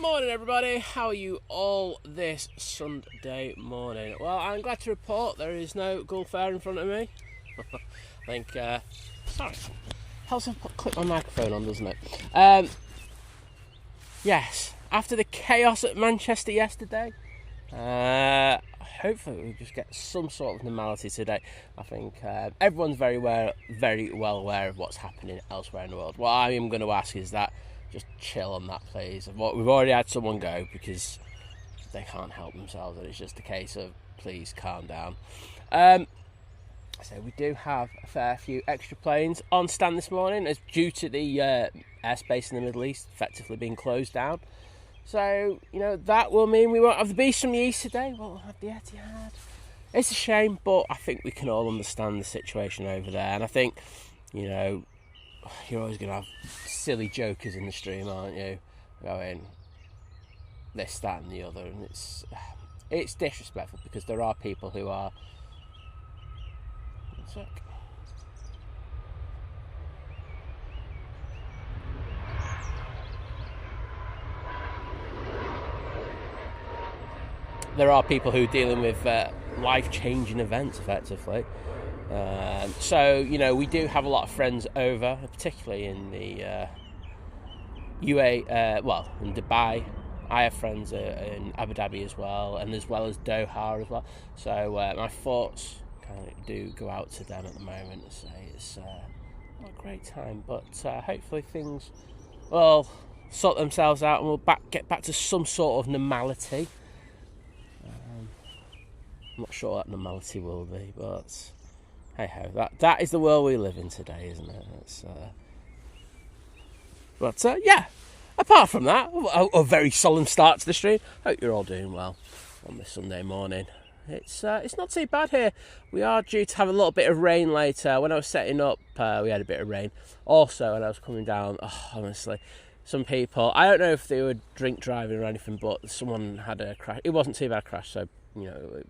Morning everybody, how are you all this Sunday morning? Well, I'm glad to report there is no Gulf Air in front of me. I think, sorry, helps to click my microphone on, doesn't it? Yes, after the chaos at Manchester yesterday, hopefully we'll just get some sort of normality today. I think everyone's very well aware of what's happening elsewhere in the world. What I am going to ask is that just chill on that, please. We've already had someone go because they can't help themselves, and it's just a case of please calm down. So we do have a fair few extra planes on stand this morning, as due to the airspace in the Middle East effectively being closed down. So, you know, that will mean we won't have the Beast from the East today. We'll have the Etihad. It's a shame, but I think we can all understand the situation over there. And I think, you know, you're always going to have silly jokers in the stream, aren't you? Going this, that and the other. And it's disrespectful because there are people who are... One sec. There are people who are dealing with life-changing events, effectively. So, you know, we do have a lot of friends over, particularly in the in Dubai. I have friends in Abu Dhabi as well, and as well as Doha as well. So my thoughts kind of do go out to them at the moment to say it's not a great time, but hopefully things will sort themselves out and we'll get back to some sort of normality. I'm not sure what that normality will be, but hey ho, that is the world we live in today, isn't it? Yeah, apart from that, a very solemn start to the stream. Hope you're all doing well on this Sunday morning. It's not too bad here. We are due to have a little bit of rain later. When I was setting up, we had a bit of rain. Also, when I was coming down, honestly, some people, I don't know if they were drink driving or anything, but someone had a crash. It wasn't too bad a crash, so, you know,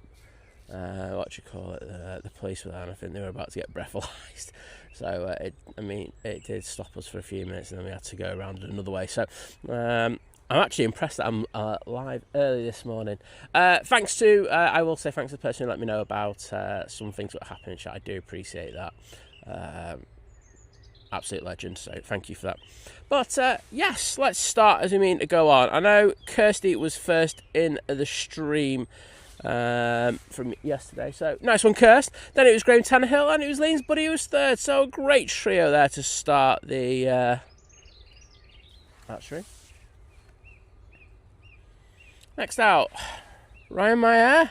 the police were there, and I think they were about to get breathalyzed. So it did stop us for a few minutes, and then we had to go around another way. So I'm actually impressed that I'm live early this morning. Thanks to the person who let me know about some things that happened in chat. I do appreciate that. Absolute legend, so thank you for that. But yes, let's start as we mean to go on. I know Kirsty was first in the stream from yesterday, so nice one, Kirst. Then it was Graham Tannehill, and it was Lean's Buddy who was third, so a great trio there to start the that stream. Next out, Ryanair.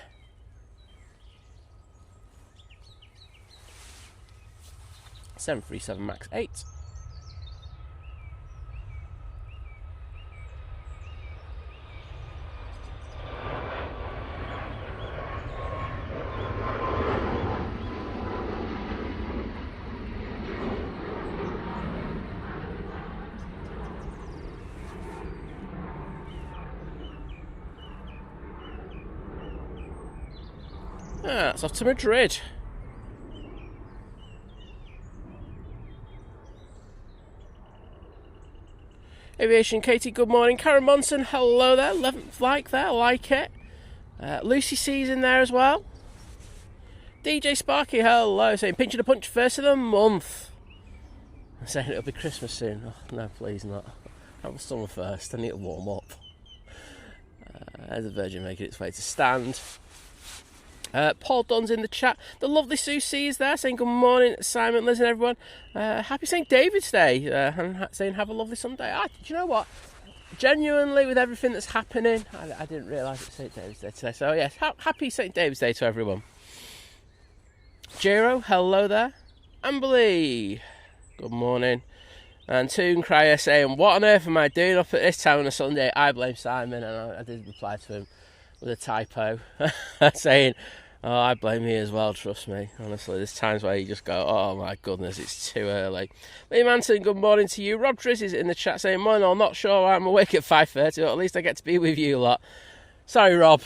737 MAX 8. It's off to Madrid. Aviation, Katie, good morning. Karen Monson, hello there. 11th like there, like it. Lucy C's in there as well. DJ Sparky, hello. Saying pinching a punch first of the month. I'm saying it'll be Christmas soon. Oh, no, please not. Have summer first. I need to warm up. There's a Virgin making its way to stand. Paul Dunn's in the chat. The lovely Sue C is there saying good morning, Simon, Liz and everyone. Happy St. David's Day, and saying have a lovely Sunday. Do you know what? Genuinely, with everything that's happening, I didn't realise it's St. David's Day today. So yes, happy St. David's Day to everyone. Jero, hello there. Amberly, good morning. And Toon Cryer saying, what on earth am I doing up at this time on a Sunday? I blame Simon, and I did reply to him with a typo saying, oh, I blame you as well, trust me. Honestly, there's times where you just go, oh my goodness, it's too early. Liam Manson, good morning to you. Rob Driz is in the chat saying, morning, I'm not sure why I'm awake at 5:30, but at least I get to be with you a lot. Sorry, Rob.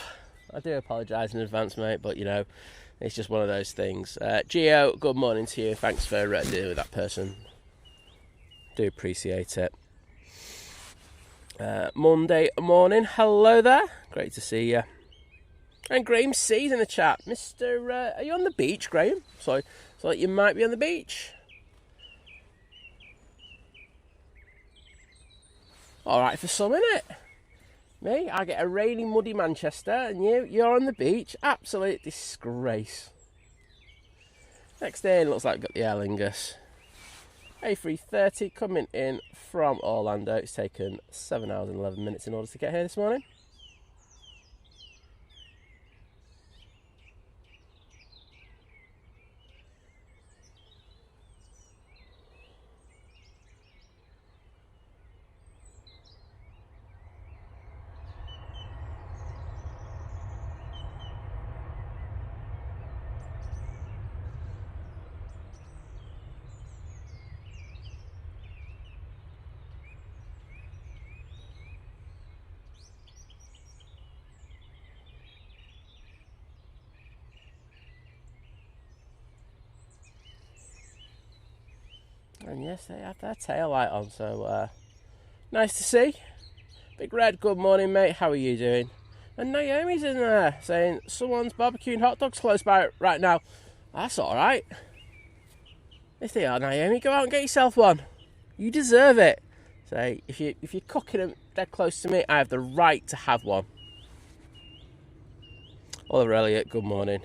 I do apologise in advance, mate, but you know, it's just one of those things. Gio, good morning to you. Thanks for dealing with that person. Do appreciate it. Monday morning. Hello there. Great to see you. And Graham C's in the chat. Mr. Are you on the beach, Graham? So you might be on the beach. Alright for some, innit? Me, I get a rainy, muddy Manchester, and you're on the beach. Absolute disgrace. Next day, looks like we've got the Aer Lingus A330 coming in from Orlando. It's taken 7 hours and 11 minutes in order to get here this morning. And yes, they have their tail light on, so nice to see. Big Red, good morning, mate. How are you doing? And Naomi's in there saying someone's barbecuing hot dogs close by right now. That's all right. If they are, Naomi, go out and get yourself one. You deserve it. Say, if you're cooking them dead close to me, I have the right to have one. Oliver Elliott, good morning.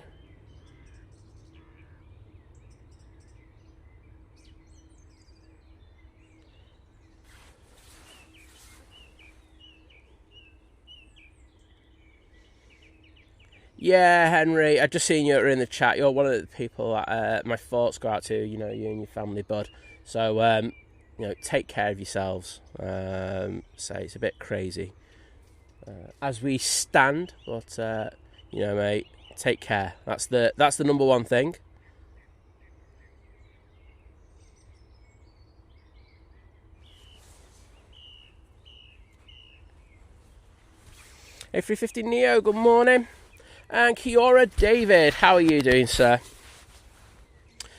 Yeah, Henry, I've just seen you in the chat. You're one of the people that my thoughts go out to, you and your family, bud. So, take care of yourselves. Say it's a bit crazy as we stand, but, mate, take care. That's the number one thing. A350 Neo, good morning. And Kiora David, how are you doing, sir?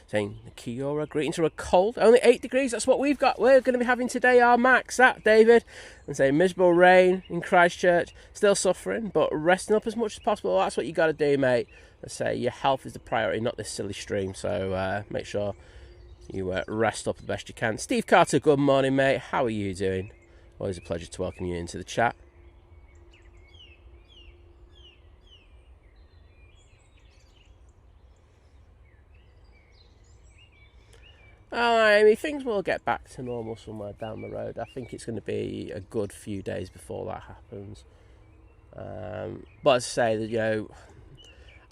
Saying, Kiora, greetings from a cold, only 8 degrees, that's what we've got. We're going to be having today our max, that, David. And saying, miserable rain in Christchurch, still suffering, but resting up as much as possible. That's what you got to do, mate. I say, your health is the priority, not this silly stream. So make sure you rest up the best you can. Steve Carter, good morning, mate. How are you doing? Always a pleasure to welcome you into the chat. I mean, things will get back to normal somewhere down the road. I think it's going to be a good few days before that happens. But as I say, that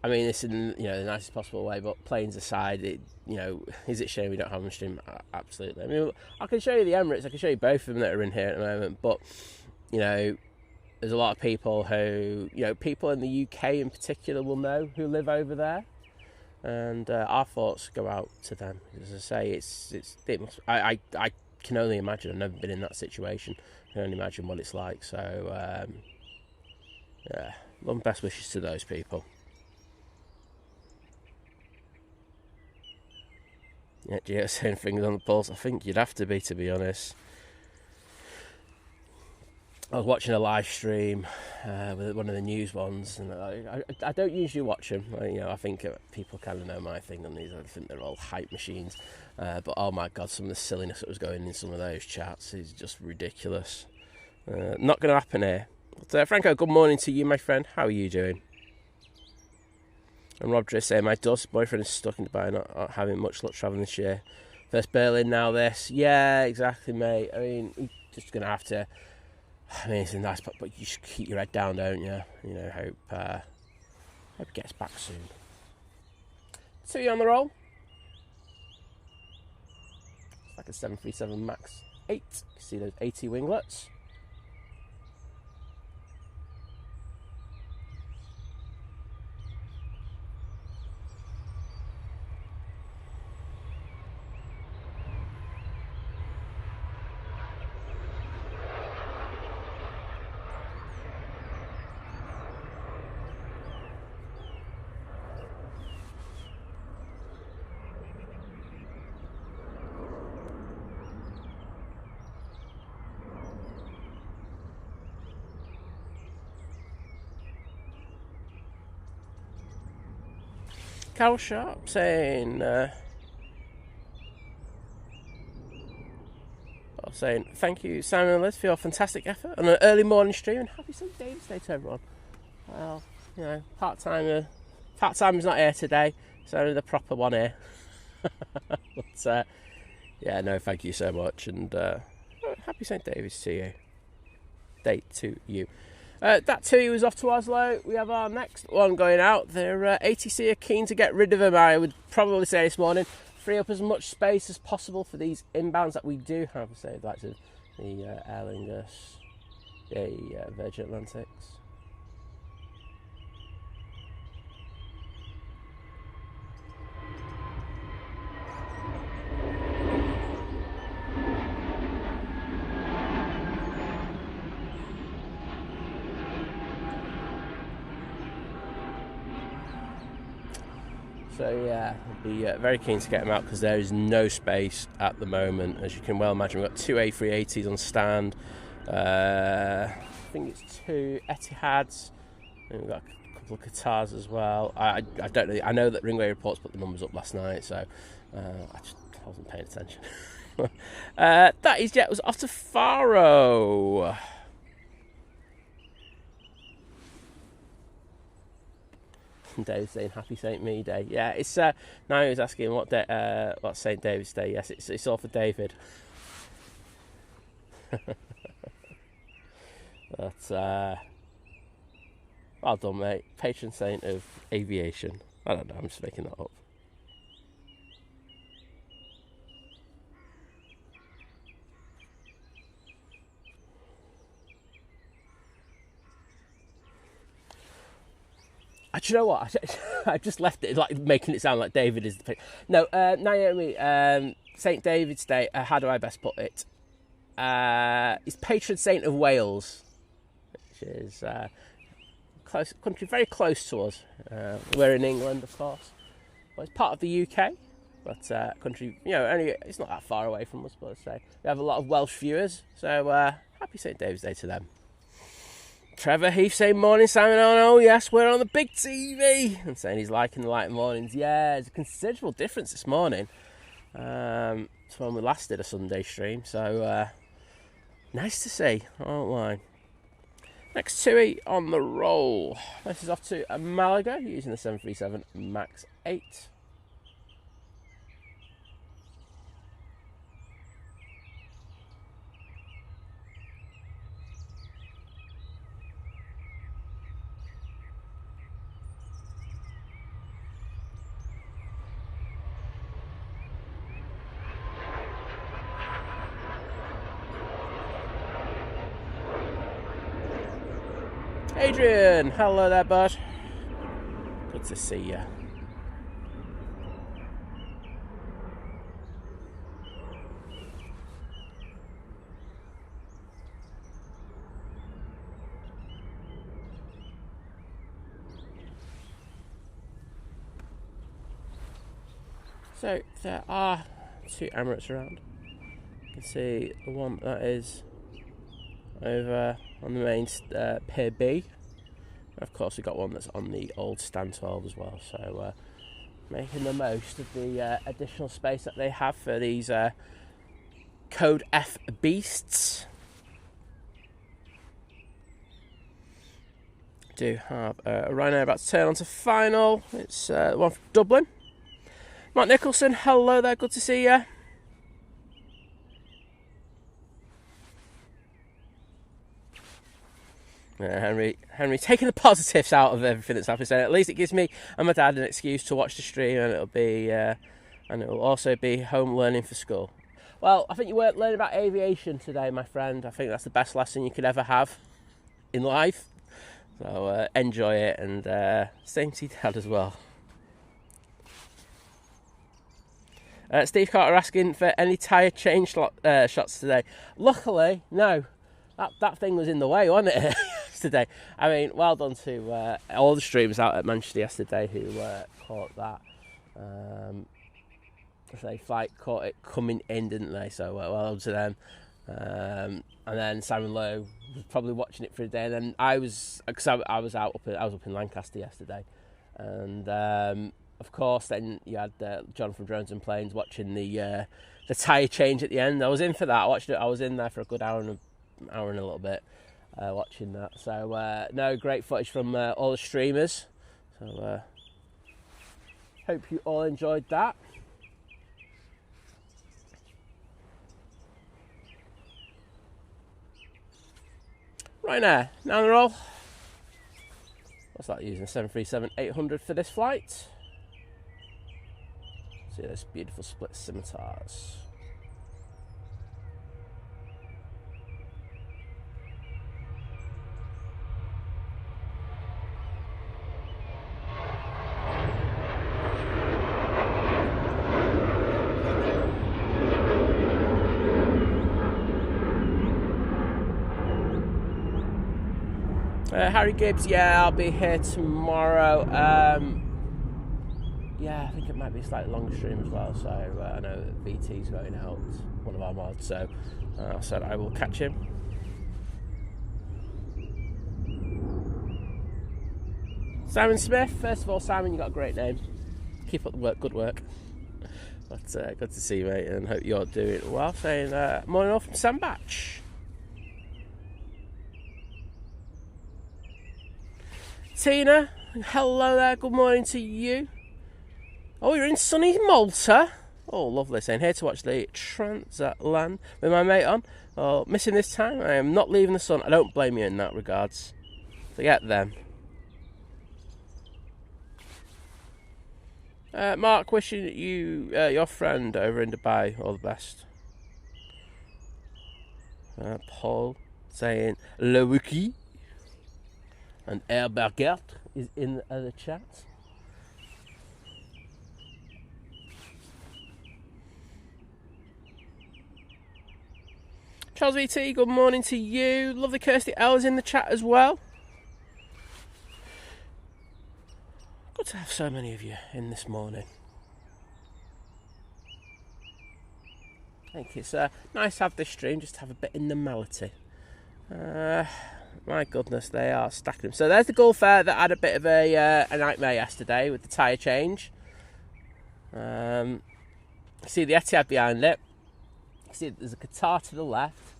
I mean this in the nicest possible way. But planes aside, is it a shame we don't have them stream? Absolutely. I mean, I can show you the Emirates. I can show you both of them that are in here at the moment. But there's a lot of people who people in the UK in particular will know who live over there. And our thoughts go out to them. As I say, I can only imagine. I've never been in that situation. I can only imagine what it's like. So, love and best wishes to those people. Yeah, Gio saying fingers on the pulse. I think you'd have to be honest. I was watching a live stream with one of the news ones, and I don't usually watch them. I think people kind of know my thing on these. I think they're all hype machines. But oh my God, some of the silliness that was going in some of those chats is just ridiculous. Not going to happen here. But, Franco, good morning to you, my friend. How are you doing? And Rob Dre saying, my daughter's boyfriend is stuck in Dubai, not having much luck travelling this year. First Berlin, now this. Yeah, exactly, mate. I mean, you're just going to have to... I mean, it's a nice, but you just keep your head down, don't you? Hope it gets back soon. So you on the roll? It's like a 737 MAX 8. You see those 80 winglets? Carol Sharp saying thank you, Simon and Liz, for your fantastic effort on an early morning stream, and happy St. David's Day to everyone. Well, you know, part-timer's not here today, so only the proper one here. But yeah, no, thank you so much, and happy St. David's to you. Day to you. That too was off to Oslo. We have our next one going out. Their ATC are keen to get rid of them, I would probably say this morning. Free up as much space as possible for these inbounds that we do have, say, like the Aer Lingus, the Virgin Atlantics. So yeah, I'll be very keen to get them out because there is no space at the moment. As you can well imagine, we've got 2 A380s on stand. I think it's 2 Etihads, and we've got a couple of Qatars as well. I don't know. I know that Ringway Reports put the numbers up last night, so I wasn't paying attention. That Easyjet was off to Faro. Dave's saying happy St. Me Day. Yeah, it's now he was asking what St. David's Day. Yes, it's all for David. But well done, mate. Patron saint of aviation. I don't know, I'm just making that up. Do you know what? I just left it like making it sound like David is the. No, Naomi. St. David's Day. How do I best put it? He's patron saint of Wales, which is country very close to us. We're in England, of course, but it's part of the UK. But country, only it's not that far away from us. But we have a lot of Welsh viewers, so happy St. David's Day to them. Trevor Heath saying morning, Simon. Oh yes, we're on the big TV, and saying he's liking the light mornings. Yeah, there's a considerable difference this morning to when we last did a Sunday stream. So nice to see. I won't lie. Next TUI on the roll. This is off to Malaga using the 737 MAX 8. Adrian, hello there, bud. Good to see you. So there are 2 Emirates around. You can see the one that is over on the main Pier B. Of course, we've got one that's on the old Stand 12 as well. So making the most of the additional space that they have for these Code F beasts. Do have a Ryanair about to turn on to final. It's the one from Dublin. Mark Nicholson, hello there, good to see you. Henry taking the positives out of everything that's happening. So at least it gives me and my dad an excuse to watch the stream, and it'll also be home learning for school. Well, I think you were learning about aviation today, my friend. I think that's the best lesson you could ever have in life. So enjoy it, and same to your dad as well. Steve Carter asking for any tyre change shots today. Luckily, no. That thing was in the way, wasn't it, yesterday? I mean, well done to all the streamers out at Manchester yesterday who caught that. Flight caught it coming in, didn't they? So well done to them. And then Simon Lowe was probably watching it for a day. And then I was up in Lancaster yesterday, and of course, then you had John from Drones and Planes watching the tyre change at the end. I was in for that. I watched it. I was in there for a good hour and a little bit watching that. So no, great footage from all the streamers. So hope you all enjoyed that. Ryanair, now they're all. What's that using? 737-800 for this flight. See those beautiful split scimitars. Harry Gibbs, yeah, I'll be here tomorrow. Yeah, I think it might be a slightly longer stream as well. So I know that VT's going out, one of our mods. So I will catch him. Simon Smith, first of all, Simon, you got a great name. Keep up the work, good work. But good to see you, mate, and hope you're doing well. Saying morning all from Sam Batch. Tina, hello there, good morning to you. Oh, you're in sunny Malta. Oh, lovely. Saying here to watch the Transatlant with my mate on. Oh, missing this time. I am not leaving the sun. I don't blame you in that regards. Forget them. Mark, wishing you, your friend over in Dubai, all the best. Paul saying Le Wiki. And Air Baguette is in the chat. Charles VT, good morning to you. Lovely Kirsty L's in the chat as well. Good to have so many of you in this morning. I think it's nice to have this stream, just to have a bit of normality. My goodness, they are stacking them. So there's the Gulf Air that had a bit of a nightmare yesterday with the tyre change. See the Etihad behind it. You see there's a Qatar to the left.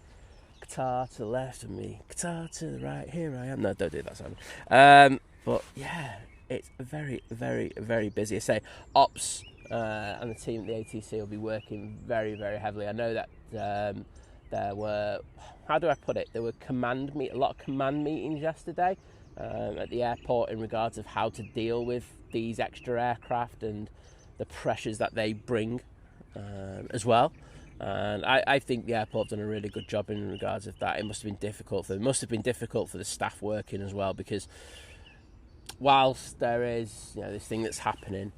Qatar to the left of me. Qatar to the right. Here I am. No, don't do that, Simon. But yeah, it's very, very, very busy. I say Ops and the team at the ATC will be working very, very heavily. I know that there were, how do I put it? There were a lot of command meetings yesterday at the airport in regards of how to deal with these extra aircraft and the pressures that they bring as well. And I think the airport have done a really good job in regards of that. It must have been difficult for them. It must have been difficult for the staff working as well, because whilst there is, this thing that's happening,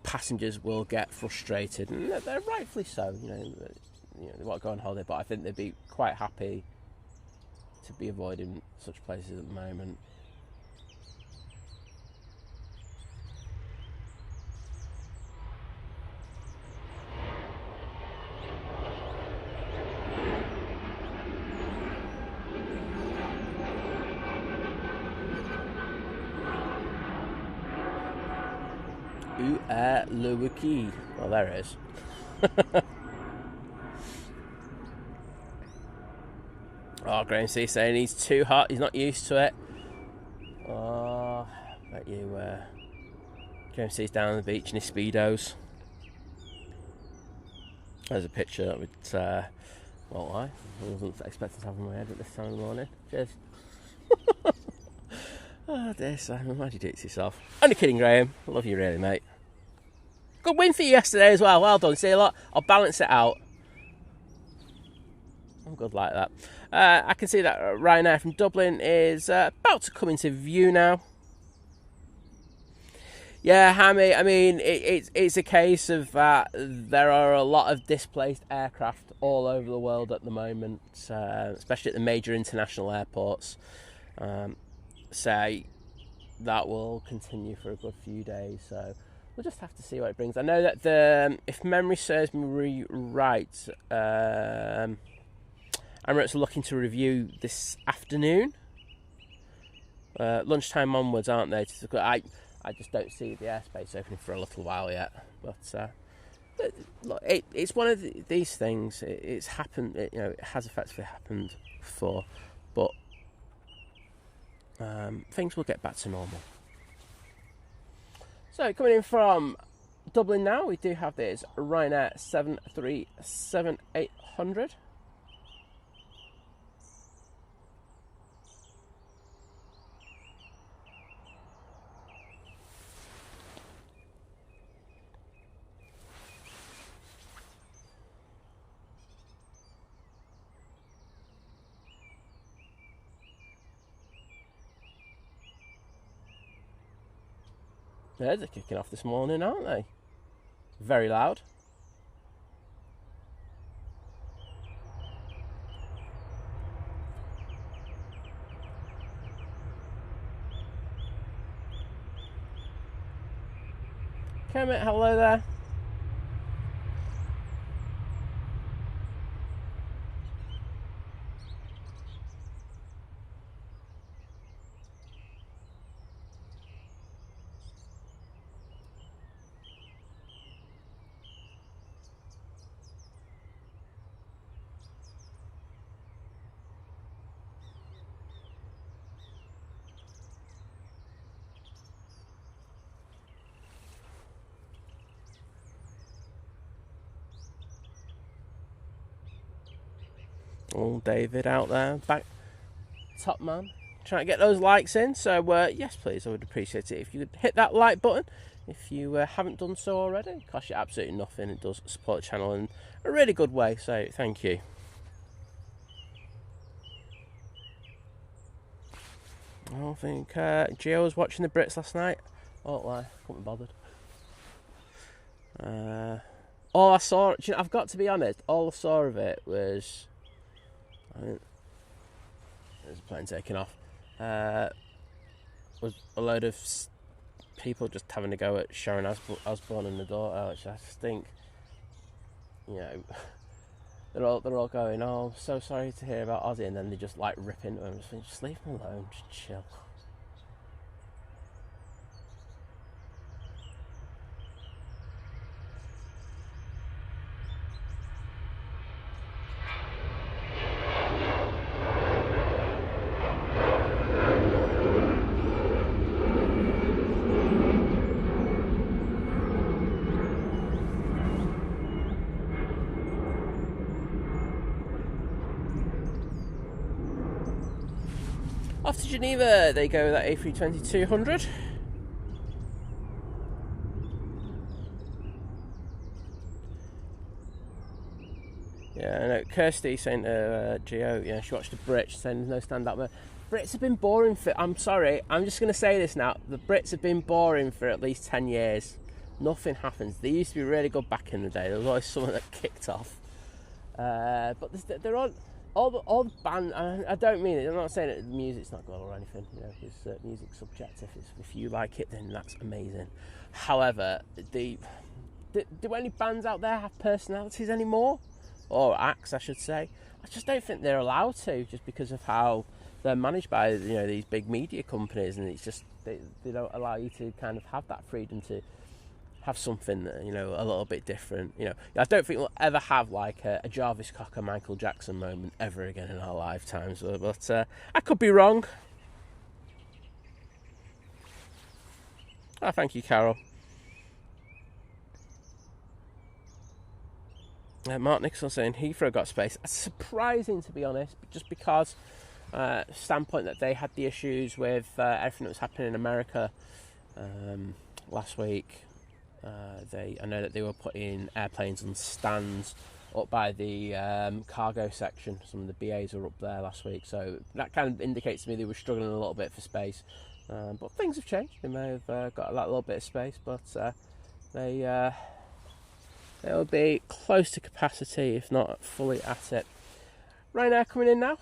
passengers will get frustrated, and they're rightfully so. They want to go on holiday, but I think they'd be quite happy to be avoiding such places at the moment. Le Wiki. Well, there it is. Oh, Graham C saying he's too hot. He's not used to it. Oh, I bet you Graham C's down on the beach in his Speedos. There's a picture that would, well, I wasn't expecting to have in my head at this time of the morning. Cheers. Oh, dear Simon, why'd you do it to yourself? Only kidding, Graham. I love you really, mate. Good win for you yesterday as well. Well done. See a lot. I'll balance it out. I'm good like that. I can see that Ryanair from Dublin is about to come into view now. Yeah, Hammy, I mean, it's a case of that there are a lot of displaced aircraft all over the world at the moment, especially at the major international airports. Say that will continue for a good few days, so we'll just have to see what it brings. I know that if memory serves me right, Emirates are looking to review this afternoon, lunchtime onwards, aren't they? I just don't see the airspace opening for a little while yet. But look, it's one of these things. It's happened. It has effectively happened before, but things will get back to normal. So coming in from Dublin now, we do have this Ryanair 737-800. They're kicking off this morning, aren't they? Very loud. Kermit, hello there. Oh, David out there, back top man, trying to get those likes in. So yes, please, I would appreciate it if you could hit that like button if you haven't done so already. It costs you absolutely nothing. It does support the channel in a really good way, so thank you. I don't think Gio was watching the Brits last night. Oh, lie, couldn't be bothered. All I saw, I've got to be honest, all I saw of it was, there's a plane taking off, was a load of people just having to go at Sharon Osbourne and the daughter, which I just think, they're all going, oh, so sorry to hear about Ozzy, and then they just like rip into him. Just leave him alone, just chill. Off to Geneva, they go with that A320-200. Yeah, I know. Kirsty saying to Gio, yeah, she watched the Brits, saying there's no stand-up there. Brits have been boring for, I'm sorry, I'm just going to say this now, the Brits have been boring for at least 10 years. Nothing happens. They used to be really good back in the day. There was always someone that kicked off. But they're on... All the band, I don't mean it, I'm not saying that the music's not good or anything, because music's subjective. If you like it, then that's amazing. However, do any bands out there have personalities anymore? Or acts, I should say. I just don't think they're allowed to, just because of how they're managed by these big media companies, and it's just they don't allow you to kind of have that freedom to have something that, a little bit different. I don't think we'll ever have like a Jarvis Cocker Michael Jackson moment ever again in our lifetimes, but I could be wrong. Oh, thank you, Carol. Mark Nicholson saying Heathrow got space. It's surprising, to be honest, just because standpoint that they had the issues with everything that was happening in America last week. I know that they were putting airplanes on stands up by the cargo section. Some of the BAs were up there last week, so that kind of indicates to me they were struggling a little bit for space. But things have changed. They may have got that little bit of space, but they'll be close to capacity, if not fully at it. Ryanair coming in now.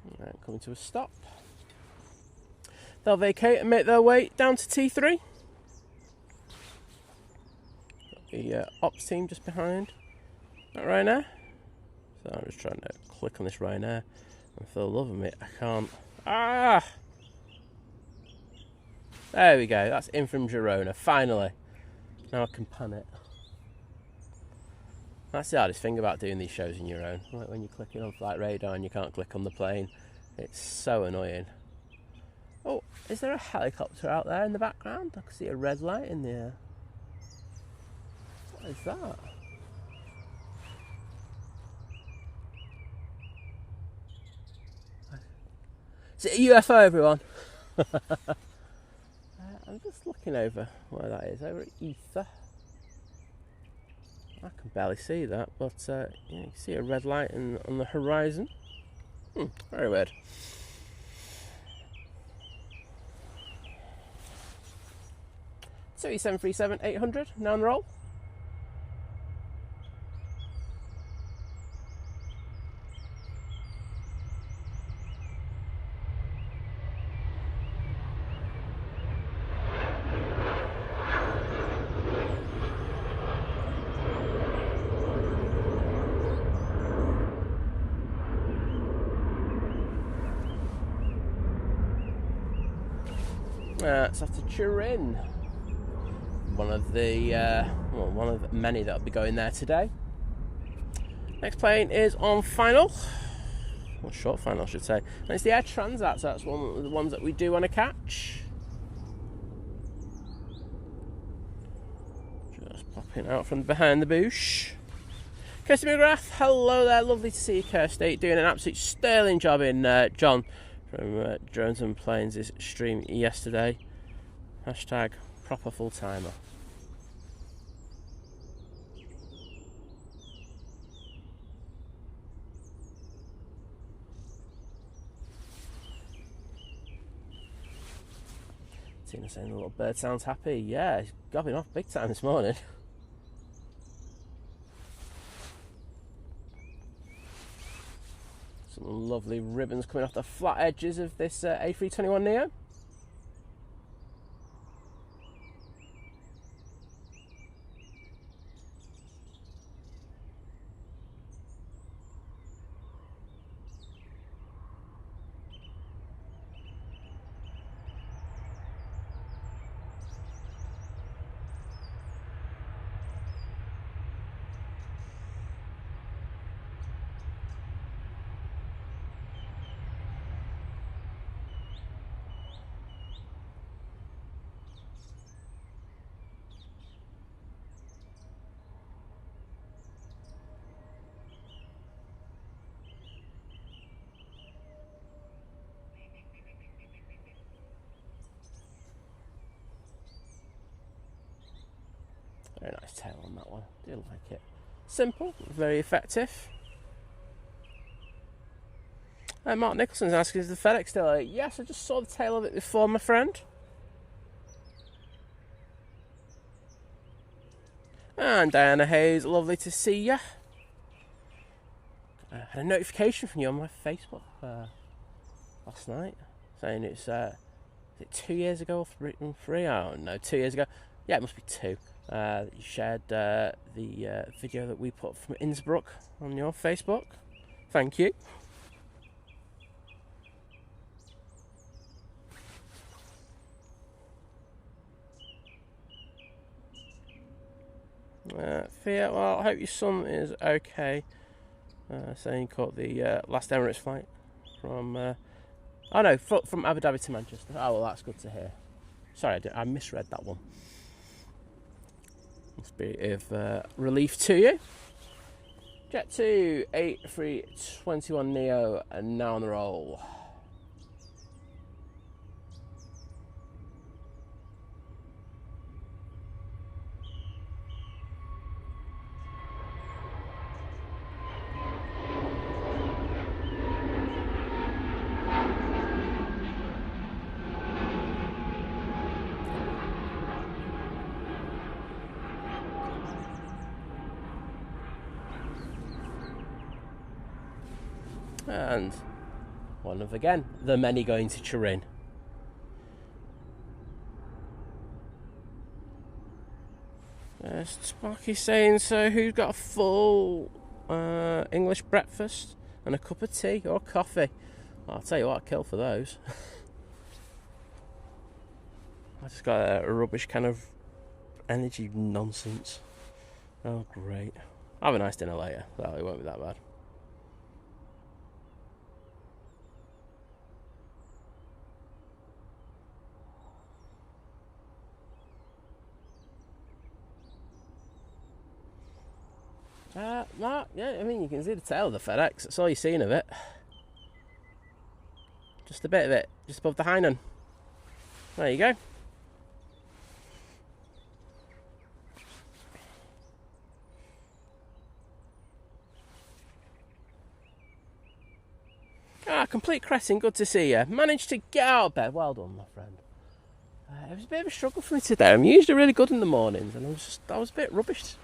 And coming to a stop. They'll vacate and make their way down to T3. Got the ops team just behind that Ryanair. So I'm just trying to click on this Ryanair, and for the love of me, I can't. Ah! There we go, that's in from Girona, finally. Now I can pan it. That's the hardest thing about doing these shows on your own. Like when you're clicking on Flight Radar and you can't click on the plane. It's so annoying. Oh, is there a helicopter out there in the background? I can see a red light in the air. What is that? Is it a UFO, everyone? I'm just looking over where that is, over at Ether. I can barely see that, but yeah, you can see a red light on the horizon. Very weird. So 737-800, now on the roll. It's after Turin. One of many that will be going there today. Next plane is on final. Well, short final, I should say. And it's the Air Transat, so that's one of the ones that we do want to catch. Just popping out from behind the bush. Kirsty McGrath, hello there, lovely to see you, Kirsty. Doing an absolute sterling job in John from Drones and Planes' stream yesterday. Hashtag proper full-timer. Tina saying the little bird sounds happy. Yeah, he's gobbing off big time this morning. Some lovely ribbons coming off the flat edges of this A321neo. Very nice tail on that one. I do like it. Simple, very effective. Mark Nicholson's asking, is the FedEx still out? Yes, I just saw the tail of it before, my friend. And Diana Hayes, lovely to see you. I had a notification from you on my Facebook last night saying it's is it 2 years ago or 3? Oh no, 2 years ago. Yeah, it must be 2. You shared the video that we put from Innsbruck on your Facebook. Thank you. Fiat, well, I hope your son is okay. Saying he caught the last Emirates flight from from Abu Dhabi to Manchester. Oh, well, that's good to hear. Sorry, I misread that one. Must be of relief to you. Jet 2 A321neo and now on the roll. And One of, again, the many going to Turin. Sparky's saying, so who's got a full English breakfast and a cup of tea or coffee? Well, I'll tell you what, I'd kill for those. I just got a rubbish kind of energy nonsense. Oh, great. I'll have a nice dinner later. Well, it won't be that bad. No, yeah, I mean, you can see the tail of the FedEx. That's all you've seen of it. Just a bit of it, just above the Hainan. There you go. Complete Crescent, good to see you. Managed to get out of bed. Well done, my friend. It was a bit of a struggle for me today. I'm usually really good in the mornings, and I was a bit rubbish.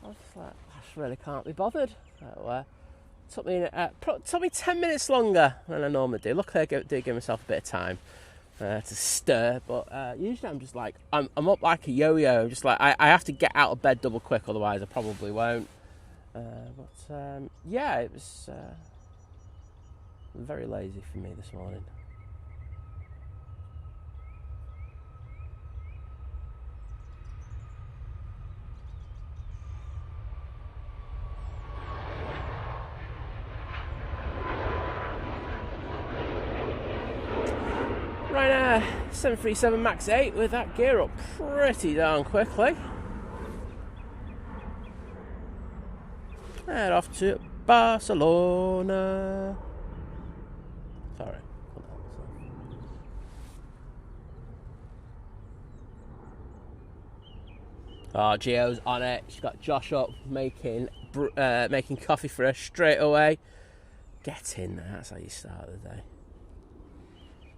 I was like, I just really can't be bothered. So, took me 10 minutes longer than I normally do. Luckily, I did give myself a bit of time to stir. But usually, I'm just like I'm up like a yo-yo. I'm just like I have to get out of bed double quick, otherwise I probably won't. Yeah, it was very lazy for me this morning. Ryanair 737 MAX 8 with that gear up pretty darn quickly. Head off to Barcelona. Sorry. Oh, Gio's on it. She's got Josh up making coffee for her straight away. Get in there. That's how you start the day.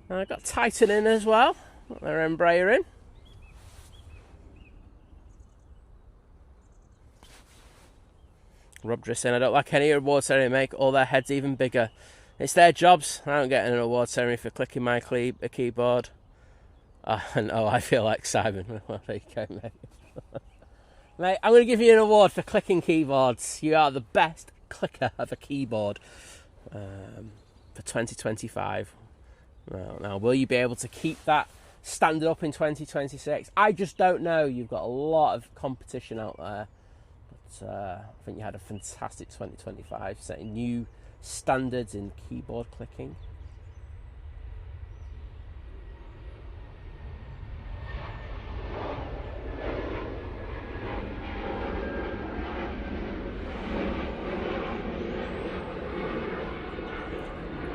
And I've got Titan in as well. Got their Embraer in. Rob Driss saying, I don't like any award ceremony make all their heads even bigger. It's their jobs. I don't get an award ceremony for clicking my keyboard. And I feel like Simon. Well, there you go, mate. Mate, I'm going to give you an award for clicking keyboards. You are the best clicker of a keyboard for 2025. Now, will you be able to keep that standard up in 2026? I just don't know. You've got a lot of competition out there. But I think you had a fantastic 2025, setting new standards in keyboard clicking.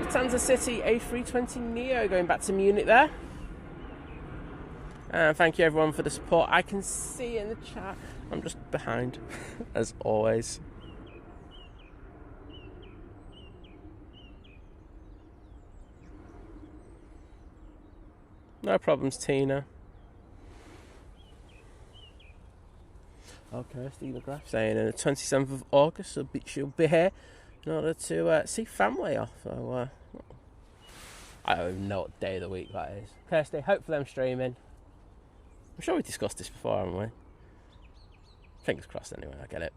Lufthansa City A320neo going back to Munich there. And thank you everyone for the support. I can see in the chat, I'm just behind as always. No problems, Tina. Okay, Steve McGrath saying on the 27th of August she'll be here in order to see family off. So, I don't even know what day of the week that is. Kirsty, hopefully I'm streaming. I'm sure we discussed this before, haven't we? Fingers crossed anyway, I get it.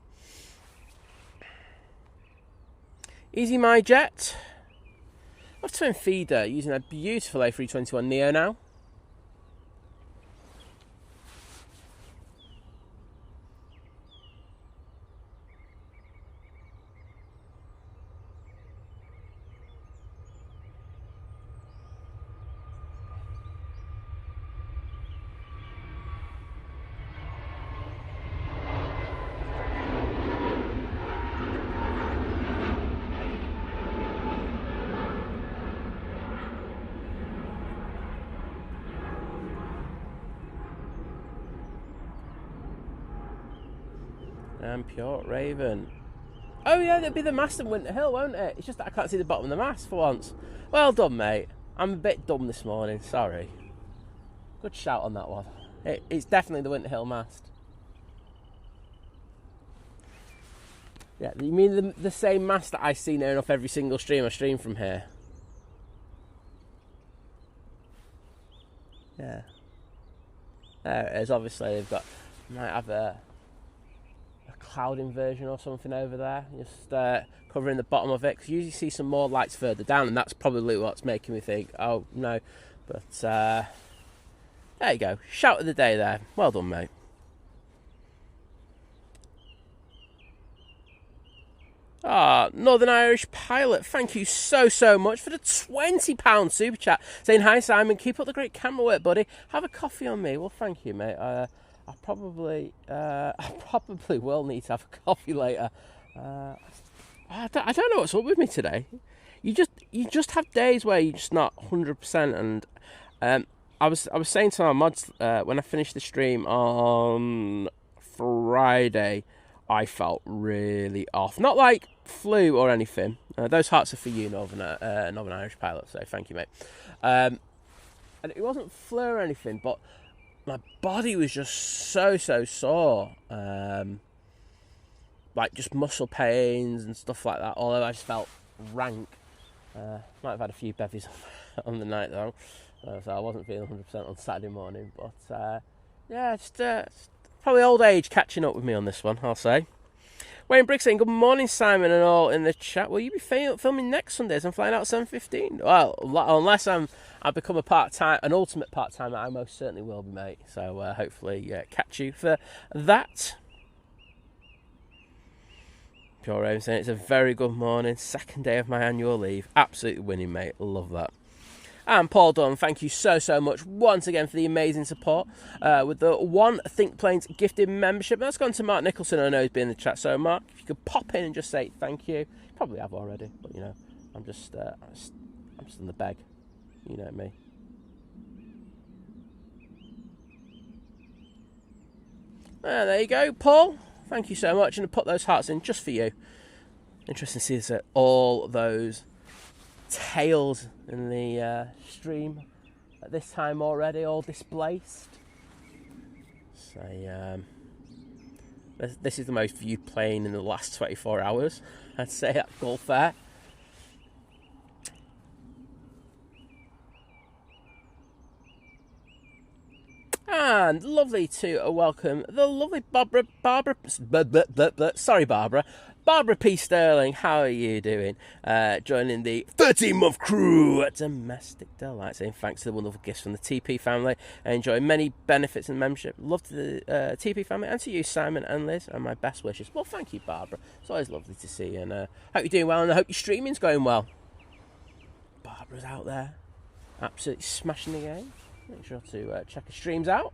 Easy My Jet. Off twin feeder using a beautiful A321neo now. And Pure Raven. Oh yeah, it'll be the mast in Winter Hill, won't it? It's just that I can't see the bottom of the mast for once. Well done, mate. I'm a bit dumb this morning, sorry. Good shout on that one. It's definitely the Winter Hill mast. Yeah, you mean the same mast that I see near enough every single stream I stream from here? Yeah. There it is. Obviously, they've got, might have a cloud inversion or something over there, just covering the bottom of it. Because you usually see some more lights further down, and that's probably what's making me think, oh no. But there you go. Shout of the day there. Well done, mate. Northern Irish Pilot, thank you so much for the £20 super chat. Saying, hi Simon, keep up the great camera work, buddy. Have a coffee on me. Well, thank you, mate. I probably will need to have a coffee later. I don't know what's up with me today. You just have days where you're just not 100%. And I was saying to my mods when I finished the stream on Friday, I felt really off. Not like flu or anything. Those hearts are for you, Northern Irish Pilot, so thank you, mate. And it wasn't flu or anything, but my body was just so sore. Like just muscle pains and stuff like that. Although I just felt rank. Might have had a few bevies on the night though, so I wasn't feeling 100% on Saturday morning. But yeah, just probably old age catching up with me on this one, I'll say. Wayne Briggs saying, good morning, Simon, and all in the chat. Will you be filming next Sunday as I'm flying out at 7:15? Well, unless I become an ultimate part-timer, I most certainly will be, mate. So hopefully catch you for that. Pure Raven saying, it's a very good morning. Second day of my annual leave. Absolutely winning, mate. Love that. And Paul Dunn, thank you so much once again for the amazing support with the One Think Planes gifted membership. That's gone to Mark Nicholson. I know he's been in the chat. So Mark, if you could pop in and just say thank you. Probably have already, but you know, I'm just on the beg. You know me. There you go, Paul. Thank you so much, and I put those hearts in just for you. Interesting to see all those tails in the stream at this time already, all displaced. So this is the most viewed plane in the last 24 hours, I'd say, at Gulf Air. And lovely to welcome the lovely Barbara P. Sterling. How are you doing? Joining the 13-month crew at Domestic Delight. Saying thanks to the wonderful gifts from the TP family. I enjoy many benefits and membership. Love to the TP family and to you, Simon and Liz, and my best wishes. Well, thank you, Barbara. It's always lovely to see you, and hope you're doing well, and I hope your streaming's going well. Barbara's out there, absolutely smashing the game. Make sure to check her streams out.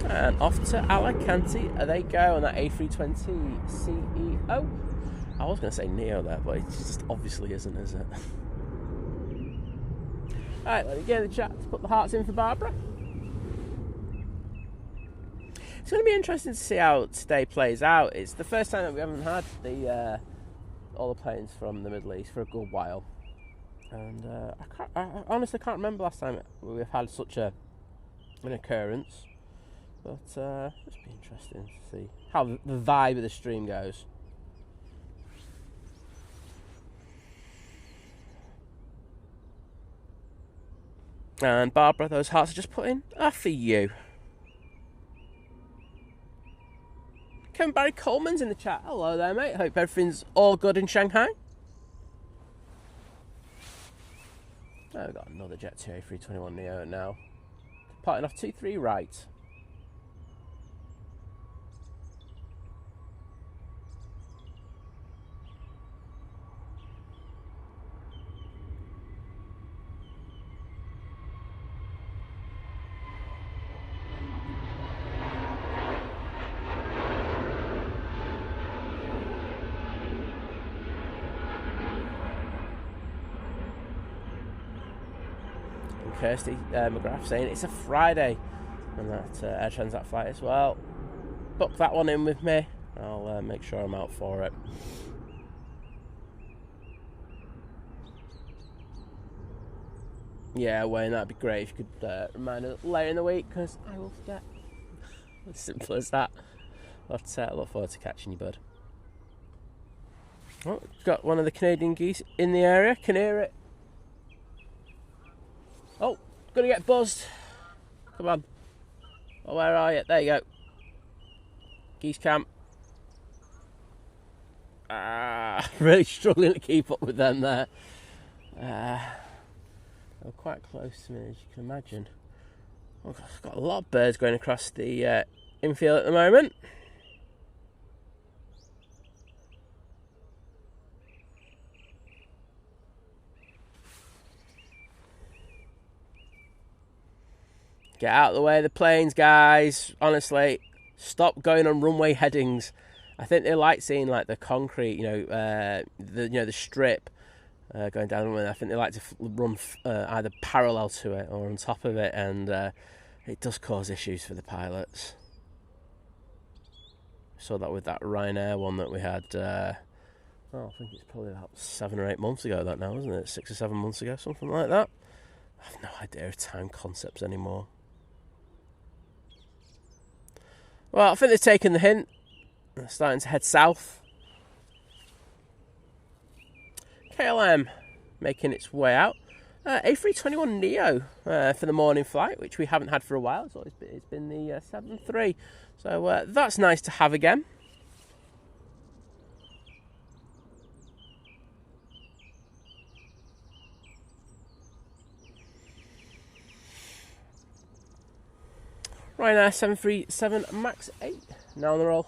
And off to Alicante they go on that A320 CEO. I was going to say Neo there, but it just obviously isn't, is it? Alright, let me get in the chat to put the hearts in for Barbara. It's going to be interesting to see how today plays out. It's the first time that we haven't had all the planes from the Middle East for a good while. And I honestly can't remember last time we've had such an occurrence. But it's be interesting to see how the vibe of the stream goes. And Barbara, those hearts are just put in are for you. Kevin Barry Coleman's in the chat. Hello there, mate. Hope everything's all good in Shanghai. Oh, we've got another Jet 2 A321neo now. Parting off 2-3 right. Kirsty McGrath saying it's a Friday on that Air Transat flight as well. Book that one in with me. I'll make sure I'm out for it. Yeah, Wayne, that'd be great if you could remind us later in the week, because I will forget. As simple as that. But I look forward to catching you, bud. Oh, got one of the Canadian geese in the area. Can hear it. Oh, gonna get buzzed. Come on. Oh, where are you? There you go. Geese camp. Really struggling to keep up with them there. They're quite close to me, as you can imagine. I've got a lot of birds going across the infield at the moment. Get out of the way of the planes, guys. Honestly, stop going on runway headings. I think they like seeing like the concrete, the strip going down the runway. I think they like to run either parallel to it or on top of it, and it does cause issues for the pilots. Saw that with that Ryanair one that we had. I think it's probably about 7 or 8 months ago. That now, isn't it? 6 or 7 months ago, something like that. I have no idea of time concepts anymore. Well, I think they've taken the hint. They're starting to head south. KLM making its way out. A321neo for the morning flight, which we haven't had for a while. It's been the 7-3. So that's nice to have again. Ryanair 737 MAX 8, now on the roll.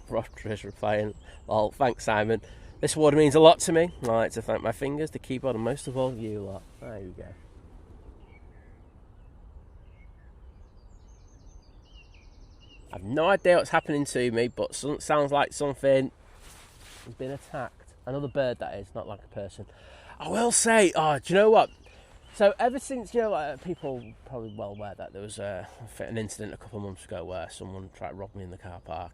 Roger is replying, "Oh, thanks, Simon. This award means a lot to me. I like to thank my fingers, the keyboard, and most of all, you lot." There you go. I've no idea what's happening to me, but sounds like something has been attacked. Another bird, that is, not like a person. I will say, do you know what? So ever since, people probably well aware that there was an incident a couple of months ago where someone tried to rob me in the car park.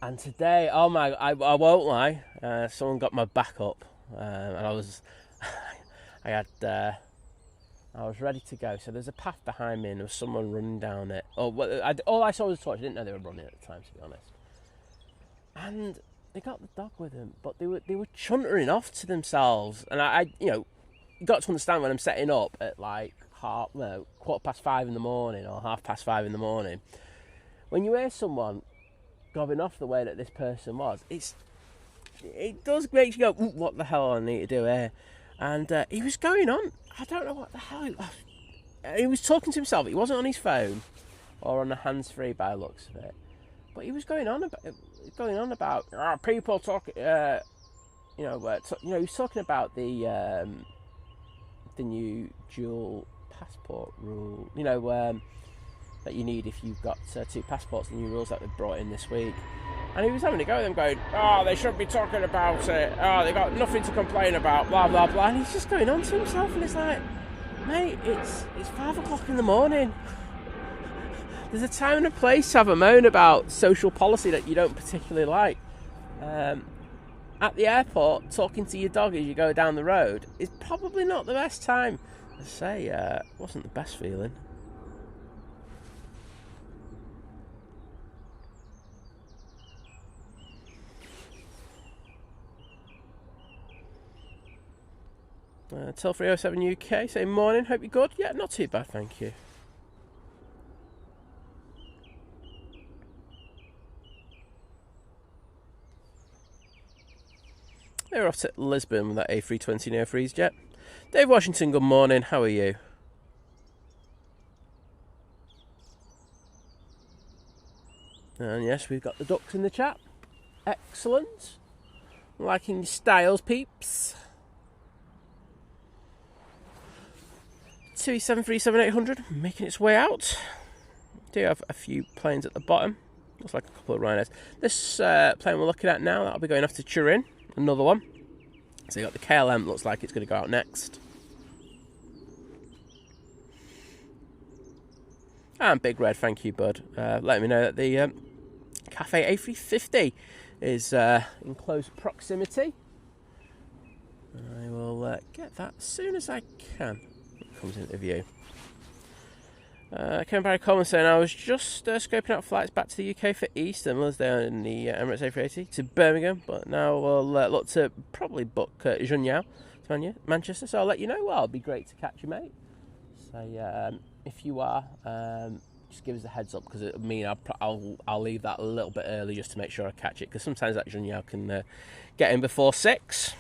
And today, I won't lie, someone got my back up, and I was ready to go. So there's a path behind me, and there was someone running down it. All I saw was a torch. I didn't know they were running at the time, to be honest. And they got the dog with them, but they were chuntering off to themselves. And I you got to understand when I'm setting up at like 5:15 in the morning or 5:30 in the morning. When you hear someone going off the way that this person was, it does make you go, what the hell I need to do here? And he was going on, I don't know what the hell, he was talking to himself. He wasn't on his phone or on a hands-free by the looks of it, but he was going on about people talking, he was talking about the new dual passport rule, that you need if you've got 2 passports, the new rules that they've brought in this week. And he was having a go at them going, they shouldn't be talking about it, they got nothing to complain about, blah, blah, blah. And he's just going on to himself, and it's like, mate, it's 5 o'clock in the morning. There's a time and a place to have a moan about social policy that you don't particularly like. At the airport, talking to your dog as you go down the road is probably not the best time. I say, wasn't the best feeling. Till 307 UK, say morning, hope you're good. Yeah, not too bad, thank you. We're off to Lisbon with that A320 Neo Easyjet. Dave Washington, good morning. How are you? And yes, we've got the ducks in the chat. Excellent. Liking your styles, peeps. 2737800 making its way out. Do have a few planes at the bottom. Looks like a couple of Ryanairs. This plane we're looking at now, that'll be going off to Turin. Another one. So you got the KLM, looks like it's going to go out next. And Big Red, thank you, bud. Let me know that the Cathay A350 is in close proximity. I will get that as soon as I can. It comes into view. Came by a comment saying I was just scoping out flights back to the UK for Easter. Mother's Day on the Emirates A380 to Birmingham, but now we'll look to probably book Junyao to Manchester. So I'll let you know. Well, it'd be great to catch you, mate. So if you are, just give us a heads up, because it mean I'll leave that a little bit early just to make sure I catch it, because sometimes that Junyao can get in before 6.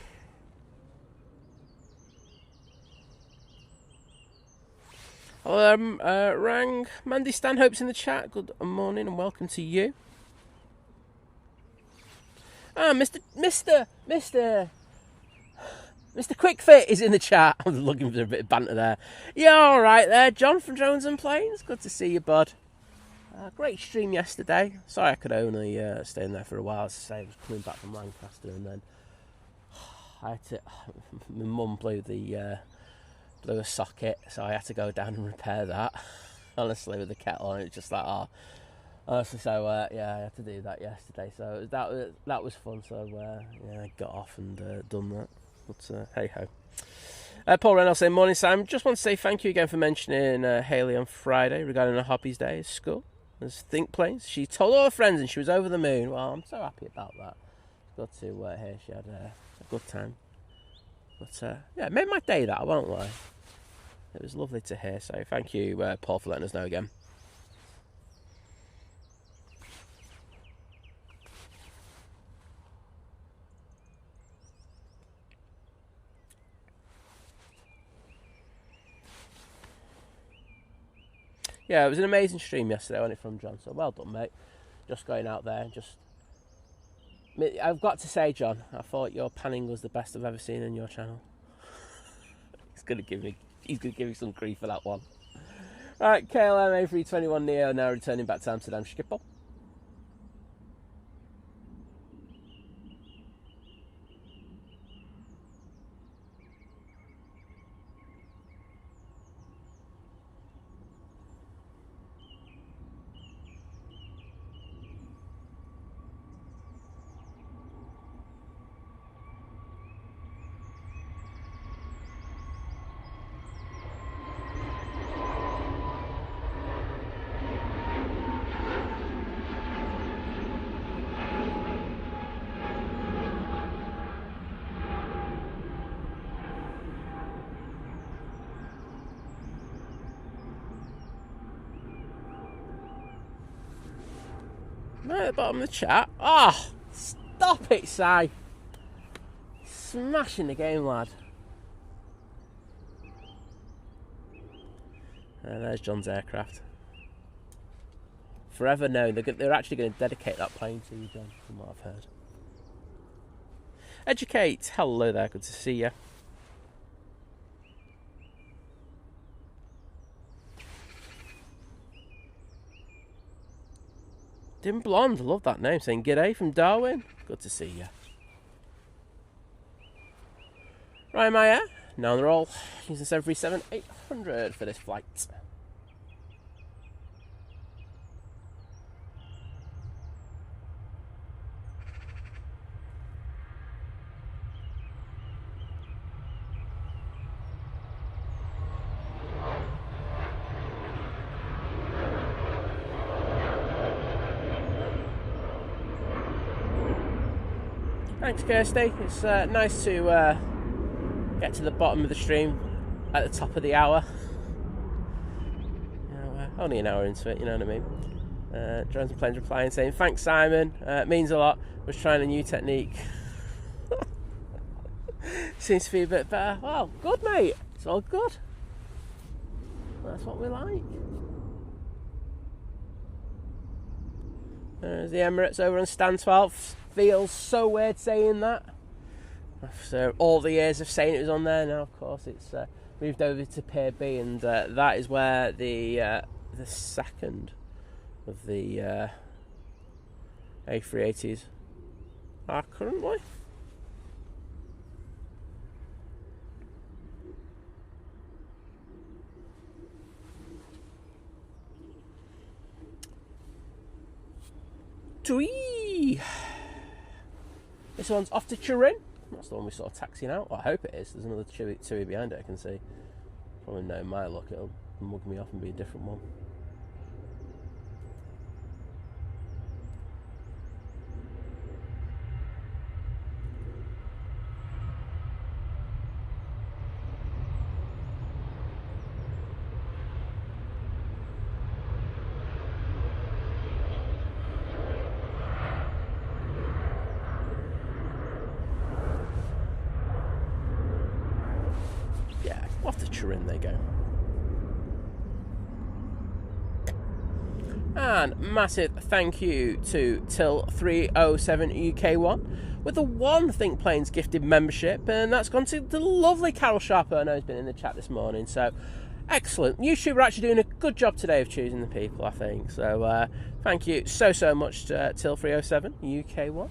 Rang Mandy Stanhope's in the chat. Good morning and welcome to you. Mr. Quickfit is in the chat. I was looking for a bit of banter there. Yeah, all right there, John from Drones and Planes. Good to see you, bud. Great stream yesterday. Sorry I could only stay in there for a while. As I say, I was coming back from Lancaster, and then I had to. My mum blew a socket, so I had to go down and repair that. Honestly, with the kettle on, it's just like, honestly, so yeah, I had to do that yesterday. So that was fun. So yeah, I got off and done that. But hey ho. Paul Reynolds saying, morning Sam. Just want to say thank you again for mentioning Hayley on Friday regarding her hobbies day at school. There's Think Planes. She told all her friends and she was over the moon. Well, I'm so happy about that. Got to hear she had a good time. But yeah, it made my day, that, I won't lie. It was lovely to hear, so thank you, Paul, for letting us know again. Yeah, it was an amazing stream yesterday, wasn't it, from John? So well done, mate. Just going out there and just... I've got to say, John, I thought your panning was the best I've ever seen on your channel. He's going to give me some grief for that one. Right, KLM A321 Neo now returning back to Amsterdam Schiphol. Right at the bottom of the chat. Oh, stop it, Si. Smashing the game, lad. And there's John's aircraft. Forever known. They're actually going to dedicate that plane to you, John, from what I've heard. Educate. Hello there. Good to see you. Dim Blonde, I love that name. Saying g'day from Darwin. Good to see you. Right, Maya. Now they're all using 737-800 for this flight. Thanks, Kirsty. It's nice to get to the bottom of the stream at the top of the hour. You know, only an hour into it, you know what I mean? Drones and Planes replying saying, thanks, Simon. It means a lot. Was trying a new technique. Seems to be a bit better. Well, good, mate. It's all good. That's what we like. There's the Emirates over on stand 12. Feels so weird saying that. After all the years of saying it was on there, now of course it's moved over to Pier B, and that is where the second of the A380s are currently. Twee! This one's off to Turin. That's the one we saw taxiing out. Well, I hope it is. There's another TUI behind it I can see. Probably knowing my luck, it'll mug me off and be a different one. Off to Turin they go. And massive thank you to Till307UK1 with the one Think Planes gifted membership, and that's gone to the lovely Carol Sharp. I know has been in the chat this morning, so excellent. YouTube are actually doing a good job today of choosing the people, I think. So thank you so much to Till307UK1.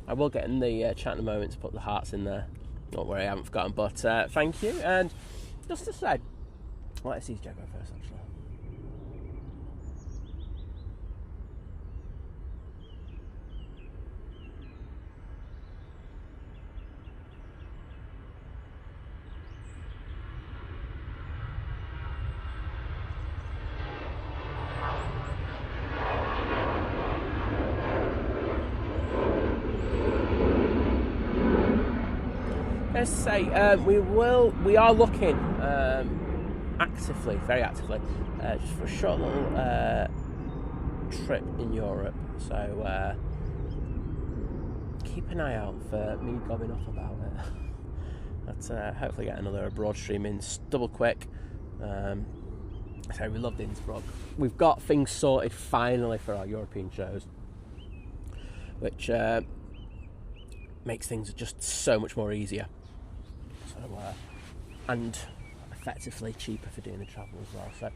I will get in the chat in a moment to put the hearts in there. Don't worry, I haven't forgotten, but thank you. And just to say, let's see Jago first, actually. Let's say we are looking actively, very actively, just for a short little trip in Europe. So keep an eye out for me gobbing off about it. Let's hopefully get another abroad stream in double quick. So we loved Innsbruck. We've got things sorted finally for our European shows, which makes things just so much more easier. So, and effectively cheaper for doing the travel as well. So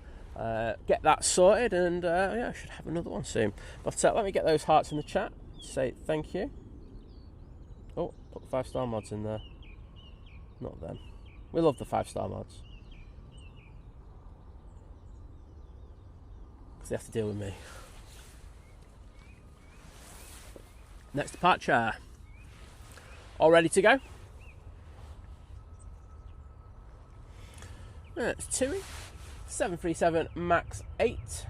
get that sorted, and yeah, I should have another one soon. But let me get those hearts in the chat. Say thank you. Oh, put 5-star mods in there. Not them. We love the 5-star mods. Because they have to deal with me. Next departure. All ready to go? It's TUI 737 MAX 8.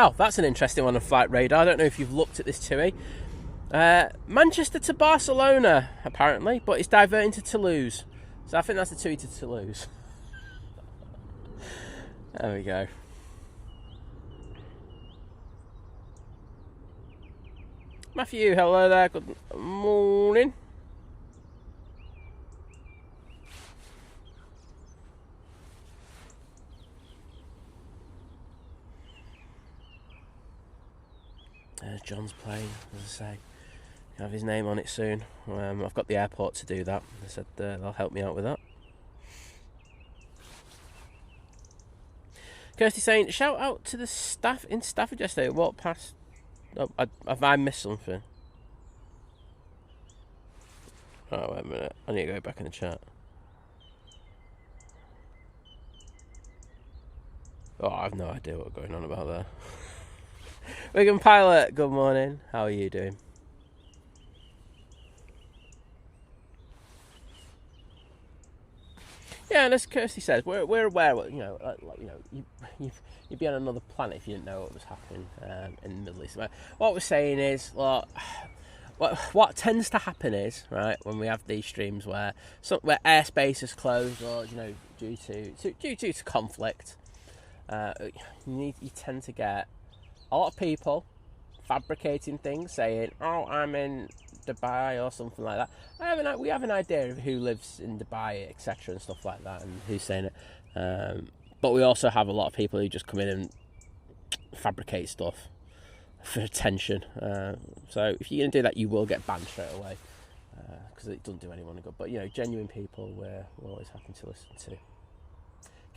Oh, that's an interesting one on Flight Radar. I don't know if you've looked at this TUI. Manchester to Barcelona, apparently, but it's diverting to Toulouse. So I think that's the TUI to Toulouse. There we go. Matthew, hello there. Good morning. John's plane, as I say. Have his name on it soon. I've got the airport to do that. They said they'll help me out with that. Kirsty saying, shout out to the staff in Stafford yesterday. Walked past. Oh, have I missed something? Oh, wait a minute. I need to go back in the chat. Oh, I have no idea what's going on about there. Wigan Pilot, good morning. How are you doing? Yeah, and as Kirsty says, we're aware. You'd be on another planet if you didn't know what was happening in the Middle East. What we're saying is, what tends to happen is, right, when we have these streams where airspace is closed, or due to conflict, you tend to get a lot of people fabricating things, saying, "Oh, I'm in Dubai" or something like that. We have an idea of who lives in Dubai, etc., and stuff like that, and who's saying it. But we also have a lot of people who just come in and fabricate stuff for attention. So if you're going to do that, you will get banned straight away, because it doesn't do anyone good. But genuine people, we're always happy to listen to.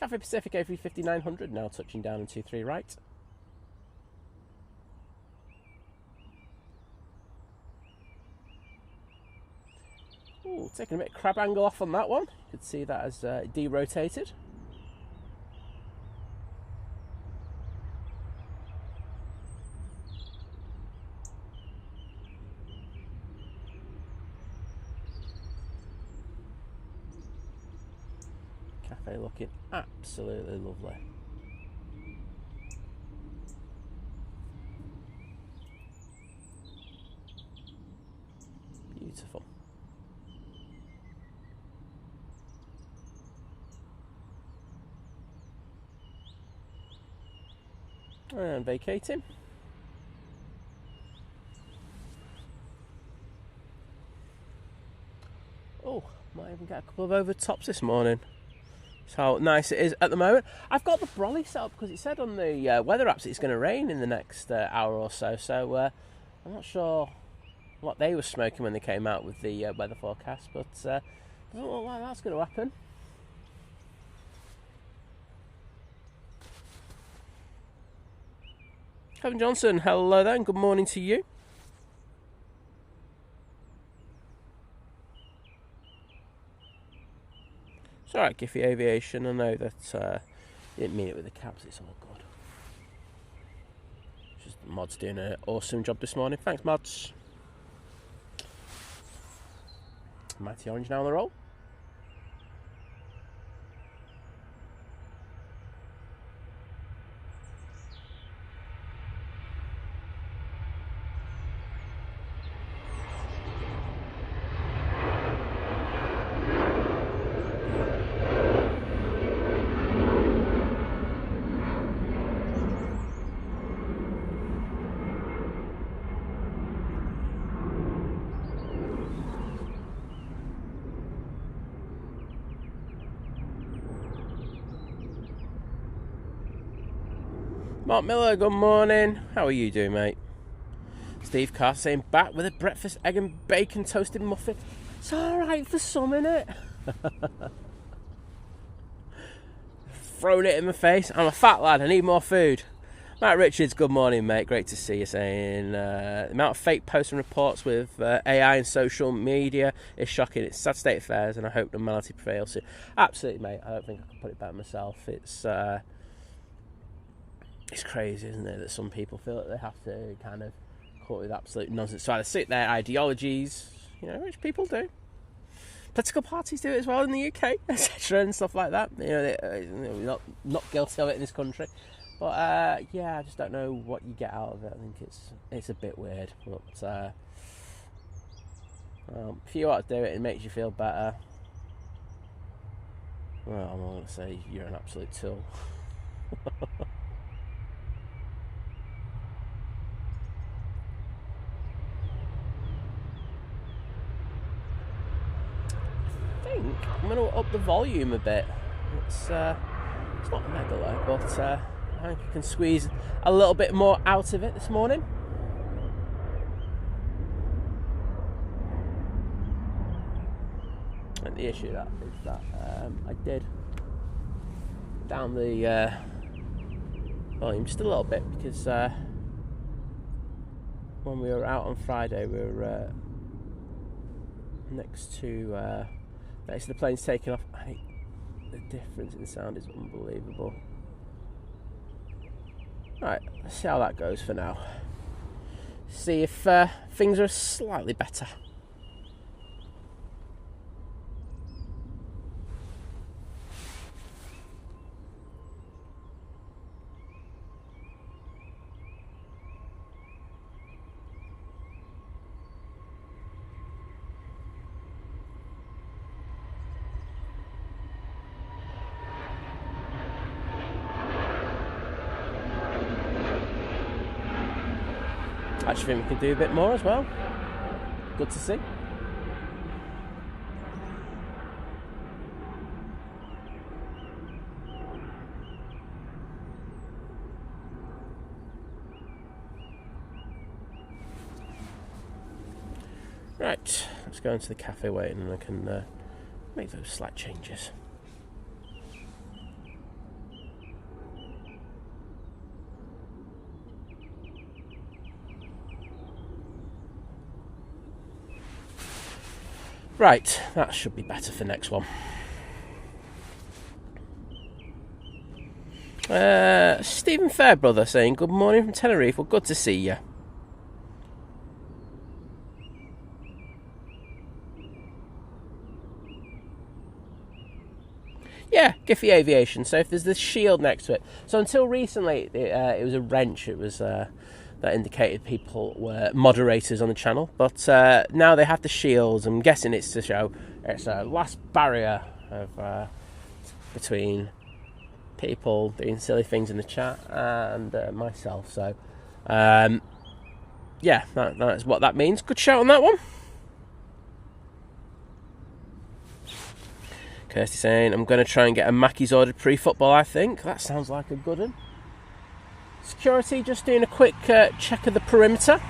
Cathay Pacific A350-900 now touching down in 23 right. Ooh, taking a bit of crab angle off on that one. You could see that as de-rotated. Cathay looking absolutely lovely. Beautiful. And vacating. Oh, might even get a couple of overtops this morning. That's how nice it is at the moment. I've got the brolly set up because it said on the weather apps it's going to rain in the next hour or so. So I'm not sure what they were smoking when they came out with the weather forecast, but doesn't look like that's going to happen. Kevin Johnson, hello there, and good morning to you. It's alright, Giffy Aviation. I know that you didn't mean it with the caps, it's all good. Just Mod's doing an awesome job this morning. Thanks, Mods. Mighty Orange now on the roll. Mark Miller, good morning. How are you doing, mate? Steve Carr saying back with a breakfast egg and bacon toasted muffin. It's alright for some, innit? Throwing it in my face. I'm a fat lad, I need more food. Matt Richards, good morning, mate. Great to see you. Saying the amount of fake posts and reports with AI and social media is shocking. It's a sad state of affairs, and I hope normality prevails soon. Absolutely, mate. I don't think I can put it better myself. It's crazy, isn't it, that some people feel that they have to kind of caught with absolute nonsense. So either sit their ideologies, which people do. Political parties do it as well in the UK, etc., and stuff like that. We're not guilty of it in this country. But I just don't know what you get out of it. I think it's a bit weird. But if you want to do it, it makes you feel better. Well, I'm not going to say you're an absolute tool. I'm going to up the volume a bit. It's not mega low, but I think I can squeeze a little bit more out of it this morning. And the issue is that I did down the volume just a little bit because when we were out on Friday, we were next to the plane's taking off. The difference in sound is unbelievable. Right, let's see how that goes for now. See if things are slightly better. I actually think we can do a bit more as well. Good to see. Right, let's go into the cafe waiting and I can make those slight changes. Right, that should be better for next one. Stephen Fairbrother saying, good morning from Tenerife. Well, good to see you. Yeah, Giffy Aviation. So if there's this shield next to it. So until recently, it was a wrench. It was that indicated people were moderators on the channel. But now they have the shields. I'm guessing it's to show it's a last barrier of between people doing silly things in the chat and myself. So yeah, that's what that means. Good shout on that one. Kirsty saying, I'm going to try and get a Mackey's ordered pre-football, I think. That sounds like a good one. Security, just doing a quick check of the perimeter.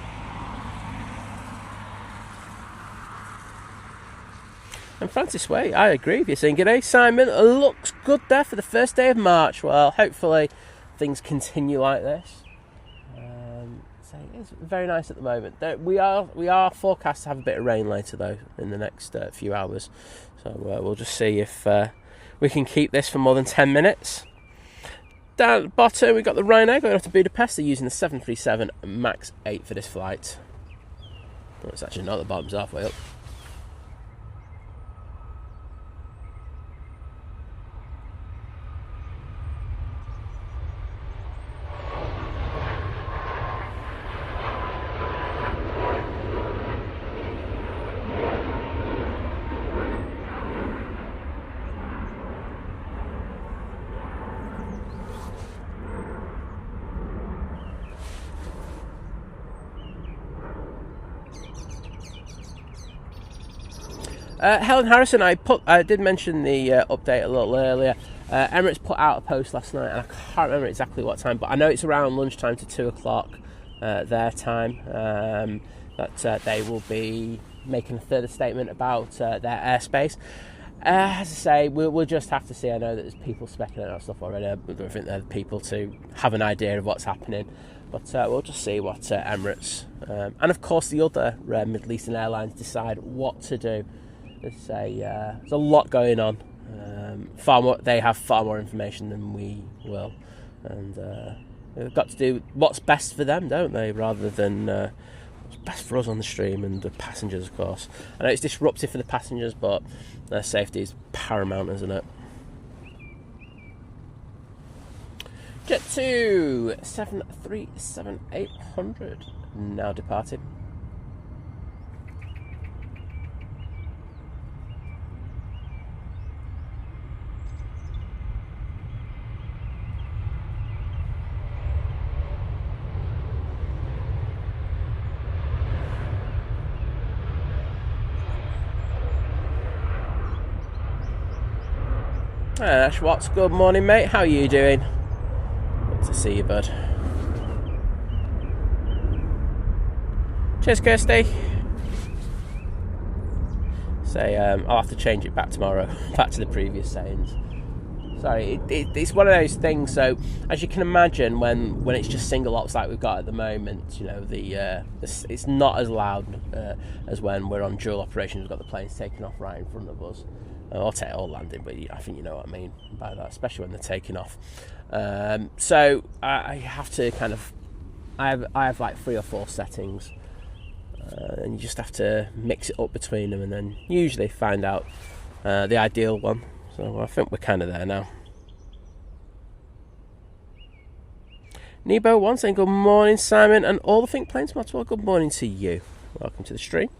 And Francis Way, I agree with you. Saying, g'day Simon, looks good there for the first day of March. Well, hopefully things continue like this. So it's very nice at the moment. We are forecast to have a bit of rain later, though, in the next few hours. So we'll just see if we can keep this for more than 10 minutes. Down at the bottom, we've got the Ryanair going off to Budapest. They're using the 737 MAX 8 for this flight. Oh, it's actually not, the bottom's halfway up. Helen Harrison, I did mention the update a little earlier. Emirates put out a post last night, and I can't remember exactly what time, but I know it's around lunchtime to 2 o'clock their time, that they will be making a further statement about their airspace. As I say, we'll just have to see. I know that there's people speculating on stuff already. I don't think they're the people to have an idea of what's happening. But we'll just see what Emirates and, of course, the other Middle Eastern airlines decide what to do. There's a lot going on. They have far more information than we will, and they've got to do what's best for them, don't they? Rather than what's best for us on the stream and the passengers, of course. I know it's disruptive for the passengers, but their safety is paramount, isn't it? Jet 2 737-800 now departed. Ash Watts, good morning, mate. How are you doing? Good to see you, bud. Cheers, Kirsty. I'll have to change it back tomorrow, back to the previous settings. Sorry, it's one of those things. So, as you can imagine, when it's just single ops like we've got at the moment, you know, it's not as loud as when we're on dual operations. We've got the planes taking off right in front of us. I'll take all landing, but I think you know what I mean by that, especially when they're taking off. So I have to kind of, I have like 3 or 4 settings, and you just have to mix it up between them, and then usually find out the ideal one. So I think we're kind of there now. Nebo1 saying good morning, Simon, and all the Think Planes mods. Well, good morning to you. Welcome to the stream.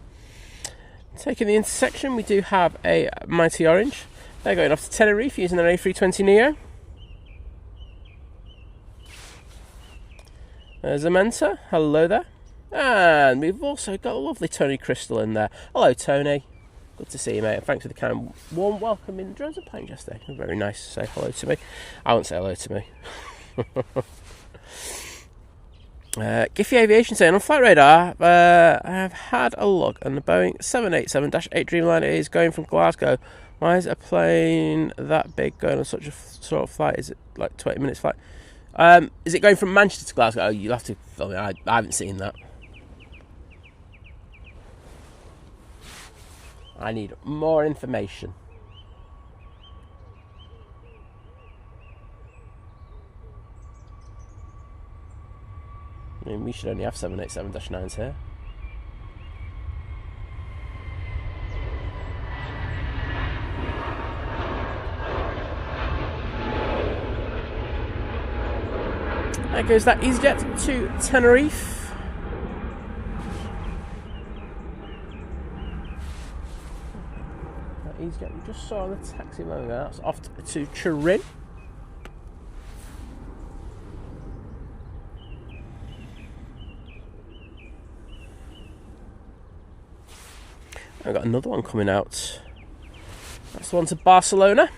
Taking the intersection, we do have a Mighty Orange. They're going off to Tenerife using an A320neo. Zamenta, hello there. And we've also got a lovely Tony Crystal in there. Hello, Tony. Good to see you, mate. And thanks for the kind, warm welcome in the drones and planes yesterday. Very nice to say hello to me. I won't say hello to me. Giffy Aviation saying, on Flight Radar, I have had a look, and the Boeing 787-8 Dreamliner is going from Glasgow. Why is a plane that big going on such a sort of flight? Is it like 20 minutes flight? Is it going from Manchester to Glasgow? Oh, you'll have to film it. I haven't seen that. I need more information. I mean, we should only have 787-9s here. There goes that Easyjet to Tenerife. That Easyjet we just saw on the taxi moment ago, that's off to Turin. I've got another one coming out. That's the one to Barcelona.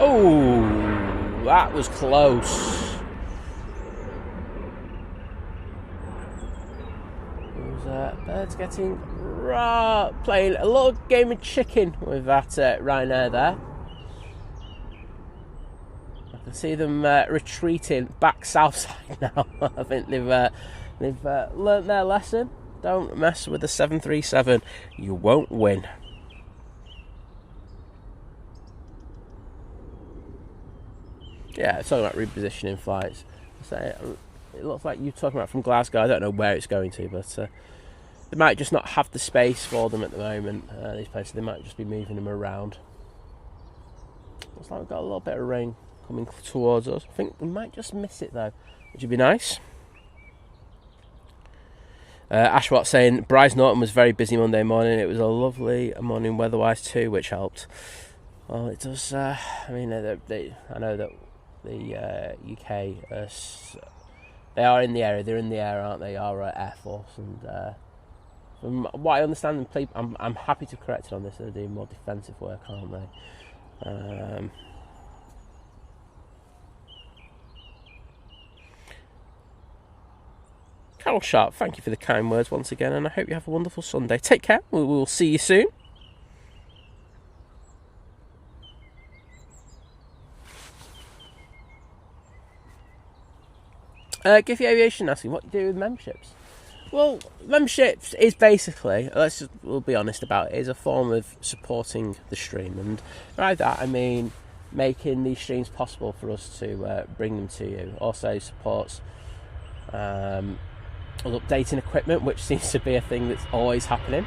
Oh, that was close. Birds getting playing a little game of chicken with that Ryanair there. I can see them retreating back south side now. I think they've learnt their lesson. Don't mess with the 737. You won't win. Yeah, it's talking about repositioning flights. So it looks like you're talking about from Glasgow. I don't know where it's going to, but they might just not have the space for them at the moment. These places, they might just be moving them around. Looks like we've got a little bit of rain coming towards us. I think we might just miss it though, which would be nice. Ashwatt saying Bryce Norton was very busy Monday morning. It was a lovely morning weather-wise too, which helped. Well, it does. I mean, I know that the UK, they are in the area. They're in the air, aren't they? Our Air Force, and from what I understand, I'm happy to correct it on this. They're doing more defensive work, aren't they? Carol Sharp, thank you for the kind words once again, and I hope you have a wonderful Sunday. Take care. We will see you soon. Giffy Aviation asking, what do you do with memberships? Well, memberships is basically, we'll be honest about it, is a form of supporting the stream. And by that I mean making these streams possible for us to bring them to you. Also supports updating equipment, which seems to be a thing that's always happening.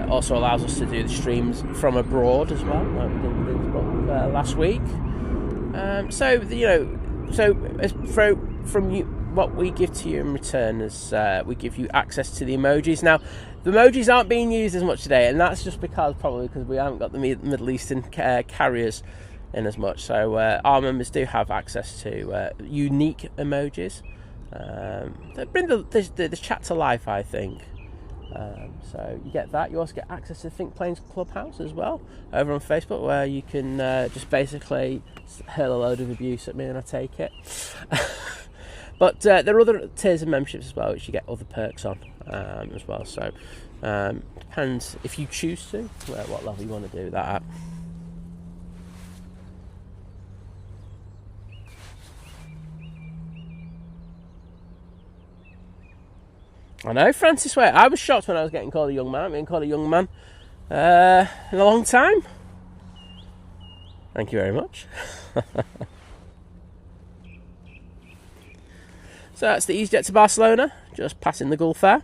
Also allows us to do the streams from abroad as well, like we did with Innsbruck last week. From you, what we give to you in return is we give you access to the emojis. Now, the emojis aren't being used as much today, and that's just probably because we haven't got the Middle Eastern carriers in as much. So our members do have access to unique emojis that bring the chat to life, I think. So you get that. You also get access to Think Planes Clubhouse as well over on Facebook, where you can just basically hurl a load of abuse at me and I take it. But there are other tiers of memberships as well, which you get other perks on as well. So depends if you choose to what level you want to do that at. I know, Francis Wade. I was shocked when I was getting called a young man. I'm getting called a young man in a long time. Thank you very much. So that's the Easyjet to Barcelona, just passing the Gulf there.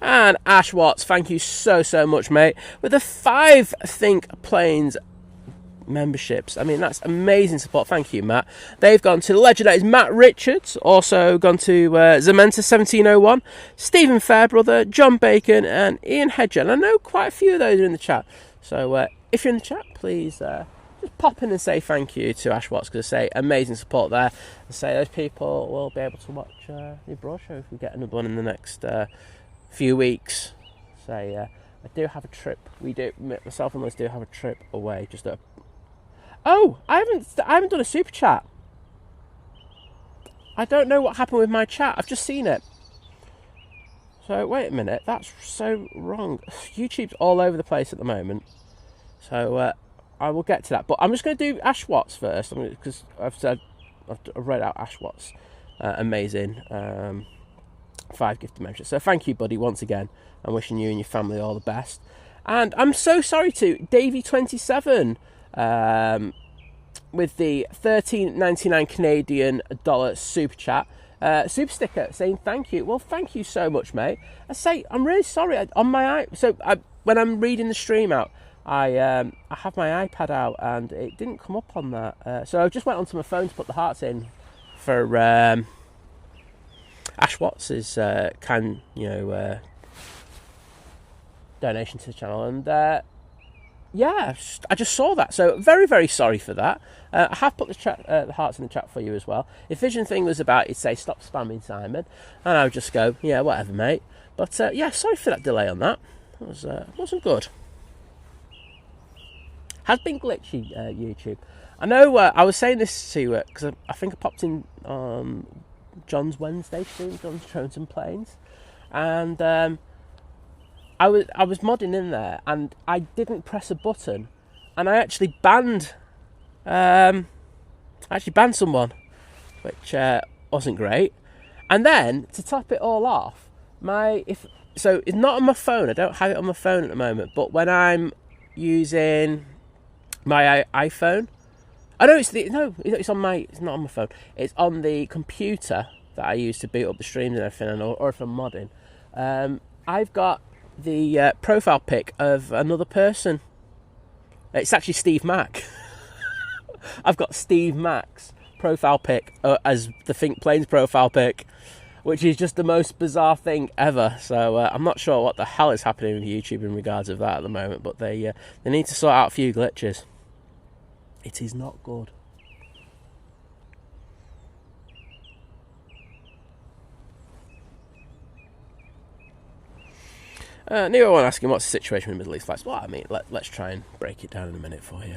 And Ash Watts, thank you so much, mate, with the 5 Think Planes memberships. I mean, that's amazing support. Thank you, Matt. They've gone to the legend that is Matt Richards, also gone to Zamenta 1701, Stephen Fairbrother, John Bacon, and Ian Hedger. And I know quite a few of those are in the chat. So if you're in the chat, please just pop in and say thank you to Ash Watts, because I say amazing support there. I say those people will be able to watch the broad show if we get another one in the next few weeks. Say I do have a trip. We do, myself and Liz do have a trip away. Oh, I haven't done a super chat. I don't know what happened with my chat. I've just seen it. So wait a minute, that's so wrong. YouTube's all over the place at the moment. So I will get to that. But I'm just going to do Ash Watts first, because I've read out Ash Watts. Amazing. 5 gifted memberships. So thank you, buddy, once again. I'm wishing you and your family all the best. And I'm so sorry to Davey27 with the $13.99 Canadian dollar super chat. Super sticker saying thank you. Well, thank you so much, mate. I say I'm really sorry. When I'm reading the stream out, I have my iPad out and it didn't come up on that. So I just went onto my phone to put the hearts in for Ash Watts' donation to the channel, and yeah, I just saw that. So very sorry for that. I have put the hearts in the chat for you as well. If Vision thing was about, it'd say stop spamming Simon, and I would just go, yeah, whatever, mate. But yeah, sorry for that delay on that. It wasn't good. Has been glitchy, YouTube. I know. I was saying this to because I think I popped in John's Wednesday stream, John's Drones and Planes, and I was modding in there, and I didn't press a button, and I actually banned someone, which wasn't great. And then to top it all off, it's not on my phone. I don't have it on my phone at the moment, but when I'm using my iPhone, it's not on my phone. It's on the computer that I use to boot up the streams and everything, or if I'm modding. I've got the profile pic of another person. It's actually Steve Mack. I've got Steve Mack's profile pic as the Think Planes profile pic, which is just the most bizarre thing ever. So I'm not sure what the hell is happening with YouTube in regards of that at the moment, but they need to sort out a few glitches. It is not good. Nero one asking what's the situation with Middle East flights. Well, I mean, let's try and break it down in a minute for you.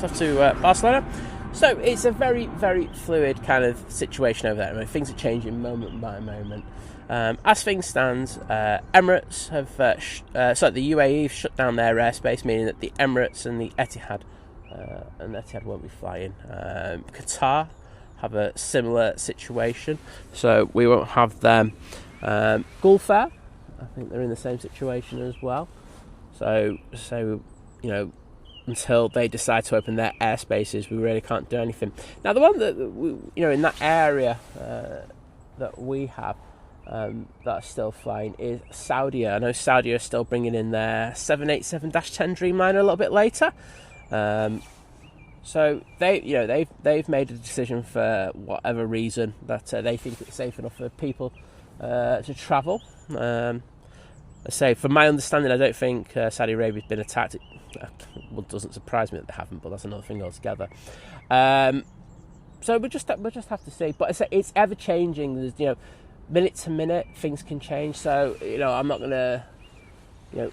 Off to Barcelona. So it's a very fluid kind of situation over there. I mean, things are changing moment by moment. As things stand, Emirates have the UAE have shut down their airspace, meaning that the Emirates and the Etihad won't be flying. Qatar have a similar situation, so we won't have them. Gulf Air, I think they're in the same situation as well. So until they decide to open their airspaces, we really can't do anything. Now, the one that in that area that we have that are still flying is Saudi. I know Saudi are still bringing in their 787-10 Dreamliner a little bit later. So they've made a decision for whatever reason that they think it's safe enough for people to travel. I say, from my understanding, I don't think Saudi Arabia's been attacked. It doesn't surprise me that they haven't, but that's another thing altogether. So we'll just have to see. But it's ever changing. There's, you know, minute to minute, things can change. So, you know, I'm not going to, you know,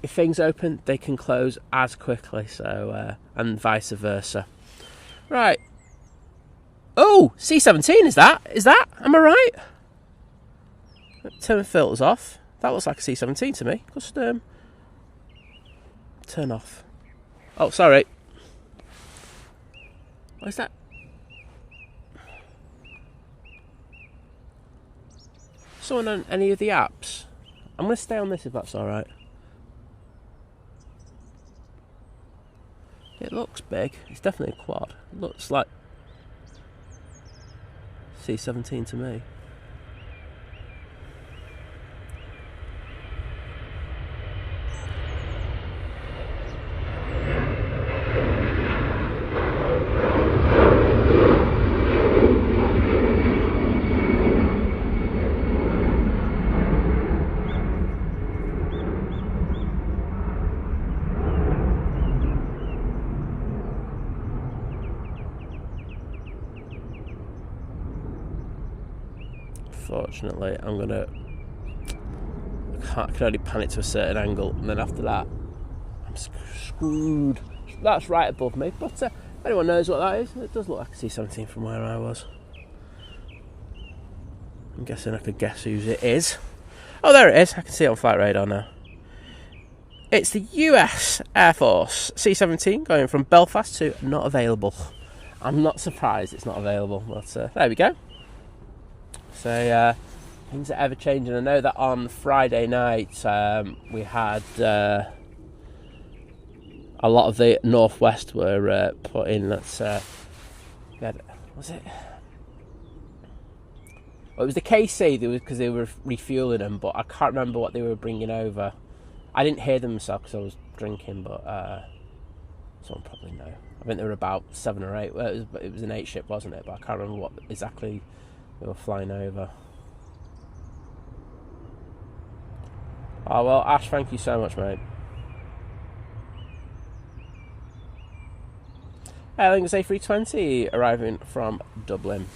if things open, they can close as quickly. So, and vice versa. Right. Oh, C-17 is that? Am I right? Turn the filters off. That looks like a C-17 to me. Just turn off. Oh, sorry. What is that? Someone on any of the apps? I'm going to stay on this if that's alright. It looks big. It's definitely a quad. It looks like C-17 to me. Fortunately, I can only pan it to a certain angle, and then after that, I'm screwed. That's right above me, but if anyone knows what that is, it does look like a C-17 from where I was. I'm guessing I could guess whose it is. Oh, there it is. I can see it on flight radar now. It's the US Air Force C-17 going from Belfast to not available. I'm not surprised it's not available, but there we go. So things are ever changing. I know that on Friday night we had a lot of the Northwest were put in. Was it? Well, it was the KC because they were refueling them, but I can't remember what they were bringing over. I didn't hear them myself because I was drinking, but someone probably know. I think there were about 7 or 8. Well, it was an 8 ship, wasn't it? But I can't remember what exactly they were flying over. Oh, well, Ash, thank you so much, mate. I think it's A320 arriving from Dublin.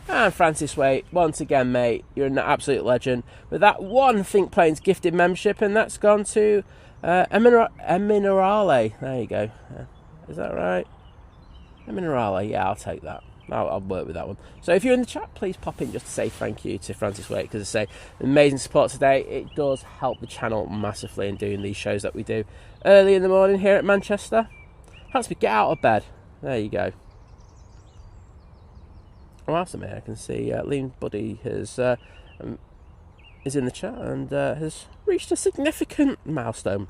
And Francis Waite, once again, mate, you're an absolute legend. With that one Think Planes gifted membership, and that's gone to Eminerale. There you go. Is that right? Eminerale, yeah, I'll take that. I'll work with that one. So if you're in the chat, please pop in just to say thank you to Francis Waite, because I say amazing support today. It does help the channel massively in doing these shows that we do early in the morning here at Manchester. Helps me get out of bed. There you go. Oh, awesome, I can see Liam Buddy is in the chat and has reached a significant milestone.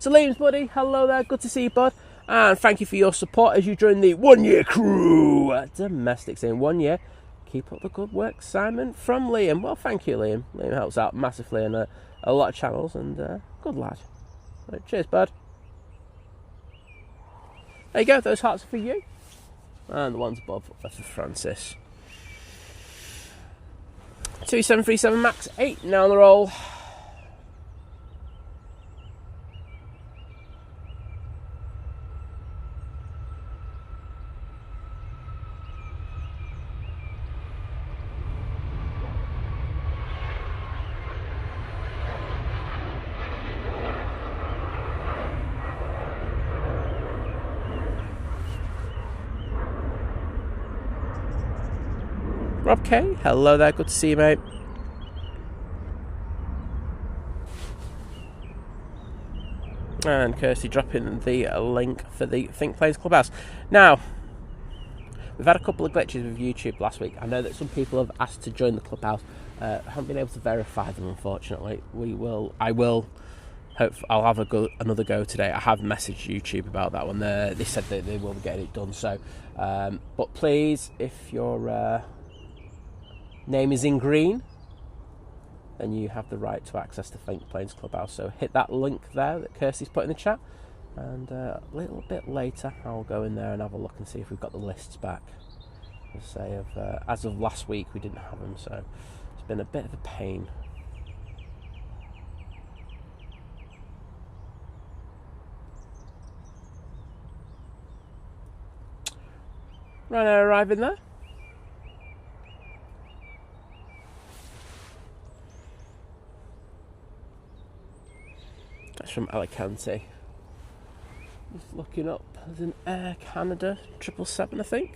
So Liam's Buddy, hello there, good to see you, bud. And thank you for your support as you join the 1 year crew at Domestics in 1 year. Keep up the good work, Simon, from Liam. Well, thank you, Liam. Liam helps out massively on a lot of channels, and good lad. Right, cheers, bud. There you go, those hearts are for you. And the ones above are for Francis. 2737 Max 8 now on the roll. Rob K, hello there, good to see you, mate. And Kirsty dropping the link for the Think Planes Clubhouse. Now, we've had a couple of glitches with YouTube last week. I know that some people have asked to join the Clubhouse. I haven't been able to verify them, unfortunately. I'll have another go today. I have messaged YouTube about that one. They said that they will be getting it done. So, but please, if your name is in green, then you have the right to access the Think Planes Clubhouse. So hit that link there that Kirsty's put in the chat, and a little bit later I'll go in there and have a look and see if we've got the lists back. As of last week we didn't have them, so it's been a bit of a pain. Ryanair arriving there. That's from Alicante. Just looking up, there's an Air Canada 777, I think.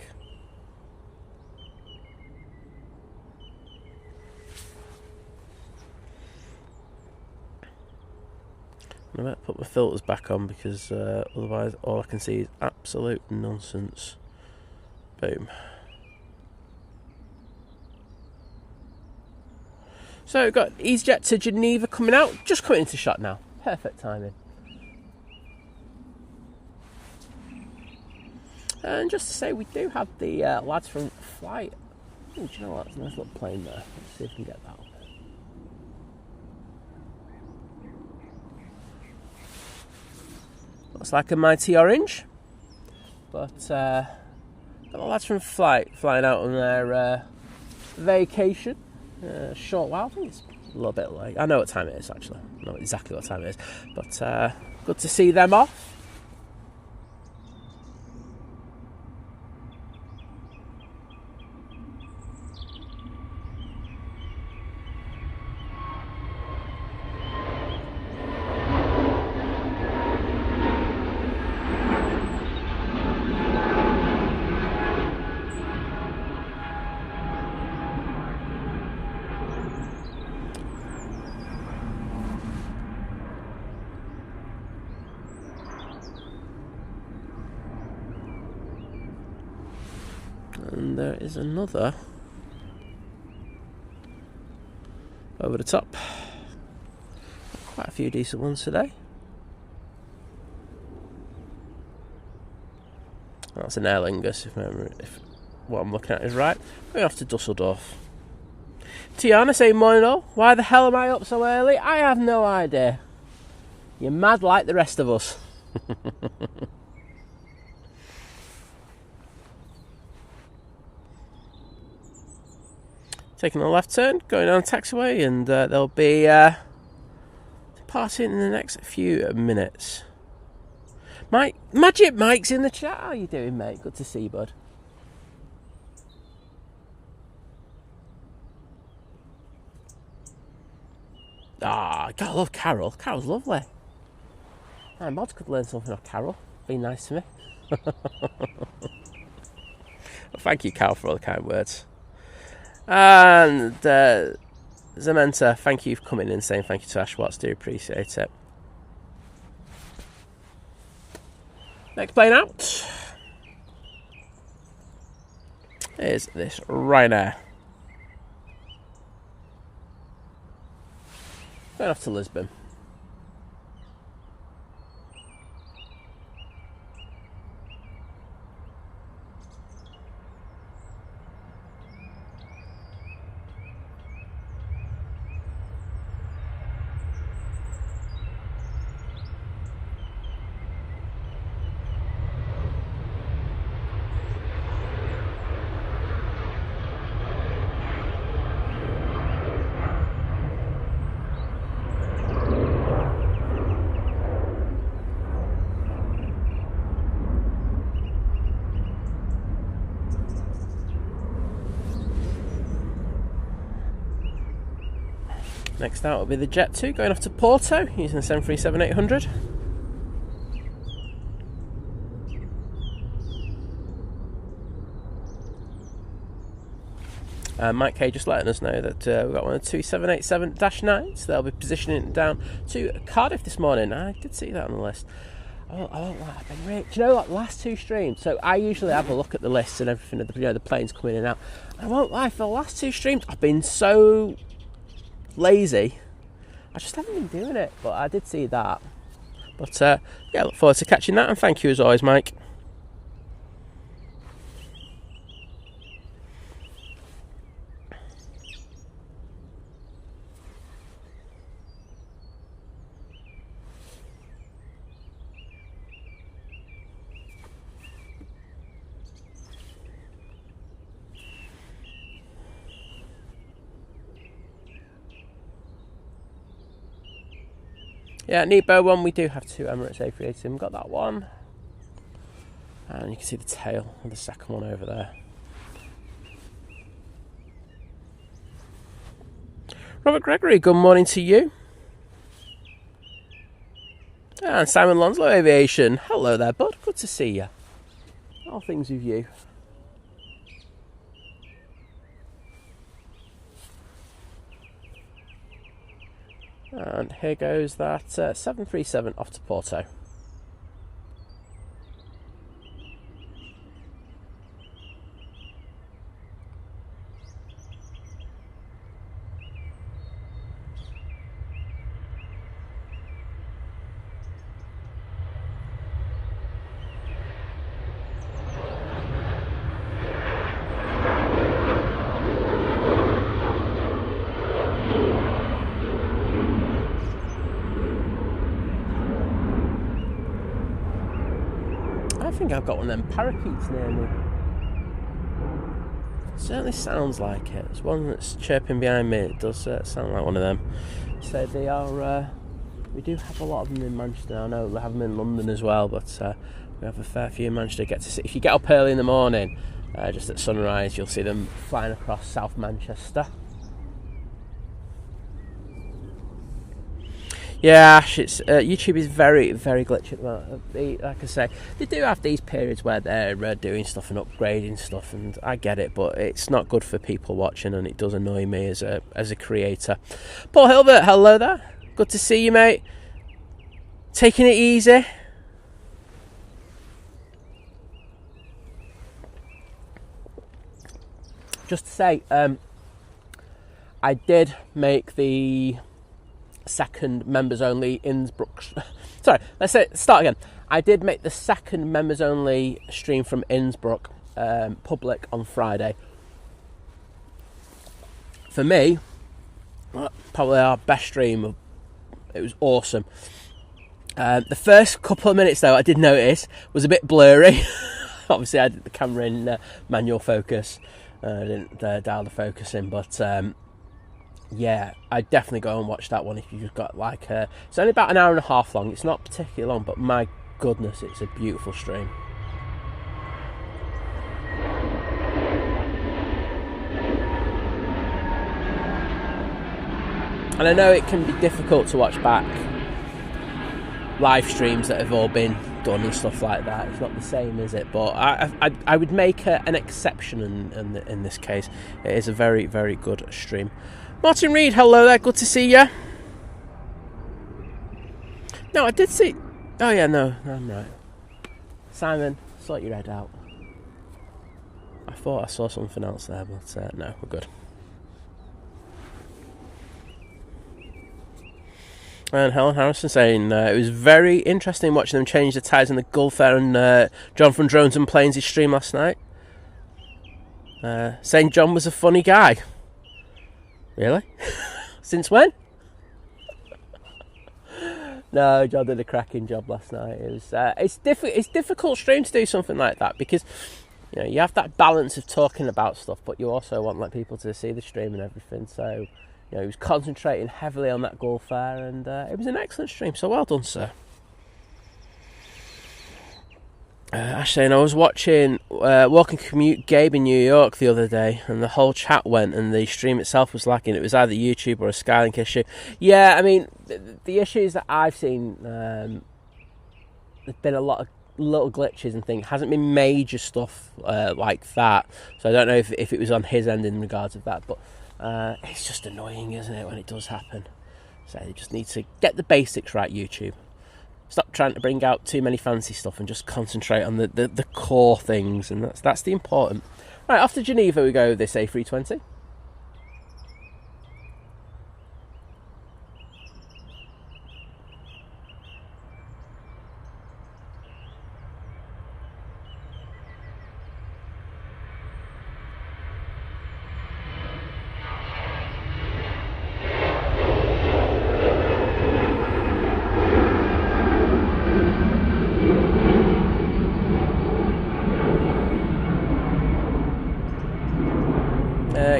I might put my filters back on because otherwise all I can see is absolute nonsense. Boom. So we've got Easyjet to Geneva coming out, just coming into shot now. Perfect timing. And just to say, we do have the lads from Flight. Oh, do you know what? There's a nice little plane there. Let's see if we can get that up. Looks like a mighty orange. But got the lads from Flight flying out on their vacation. Short while. I think it's a little bit late. I know what time it is, actually. I know exactly what time it is. But good to see them off. And there is another over the top. Quite a few decent ones today. That's an Aer Lingus, if what I'm looking at is right. Going off to Dusseldorf. Tiana saying morning all. Why the hell am I up so early? I have no idea. You're mad like the rest of us. Taking a left turn, going down the taxiway, and they'll be departing in the next few minutes. Magic Mike's in the chat. How are you doing, mate? Good to see you, bud. Ah, gotta love Carol. Carol's lovely. My mods could learn something off Carol. Be nice to me. Well, thank you, Carol, for all the kind words. And Zamenta, thank you for coming in and saying thank you to Ash Watts. Do appreciate it. Next plane out is this Ryanair. Going off to Lisbon. Next out will be the Jet 2 going off to Porto using the 737-800. Mike K just letting us know that we've got one of the two 787-9s. They'll be positioning down to Cardiff this morning. I did see that on the list. I won't lie, I've been really, do you know what, last two streams, so I usually have a look at the lists and everything, the planes coming in and out. I won't lie, for the last two streams, I've been so lazy. I just haven't been doing it, but I did see that. But yeah, look forward to catching that, and thank you as always, Mike. Yeah, Nebo one, we do have two Emirates A380. We've got that one. And you can see the tail of the second one over there. Robert Gregory, good morning to you. And Simon Lonslow, Aviation. Hello there, bud. Good to see you. All things with you. And here goes that 737 off to Porto. I think I've got one of them parakeets near me. It certainly sounds like it. There's one that's chirping behind me. It does sound like one of them. So they are. We do have a lot of them in Manchester. I know we have them in London as well, but we have a fair few in Manchester. Get to see. If you get up early in the morning, just at sunrise, you'll see them flying across South Manchester. Yeah, Ash, it's YouTube is very, very glitchy at the moment. Like I say, they do have these periods where they're doing stuff and upgrading stuff, and I get it, but it's not good for people watching, and it does annoy me as a creator. Paul Hilbert, hello there. Good to see you, mate. Taking it easy. Just to say, I did make the second members only Innsbruck. Sorry, start again. I did make the second members only stream from Innsbruck public on Friday. For me, probably our best stream. It was awesome. The first couple of minutes, though, I did notice was a bit blurry. Obviously, I did the camera in manual focus. I didn't dial the focus in, but yeah, I'd definitely go and watch that one if you've got like it's only about an hour and a half long. It's not particularly long, but my goodness, it's a beautiful stream. And I know it can be difficult to watch back live streams that have all been done and stuff like that. It's not the same, is it? But I would make an exception in this case. It is a very, very good stream. Martin Reed, hello there, good to see you. No, I did see... Oh yeah, no, I'm right. Simon, sort your head out. I thought I saw something else there, but no, we're good. And Helen Harrison saying, it was very interesting watching them change the tyres in the Gulf Air and John from Drones and Planes' stream last night. Saying John was a funny guy. Really? Since when? No, John did a cracking job last night. It was it's difficult stream to do something like that because you have that balance of talking about stuff, but you also want like people to see the stream and everything. So he was concentrating heavily on that Gulf Air, and it was an excellent stream. So well done, sir. Actually, and I was watching Walk and Commute Gabe in New York the other day, and the whole chat went, and the stream itself was lacking. It was either YouTube or a Skylink issue. Yeah, I mean, the issues that I've seen, there's been a lot of little glitches and things. Hasn't been major stuff like that. So I don't know if it was on his end in regards of that, but it's just annoying, isn't it, when it does happen? So you just need to get the basics right, YouTube. Stop trying to bring out too many fancy stuff and just concentrate on the core things, and that's the important. Right, off to Geneva we go with this A320.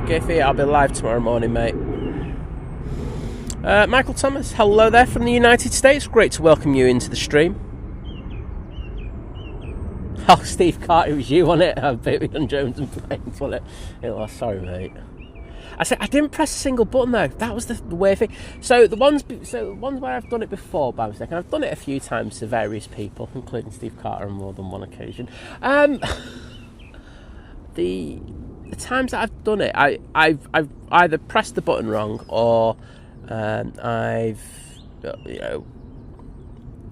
Giffy, I'll be live tomorrow morning, mate. Michael Thomas, hello there from the United States. Great to welcome you into the stream. Oh, Steve Carter, it was you on it. Baby on Jones and Planes, wasn't it? Oh, sorry, mate. I said I didn't press a single button though. That was the weird thing. So the ones where I've done it before by mistake, and I've done it a few times to various people, including Steve Carter on more than one occasion. The times that I've done it, I've either pressed the button wrong or I've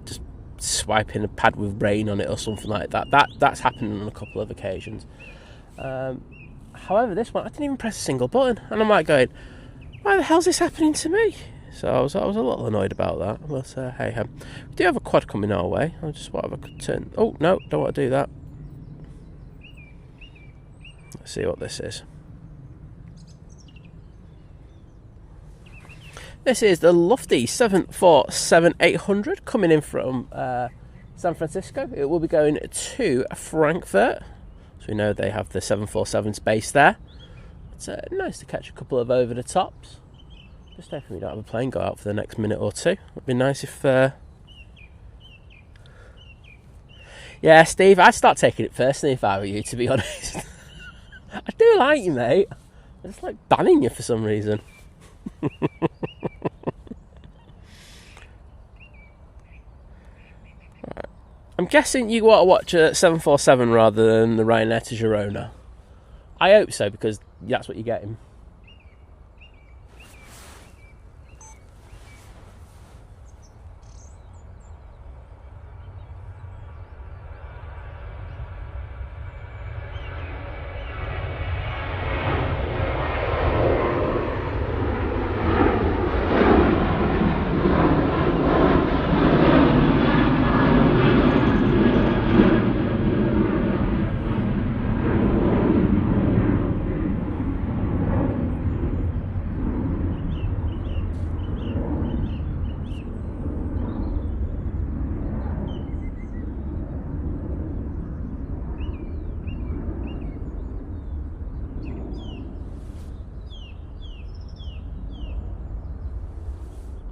just swiping a pad with rain on it or something like that. That's happened on a couple of occasions. However, this one I didn't even press a single button, and I'm like going, why the hell's this happening to me? So I was a little annoyed about that. But hey, we do have a quad coming our way. I just want to have a turn. Oh no, don't want to do that. Let's see what this is. This is the lofty 747-800 coming in from San Francisco. It will be going to Frankfurt. So we know they have the 747s based there. It's nice to catch a couple of over the tops. Just hoping we don't have a plane go out for the next minute or two. It'd be nice if... Yeah, Steve, I'd start taking it personally if I were you, to be honest. I do like you, mate. I just like banning you for some reason. I'm guessing you want to watch a 747 rather than the Ryanair to Girona. I hope so, because that's what you're getting.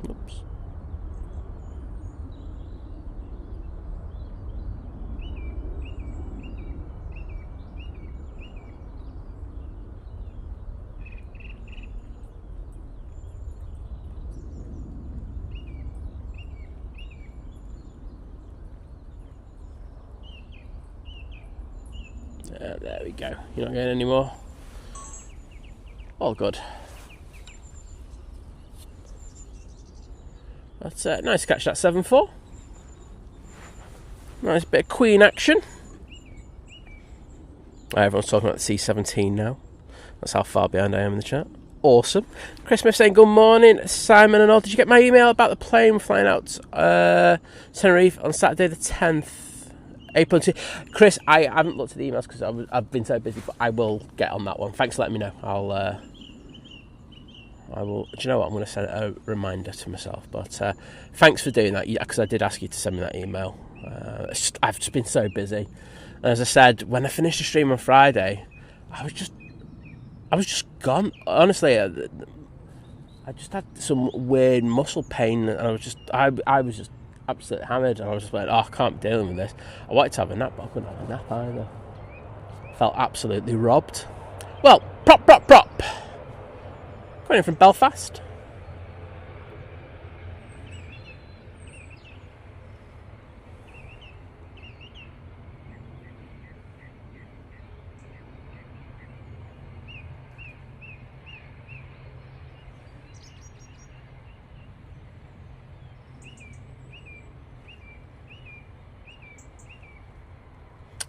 Oops. There we go. You're not getting any more? All good. That's nice to catch that 7-4. Nice bit of Queen action. Everyone's talking about the C-17 now. That's how far behind I am in the chat. Awesome. Chris Smith saying good morning. Simon and all. Did you get my email about the plane flying out Tenerife on Saturday the 10th? April 2. Chris, I haven't looked at the emails because I've been so busy, but I will get on that one. Thanks for letting me know. I will. Do you know what? I'm going to send a reminder to myself. But thanks for doing that, because I did ask you to send me that email. I've just been so busy. And as I said, when I finished the stream on Friday, I was just gone. Honestly, I just had some weird muscle pain, and I was just absolutely hammered, and I was just like, I can't be dealing with this. I wanted to have a nap, but I couldn't have a nap either. Felt absolutely robbed. Well, prop. Coming in from Belfast.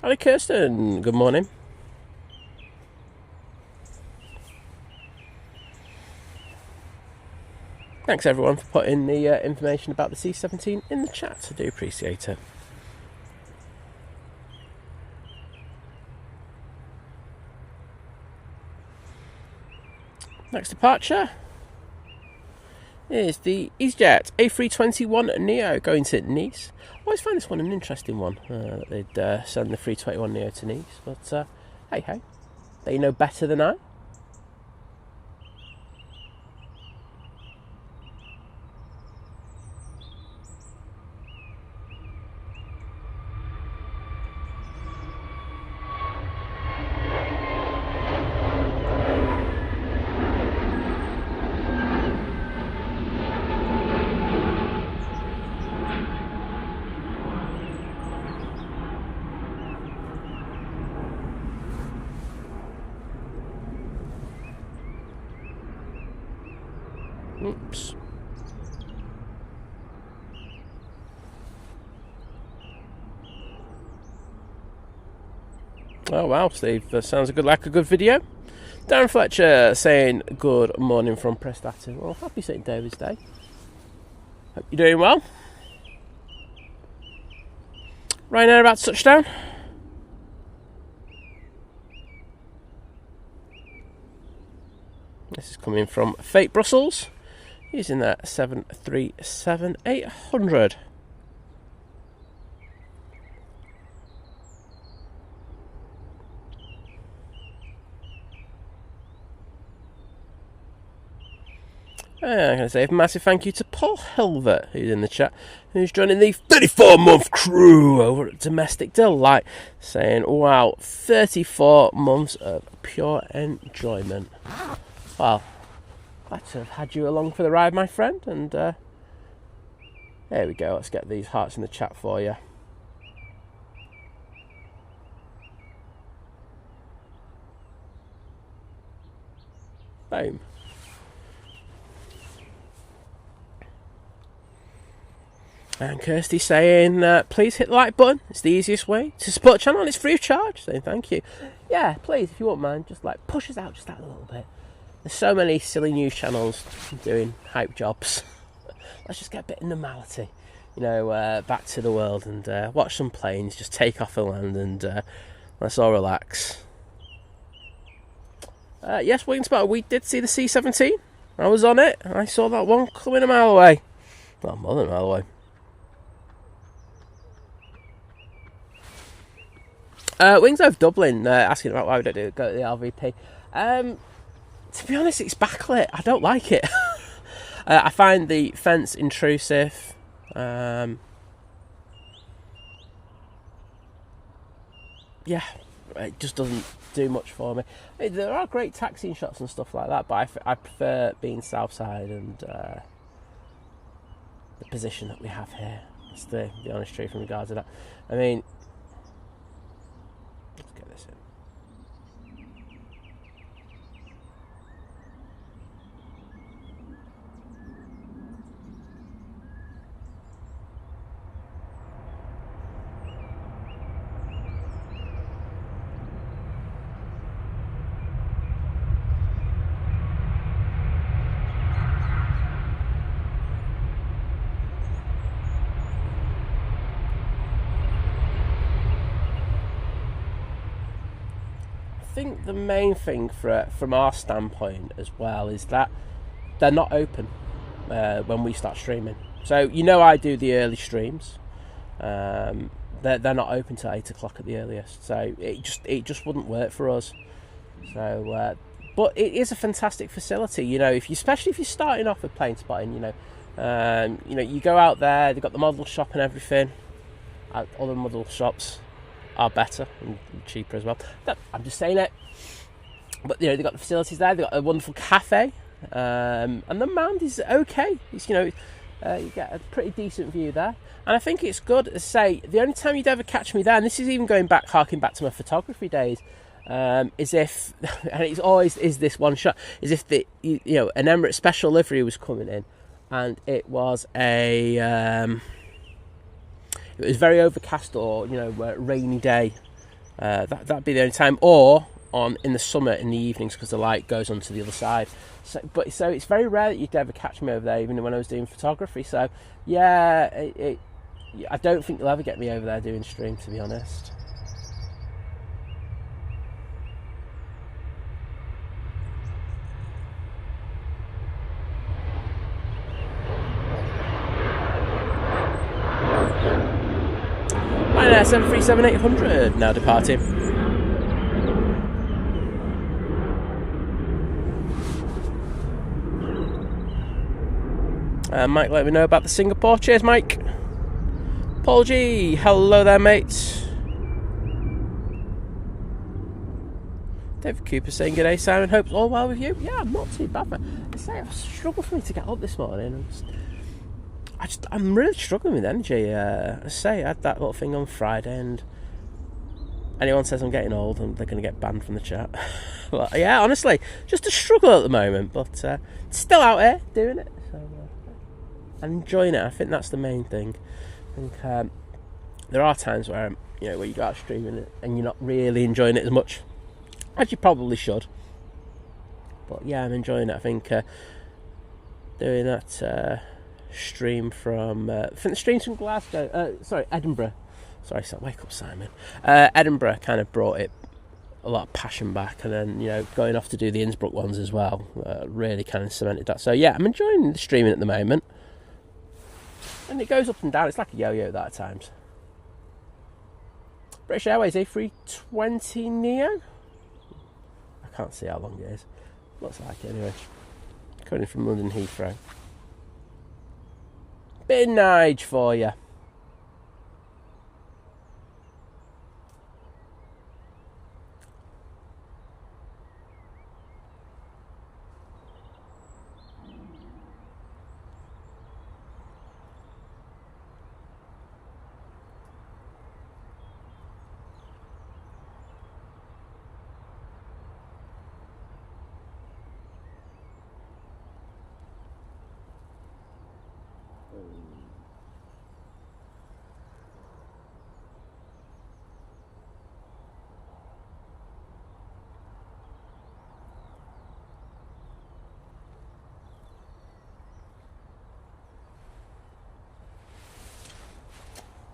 Hi, Kirsten. Good morning. Thanks, everyone, for putting the information about the C-17 in the chat. I do appreciate it. Next departure is the Easyjet A321neo going to Nice. I always find this one an interesting one. They'd send the 321neo to Nice, but hey, they know better than I. Oops. Oh wow, Steve, that sounds like a good video. Darren Fletcher saying good morning from Prestatu. Well, happy St David's Day. Hope you're doing well. Ryanair about to touchdown. This is coming from Fate Brussels, using that 737-800. I'm going to say a massive thank you to Paul Hilvert, who's in the chat, who's joining the 34-month crew over at Domestic Delight, saying, wow, 34 months of pure enjoyment. Well, glad to have had you along for the ride, my friend, and there we go, let's get these hearts in the chat for you. Boom. And Kirsty saying, please hit the like button. It's the easiest way to support the channel and it's free of charge. Saying thank you. Yeah, please, if you won't mind, just like push us out just that a little bit. There's so many silly news channels doing hype jobs. Let's just get a bit of normality, you know, back to the world and watch some planes just take off the land and let's all relax. Yes, Wingspot, we did see the C-17. I was on it. I saw that one coming a mile away. Well, more than a mile away. Wings of Dublin asking about why we don't go to the LVP. To be honest, it's backlit. I don't like it. I find the fence intrusive. Yeah, it just doesn't do much for me. There are great taxiing shots and stuff like that, but I prefer being south side and the position that we have here. That's the honest truth in regards to that. I mean, let's get this in. I think the main thing from our standpoint as well is that they're not open when we start streaming. So you know I do the early streams. They're not open till 8 o'clock at the earliest. So it just wouldn't work for us. So but it is a fantastic facility. You know, especially if you're starting off with plane spotting. You know, you go out there. They've got the model shop and everything. Other model shops are better and cheaper as well. I'm just saying it. But you know, they've got the facilities there. They've got a wonderful cafe, and the mound is okay. It's, you get a pretty decent view there, and I think it's good to say the only time you'd ever catch me there, and this is even harking back to my photography days, is if, and it's always is this one shot, is if an Emirates special livery was coming in, and it was it was very overcast or rainy day. That'd be the only time, or in the summer in the evenings because the light goes onto the other side. So it's very rare that you'd ever catch me over there, even when I was doing photography. So yeah, I don't think you'll ever get me over there doing stream, to be honest. Ryanair 737-800 now departing. Mike, let me know about the Singapore. Cheers, Mike. Paul G, hello there, mate. David Cooper saying good day, Simon. Hope all well with you. Yeah, I'm not too bad, but I say I've struggled for me to get up this morning. I'm really struggling with energy. I had that little thing on Friday, and anyone says I'm getting old, and they're going to get banned from the chat. But yeah, honestly, just a struggle at the moment, but still out here doing it. and enjoying it. I think that's the main thing. I think there are times where where you go out streaming it and you're not really enjoying it as much as you probably should. But yeah, I'm enjoying it. I think doing that stream from I think the streams from Glasgow, Edinburgh. Sorry, wake up, Simon. Edinburgh kind of brought it a lot of passion back, and then going off to do the Innsbruck ones as well really kind of cemented that. So yeah, I'm enjoying the streaming at the moment, and it goes up and down. It's like a yo-yo at times. British Airways A320 Neo. I can't see how long it is. Looks like it anyway. Coming in from London Heathrow. Bit of Nige for you.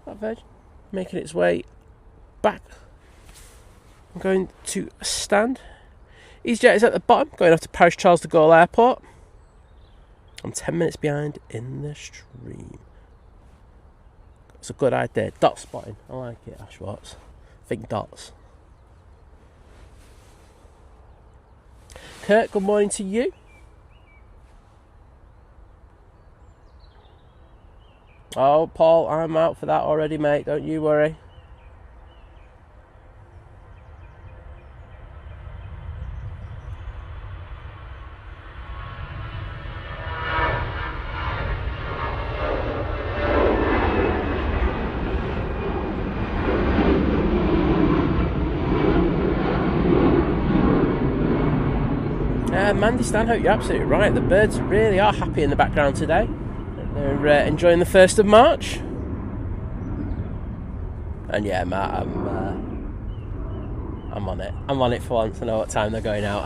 That veg making its way back. I'm going to stand. Easyjet is at the bottom, going off to Paris Charles de Gaulle Airport. I'm 10 minutes behind in the stream. It's a good idea. Dot spotting. I like it, Ashwarts. Think dots. Kurt, good morning to you. Oh, Paul, I'm out for that already, mate. Don't you worry. Mandy Stanhope, you're absolutely right. The birds really are happy in the background today. They're enjoying the 1st of March. And yeah, Matt, I'm on it. I'm on it for once. I know what time they're going out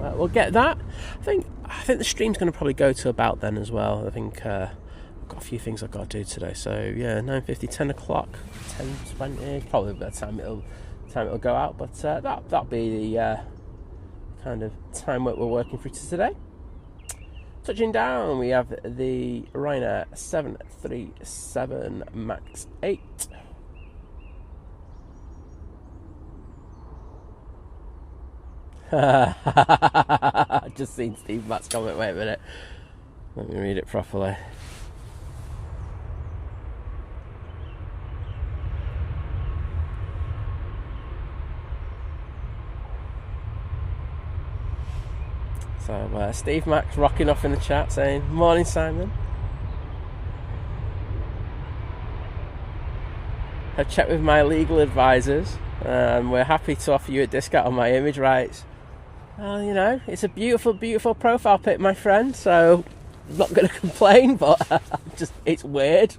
at. We'll get that. I think the stream's going to probably go to about then as well. I think I've got a few things I've got to do today. So yeah, 9:50, 10 o'clock, 10:20, probably by the time it'll go out. But that'll be the kind of time we're working through to today. Touching down, we have the Ryanair 737 MAX 8. Just seen Steve Matt's comment. Wait a minute. Let me read it properly. So Steve Max rocking off in the chat saying, "Morning, Simon. I've checked with my legal advisors and we're happy to offer you a discount on my image rights." Well, it's a beautiful, beautiful profile pic, my friend, so I'm not going to complain, but it's weird.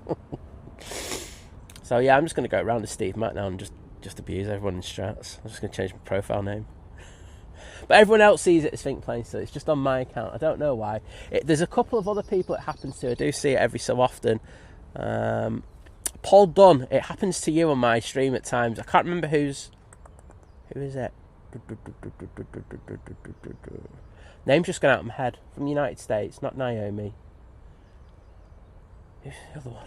So yeah, I'm just going to go around to Steve Mac now and just abuse everyone in strats. I'm just going to change my profile name. But everyone else sees it as Think Plane, so it's just on my account. I don't know why. There's a couple of other people it happens to. I do see it every so often. Paul Dunn, it happens to you on my stream at times. I can't remember who is it. Name's just gone out of my head. From the United States, not Naomi. Who's the other one?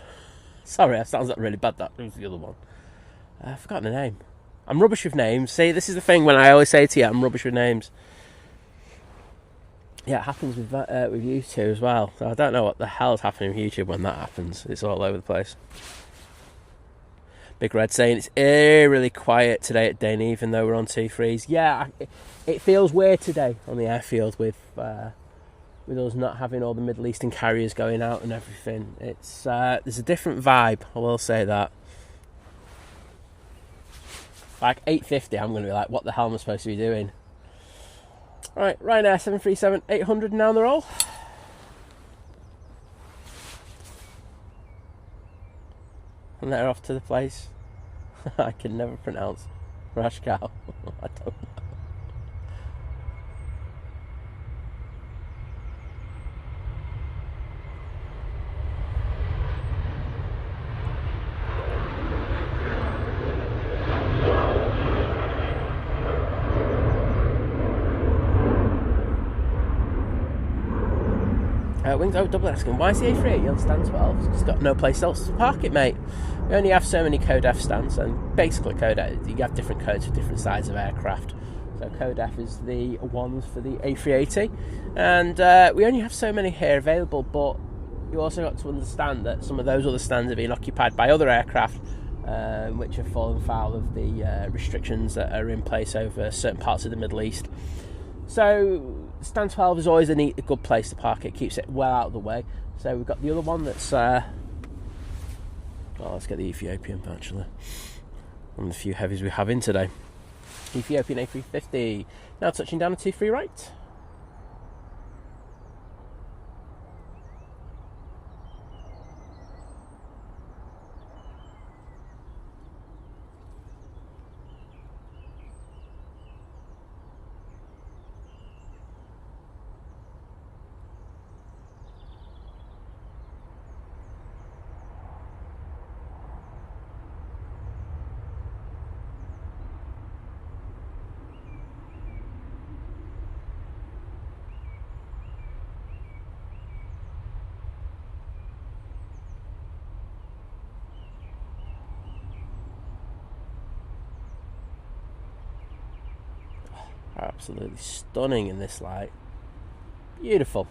Sorry, that sounds like really bad. Who's the other one? I've forgotten the name. I'm rubbish with names. See, this is the thing when I always say to you, I'm rubbish with names. Yeah, it happens with you two as well. So I don't know what the hell's happening with YouTube when that happens. It's all over the place. Big Red saying it's eerily quiet today at Dane, even though we're on T3s. Yeah, it feels weird today on the airfield with us not having all the Middle Eastern carriers going out and everything. It's there's a different vibe, I will say that. Like 8:50, I'm going to be like, what the hell am I supposed to be doing? Right, Ryanair 737-800 now on the roll. and they're off to the place I can never pronounce. Rashkow. I don't know. Wings double asking, why is the A380 on stand 12? It's got no place else to park it, mate. We only have so many Code F stands, and basically Code F, you have different codes for different sizes of aircraft. So Code F is the ones for the A380, and we only have so many here available, but you also got to understand that some of those other stands are being occupied by other aircraft, which have fallen foul of the restrictions that are in place over certain parts of the Middle East. So stand 12 is always a good place to park it. Keeps it well out of the way. So we've got the other one that's let's get the Ethiopian actually. One of the few heavies we have in today. Ethiopian A350 now touching down a 2-3 right. Absolutely stunning in this light. Beautiful.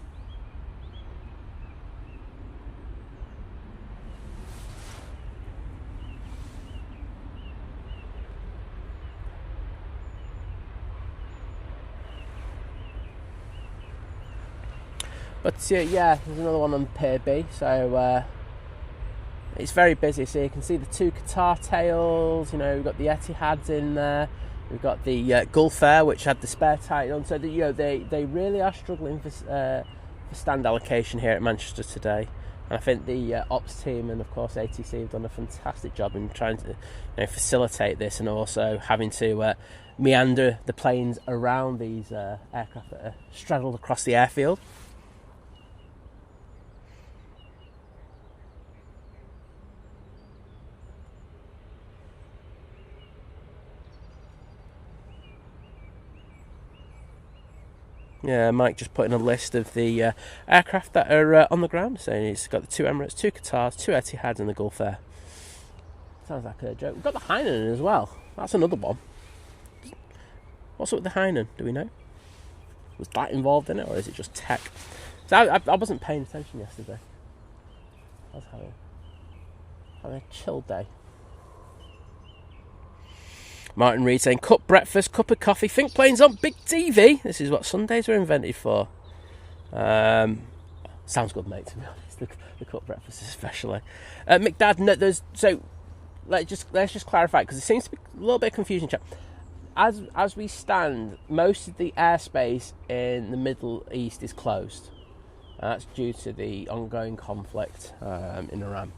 But yeah, there's another one on Pier B, so it's very busy. So you can see the two Qatar tails, you know, we've got the Etihads in there, we've got the Gulf Air, which had the spare title on. So that, you know, they really are struggling for stand allocation here at Manchester today. And I think the ops team and of course ATC have done a fantastic job in trying to, you know, facilitate this, and also having to meander the planes around these aircraft that are straddled across the airfield. Yeah, Mike just put in a list of the aircraft that are on the ground. So he's got the two Emirates, two Qatars, two Etihads, and the Gulf Air. Sounds like a joke. We've got the Hainan as well. That's another one. What's up with the Hainan? Do we know? Was that involved in it, or is it just tech? So I wasn't paying attention yesterday. I was having a chill day. Martin Reed saying, cup breakfast, cup of coffee, think planes on big TV. This is what Sundays were invented for. Sounds good, mate, to be honest. The cup breakfast especially. McDad, no, let's just clarify, because there seems to be a little bit of confusion, chap. As we stand, most of the airspace in the Middle East is closed. That's due to the ongoing conflict in Iran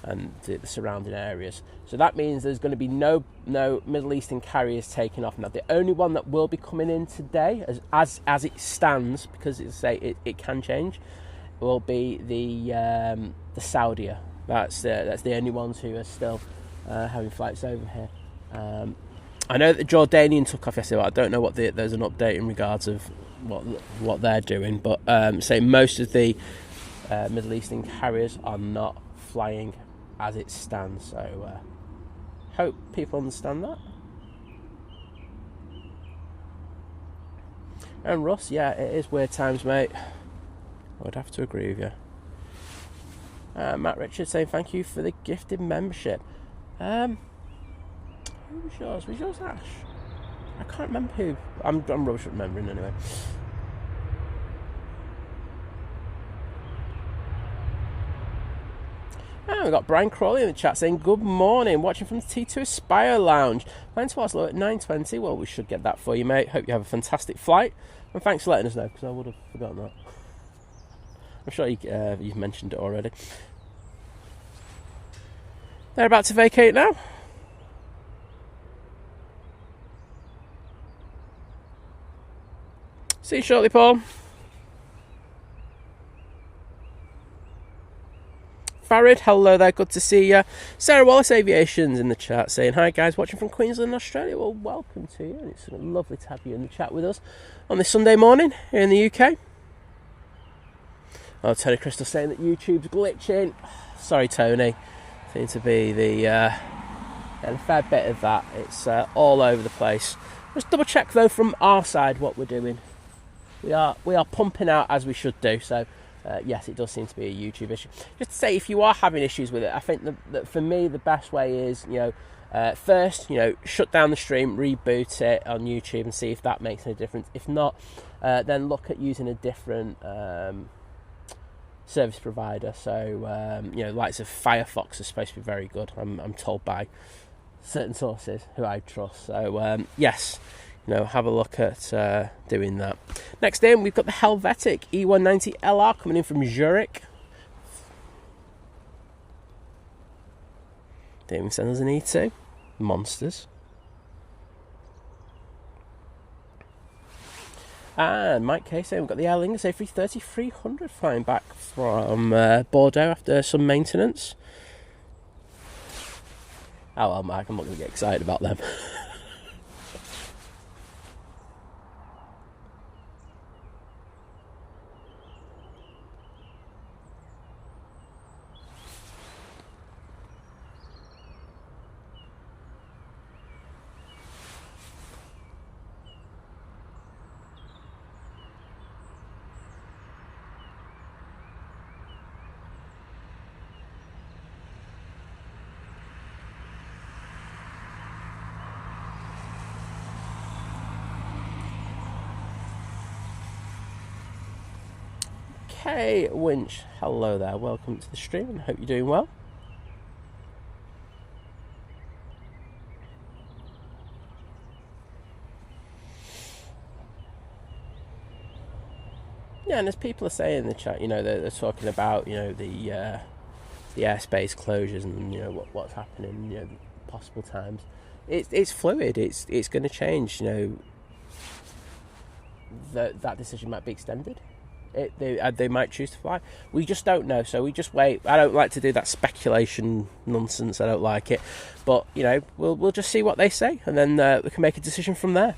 and the surrounding areas. So that means there's going to be no Middle Eastern carriers taking off. Now, the only one that will be coming in today, as it stands, because it can change, will be the Saudia. That's the only ones who are still having flights over here. I know that the Jordanian took off yesterday, but I don't know what there's an update in regards of what they're doing. But say most of the Middle Eastern carriers are not flying as it stands, so hope people understand that. And Russ, yeah, it is weird times, mate. I would have to agree with you. Matt Richards saying thank you for the gifted membership. Who was yours? Was yours Ash? I can't remember who. I'm rubbish at remembering anyway. We've got Brian Crawley in the chat saying, good morning, watching from the T2 Aspire Lounge. Plane to Oslo at 9:20. Well, we should get that for you, mate. Hope you have a fantastic flight. And thanks for letting us know, because I would have forgotten that. I'm sure you've mentioned it already. They're about to vacate now. See you shortly, Paul. Farid, hello there, good to see you. Sarah Wallace Aviation's in the chat saying, hi guys, watching from Queensland, Australia. Well, welcome to you. It's lovely to have you in the chat with us on this Sunday morning here in the UK. Oh, Tony Crystal saying that YouTube's glitching. Sorry, Tony. Seems to be a fair bit of that. It's all over the place. Just double check though from our side what we're doing. We are pumping out as we should do. So yes, it does seem to be a YouTube issue. Just to say, if you are having issues with it, I think that for me the best way is first shut down the stream, reboot it on YouTube, and see if that makes any difference. If not, then look at using a different service provider. So likes of Firefox are supposed to be very good. I'm told by certain sources who I trust. So yes, have a look at doing that. Next in, we've got the Helvetic E190 LR coming in from Zurich. They even send us an E2. Monsters. And Mike K saying we've got the Aer Lingus A330-300 flying back from Bordeaux after some maintenance. Oh well, Mike, I'm not going to get excited about them. Hey Winch, hello there, welcome to the stream and hope you're doing well. Yeah, and as people are saying in the chat, they're talking about the airspace closures and what's happening, possible times. It's fluid. It's going to change. That decision might be extended. They might choose to fly. We just don't know, so we just wait. I don't like to do that speculation nonsense. I don't like it, but we'll just see what they say, and then we can make a decision from there.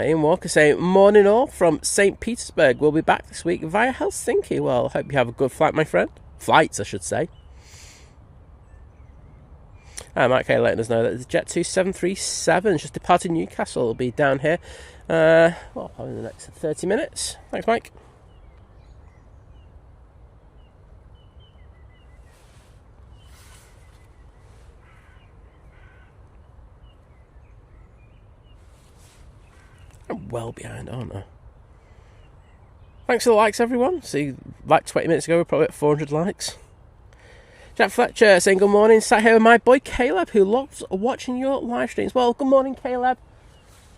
Ian Walker saying, morning all from St. Petersburg. We'll be back this week via Helsinki. Well, hope you have a good flight, my friend. Flights, I should say. Mike K letting us know that the Jet 2737 just departed Newcastle. Will be down here probably in the next 30 minutes. Thanks, Mike. I'm well behind, aren't I? Thanks for the likes, everyone. See, like 20 minutes ago, we're probably at 400 likes. Jack Fletcher saying good morning. Sat here with my boy Caleb, who loves watching your live streams. Well, good morning, Caleb.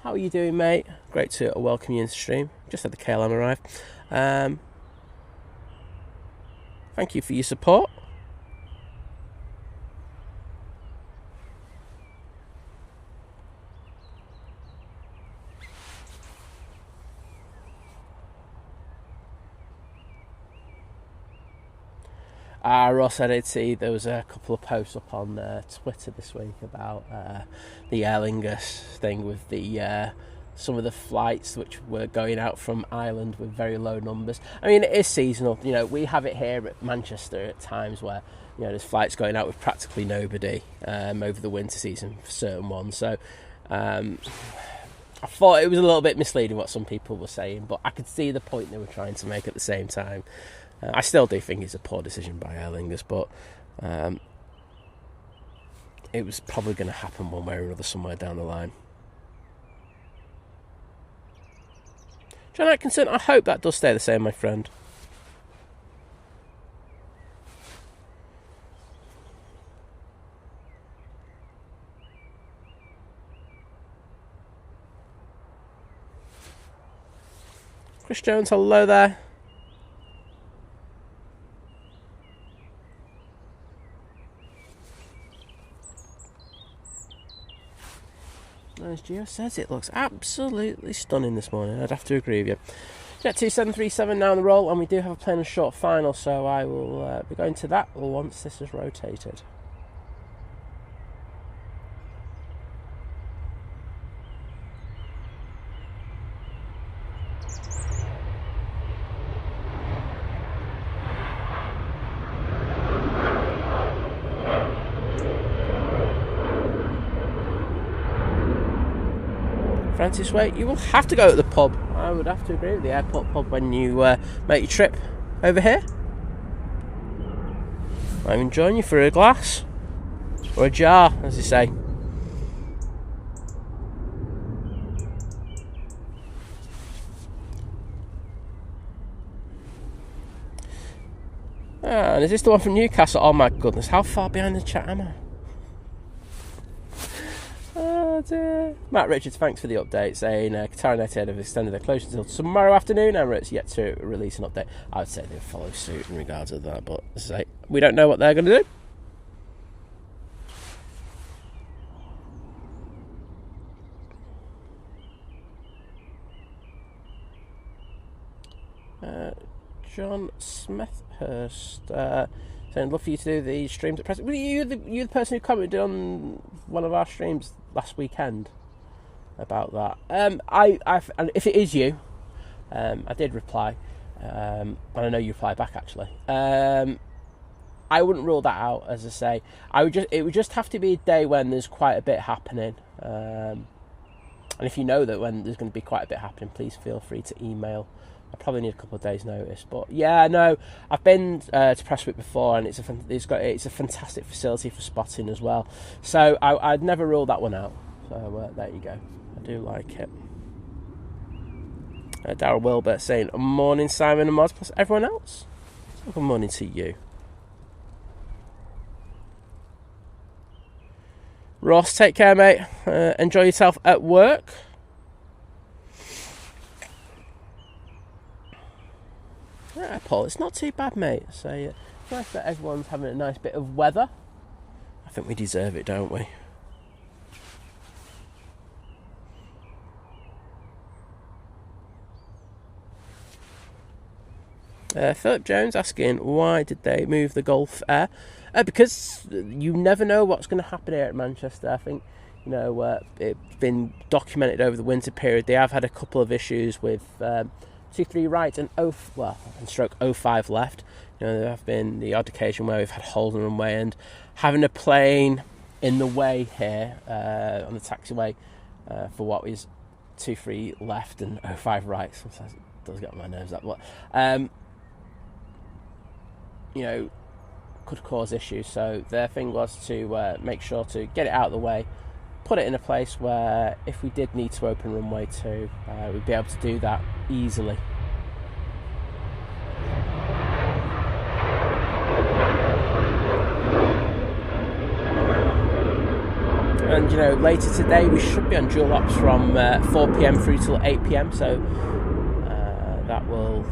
How are you doing, mate? Great to welcome you into the stream. Just had the KLM arrive. Thank you for your support. Ross, I did see there was a couple of posts up on Twitter this week about the Aer Lingus thing with the some of the flights which were going out from Ireland with very low numbers. I mean, it is seasonal. We have it here at Manchester at times where there's flights going out with practically nobody over the winter season for certain ones. So I thought it was a little bit misleading what some people were saying, but I could see the point they were trying to make at the same time. I still do think it's a poor decision by Aer Lingus, but it was probably going to happen one way or another somewhere down the line. John Atkinson, I hope that does stay the same, my friend. Chris Jones, hello there. As Gio says, it looks absolutely stunning this morning. I'd have to agree with you. Jet 2737 now on the roll, and we do have a plane and short final, so I will be going to that once this is rotated. Francis Way, you will have to go to the pub. I would have to agree with the airport pub when you make your trip over here. I'm enjoying you for a glass or a jar, as they say. And is this the one from Newcastle? Oh my goodness, how far behind the chat am I? Oh dear. Matt Richards, thanks for the update, saying Cathay and Etihad have extended their closure until tomorrow afternoon. Emirates yet to release an update. I would say they'll follow suit in regards to that, but as I say, we don't know what they're going to do. John Smithhurst saying, love for you to do the streams at present. Were you the person who commented on one of our streams last weekend about that? And if it is you, I did reply, and I know you replied back actually. I wouldn't rule that out, as I say. It would just have to be a day when there's quite a bit happening. And if you know that when there's going to be quite a bit happening, please feel free to email. I probably need a couple of days' notice, but yeah, no, I've been to Prestwick before, and it's a fantastic facility for spotting as well. So I'd never rule that one out. So there you go. I do like it. Darryl Wilbert saying, morning Simon and Moz plus everyone else. Good morning to you. Ross, take care, mate. Enjoy yourself at work. Yeah, Paul, it's not too bad, mate. So it's nice that everyone's having a nice bit of weather. I think we deserve it, don't we? Philip Jones asking, why did they move the Gulf Air? Because you never know what's going to happen here at Manchester. I think, it's been documented over the winter period. They have had a couple of issues with 23 right and stroke 05 left. There have been the odd occasion where we've had holes in the runway, and having a plane in the way here on the taxiway for what is 23 left and 05 right. Sometimes it does get on my nerves, that, but could cause issues. So their thing was to make sure to get it out of the way, put it in a place where if we did need to open runway 2, we'd be able to do that easily. And later today we should be on dual ops from 4 p.m. through till 8 p.m. So that will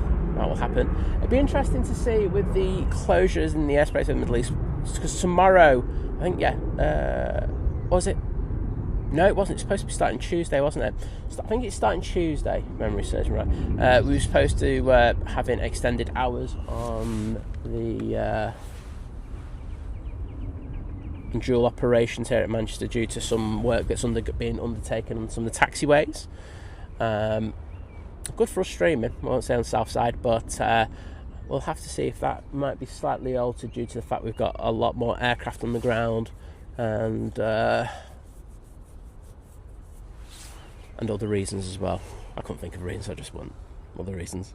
happen. It'd be interesting to see with the closures in the airspace of the Middle East, because tomorrow, I think, was it? No, it wasn't. It's supposed to be starting Tuesday, wasn't it? I think it's starting Tuesday, if memory serves me right. We were supposed to having extended hours on the dual operations here at Manchester due to some work that's being undertaken on some of the taxiways. Good for us streaming, I won't say on the south side, but we'll have to see if that might be slightly altered due to the fact we've got a lot more aircraft on the ground and other reasons as well. I couldn't think of reasons, I just want other reasons.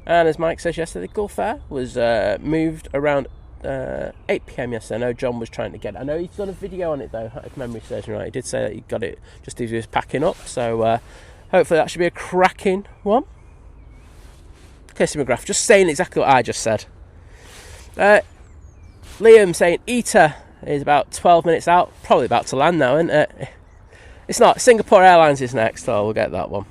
And as Mike says yesterday, Gulf Air was moved around 8 p.m. yesterday. I know John was trying to get it. I know he's done a video on it though, if memory serves me right. He did say that he got it just as he was packing up, so hopefully that should be a cracking one. Casey McGrath just saying exactly what I just said. Liam saying ETA is about 12 minutes out, probably about to land now, isn't it? It's not. Singapore Airlines is next, so we'll get that one.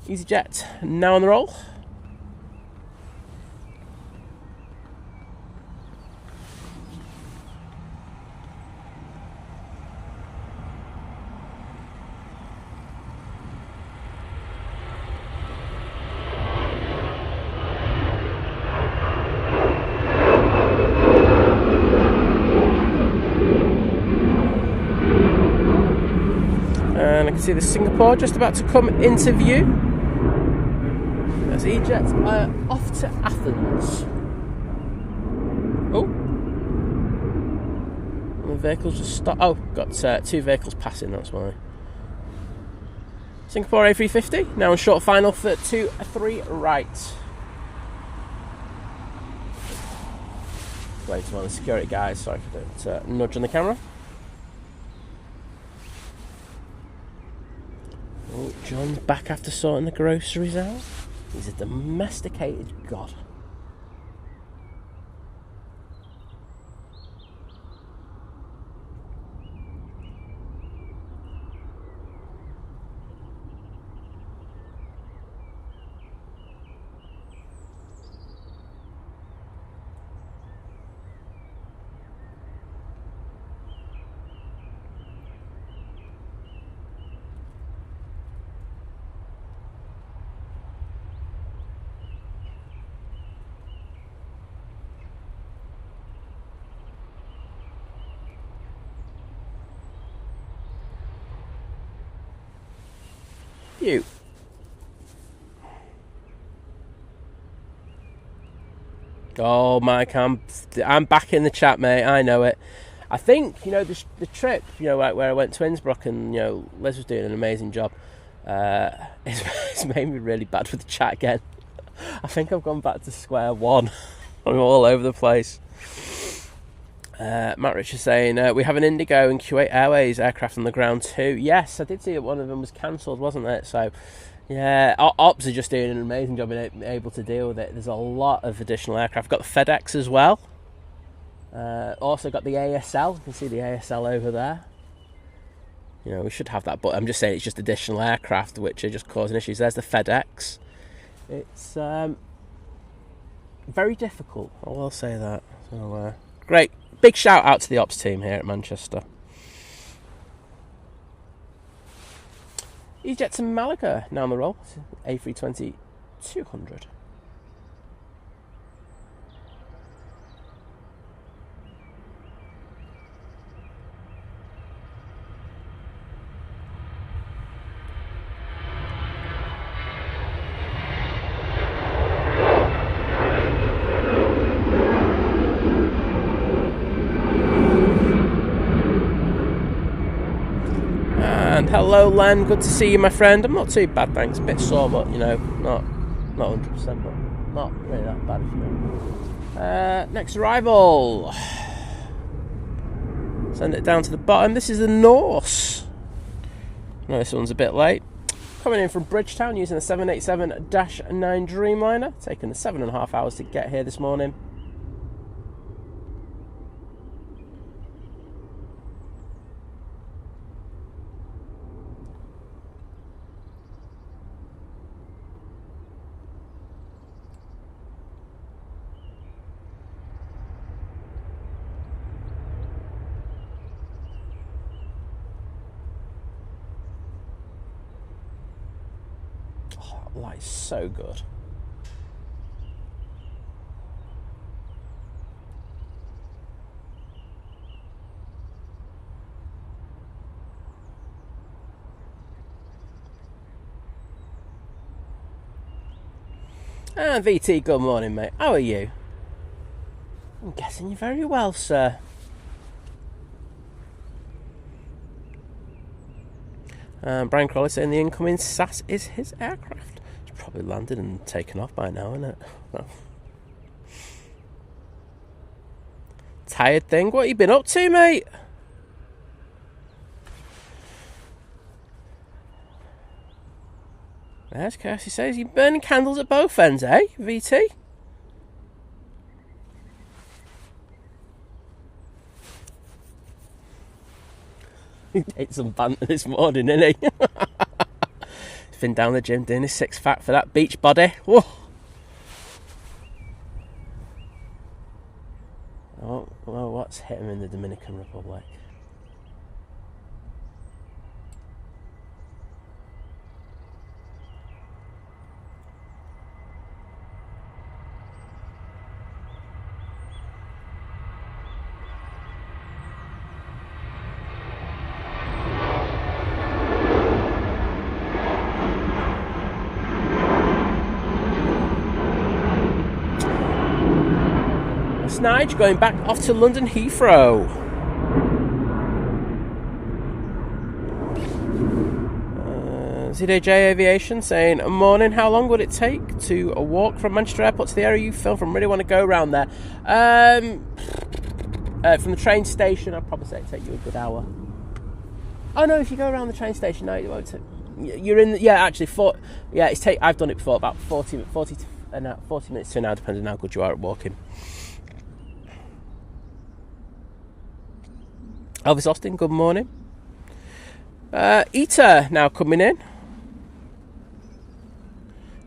Easyjet now on the roll. see the Singapore just about to come into view. There's Easyjet off to Athens. Oh, the vehicles just stopped. Oh, got 2 vehicles passing, that's why. Singapore A350, now on short final for 23 right. Wait to one of the security guys, sorry for that nudge on the camera. Oh, John's back after sorting the groceries out. He's a domesticated god. You. Oh, Mike, I'm back in the chat, mate. I know it. I think, the trip, where I went to Innsbruck and, Liz was doing an amazing job. It's made me really bad with the chat again. I think I've gone back to square one. I'm all over the place. Matt Rich is saying, we have an Indigo and Kuwait Airways aircraft on the ground too. Yes, I did see that one of them was cancelled, wasn't it? So, yeah, Ops are just doing an amazing job in able to deal with it. There's a lot of additional aircraft. Got the FedEx as well. Also got the ASL. You can see the ASL over there. We should have that, but I'm just saying it's just additional aircraft which are just causing issues. There's the FedEx. It's very difficult, I will say that. So, great. Big shout out to the Ops team here at Manchester. Easyjet to Malaga now on the roll. A320-200. Hello, Len. Good to see you, my friend. I'm not too bad, thanks. A bit sore, but not 100%, but not really that bad, if you know. Next arrival. Send it down to the bottom. This is the Norse. No, this one's a bit late. Coming in from Bridgetown using a 787-9 Dreamliner. Taking the 7.5 hours to get here this morning. Light is so good. And VT, good morning, mate. How are you? I'm guessing you're very well, sir. Brian Crowley saying the incoming SAS is his aircraft. It's probably landed and taken off by now, isn't it? Well. Tired thing? What have you been up to, mate? There's Kirsty says, you burning candles at both ends, eh, VT? He ate some banter this morning, didn't he? He's been down the gym doing his 6-pack for that beach body. Whoa. Oh, well, what's hit him in the Dominican Republic? That's Nige going back off to London Heathrow. ZDJ Aviation saying, morning, how long would it take to walk from Manchester Airport to the area you film from? Really want to go around there. From the train station, I'd probably say it'd take you a good hour. Oh no, if you go around the train station, no, it won't take. You're in, I've done it before, about 40 minutes to an hour, depending on how good you are at walking. Elvis Austin, good morning. Eater now coming in.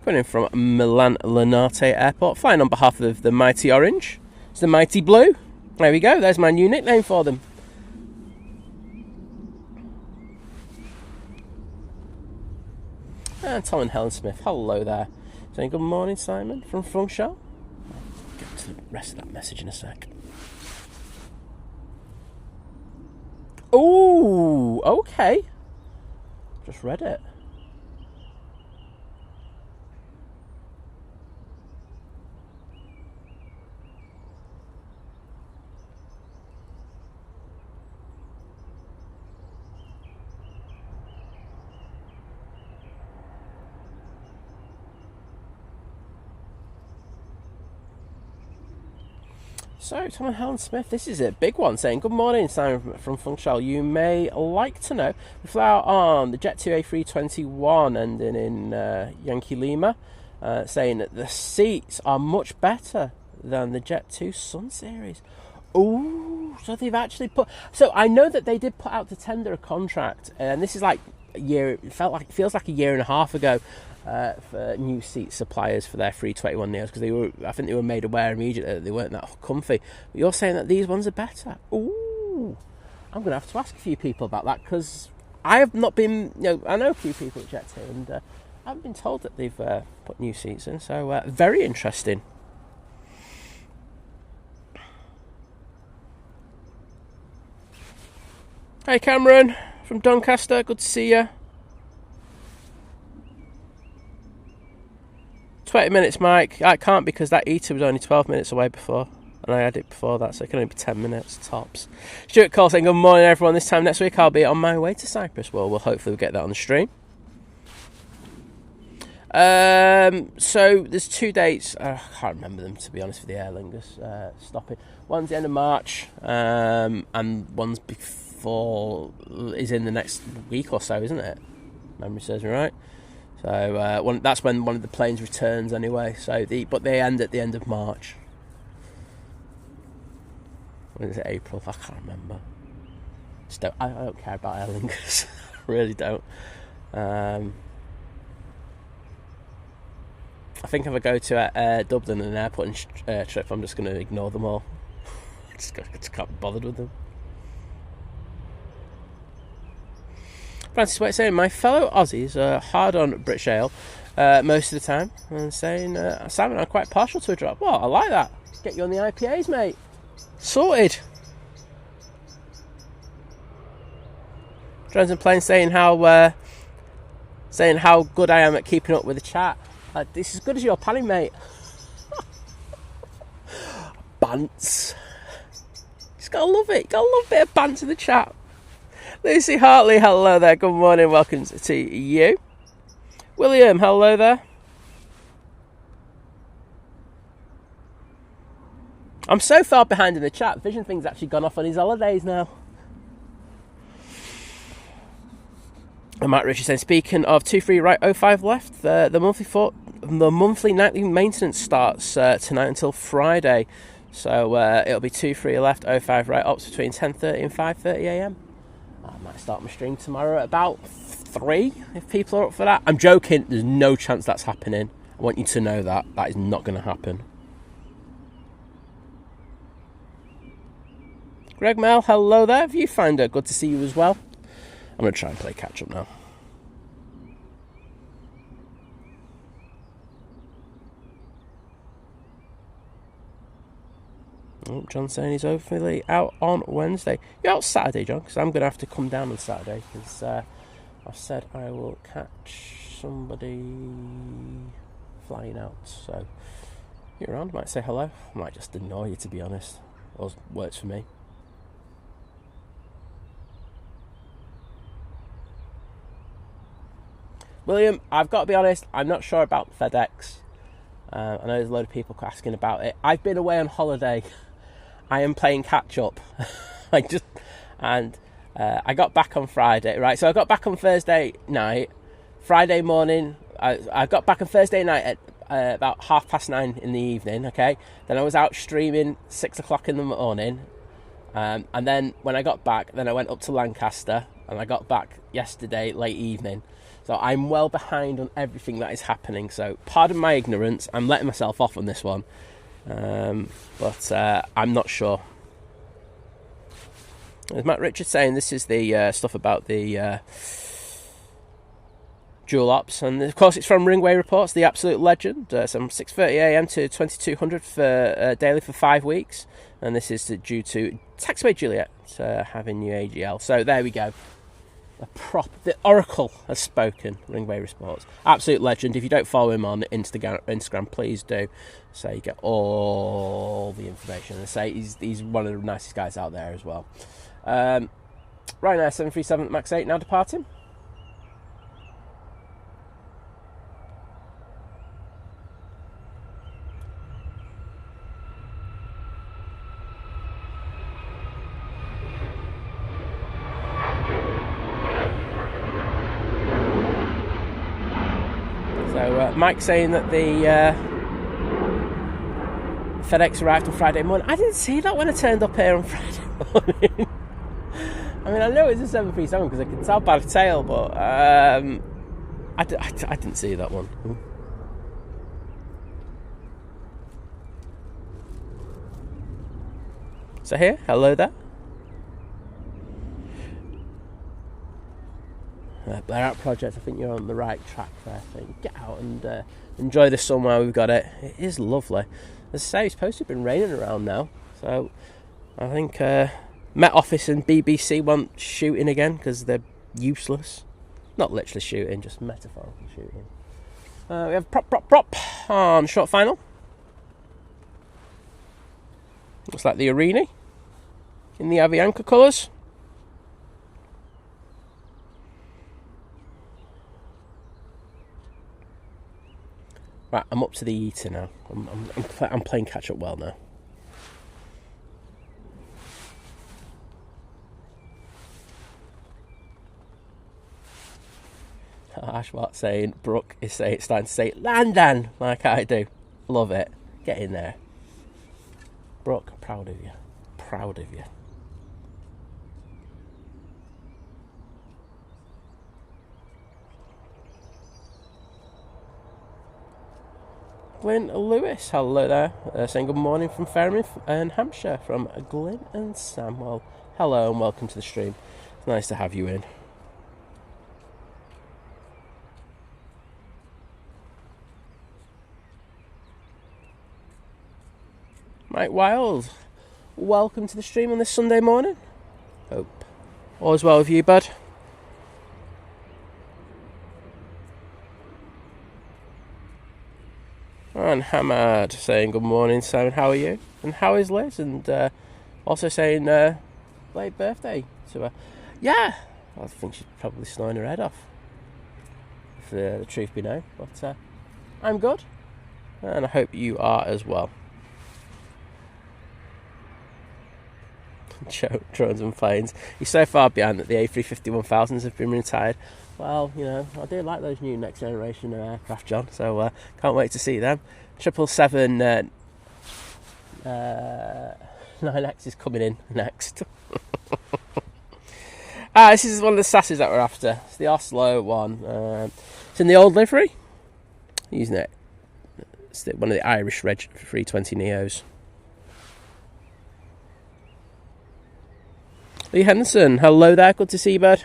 Coming in from Milan Linate Airport, flying on behalf of the Mighty Orange. It's the Mighty Blue. There we go, there's my new nickname for them. And Tom and Helen Smith, hello there. Saying good morning, Simon, from Funchal. I'll get to the rest of that message in a sec. Ooh, okay. Just read it. So, Tom and Helen Smith, this is a big one, saying, good morning, Simon from Funchal. You may like to know, we flew out on the Jet 2 A321 ending in Yankee Lima, saying that the seats are much better than the Jet 2 Sun Series. Ooh, so they've actually put... So, I know that they did put out to tender a contract, and this is like a year... It feels like a year and a half ago, for new seat suppliers for their 321 Neos, because I think they were made aware immediately that they weren't that comfy. But you're saying that these ones are better. Ooh, I'm going to have to ask a few people about that, because I have not been, I know a few people at Jet 2, and I haven't been told that they've put new seats in, so very interesting. Hey Cameron from Doncaster, good to see you. 20 minutes, Mike. I can't, because that eater was only 12 minutes away before, and I had it before that, so it can only be 10 minutes tops. Stuart Cole saying, good morning, everyone. This time next week, I'll be on my way to Cyprus. Well, we'll hopefully get that on the stream. So there's 2 dates. I can't remember them, to be honest, for the Aer Lingus stopping. One's the end of March, and one's before is in the next week or so, isn't it? Memory serves me right. So that's when one of the planes returns anyway. But they end at the end of March. When is it? April? I can't remember. I don't care about Aer Lingus. I really don't. I think if I go to Dublin and an airport trip, I'm just going to ignore them all. I just can't be bothered with them. Francis White saying, my fellow Aussies are hard on British ale most of the time, and saying, Simon, I'm quite partial to a drop. Well, I like that. Get you on the IPAs, mate. Sorted. Drones and Planes saying how good I am at keeping up with the chat. It's as good as your panning, mate. Bants. Just gotta love it. Gotta love a bit of bants in the chat. Lucy Hartley, hello there. Good morning. Welcome to you. William, hello there. I'm so far behind in the chat. Vision Thing's actually gone off on his holidays now. And Matt Richard saying, speaking of 23 right 05 left, the monthly nightly maintenance starts tonight until Friday. So it'll be 23 left 05 right ops between 10:30 and 5:30 a.m. I might start my stream tomorrow at about 3 if people are up for that. I'm joking. There's no chance that's happening. I want you to know that. That is not going to happen. Greg Mel, hello there. Viewfinder, good to see you as well. I'm going to try and play catch up now. Oh, John's saying he's hopefully out on Wednesday. You're out Saturday, John, because I'm going to have to come down on Saturday, because I've said I will catch somebody flying out. So You're around, I might say hello. I might just ignore you, to be honest. Or works for me. William, I've got to be honest, I'm not sure about FedEx. I know there's a load of people asking about it. I've been away on holiday. I am playing catch up. I got back on Friday, right? So I got back on Thursday night. Friday morning, I got back on Thursday night at about 9:30 in the evening, okay? Then I was out streaming 6 o'clock in the morning. And then when I got back, then I went up to Lancaster, and I got back yesterday late evening. So I'm well behind on everything that is happening. So pardon my ignorance. I'm letting myself off on this one. But I'm not sure. As Matt Richards saying, this is the stuff about the dual ops. And of course it's from Ringway Reports, the absolute legend. From 6:30am to 2200 for daily for 5 weeks. And this is due to Taxiway Juliet having new AGL. So there we go. The Oracle has spoken. Ringway Reports, absolute legend. If you don't follow him on Instagram, please do. So you get all the information. And say he's one of the nicest guys out there as well. Ryanair 737 Max 8 now departing. So Mike saying that the FedEx arrived on Friday morning. I didn't see that when I turned up here on Friday morning. I mean, I know it's a 737 because I can tell by the tail, but I didn't see that one. So here, hello there. Blair Out Project, I think you're on the right track there. I think. Get out and enjoy the sun while we've got it. It is lovely. As I say, it's supposed to have been raining around now, so I think Met Office and BBC want shooting again because they're useless. Not literally shooting, just metaphorical shooting. We have prop on short final. Looks like the Arini in the Avianca colours. Right, I'm up to the eater now. I'm playing catch up well now. Ashwat saying Brooke is starting to say Landan like I do. Love it. Get in there. Brooke, proud of you. Proud of you. Glyn Lewis, hello there. Saying good morning from Fairmouth and Hampshire from Glyn and Sam. Well, hello and welcome to the stream. It's nice to have you in. Mike Wild, welcome to the stream on this Sunday morning. Hope all is well with you, bud. And Hamad saying good morning, Simon. How are you? And how is Liz? And also saying late birthday to her. Yeah, I think she's probably snoring her head off, if the truth be known. But I'm good, and I hope you are as well. Drones and planes. He's so far behind that the A350-1000s have been retired. Well, you know, I do like those new next generation aircraft, John, so can't wait to see them. 777 9X is coming in next. This is one of the Sasses that we're after. It's the Oslo one. It's in the old livery. Using it. It's one of the Irish Reg 320 Neos. Lee Henderson, hello there, good to see you, bud.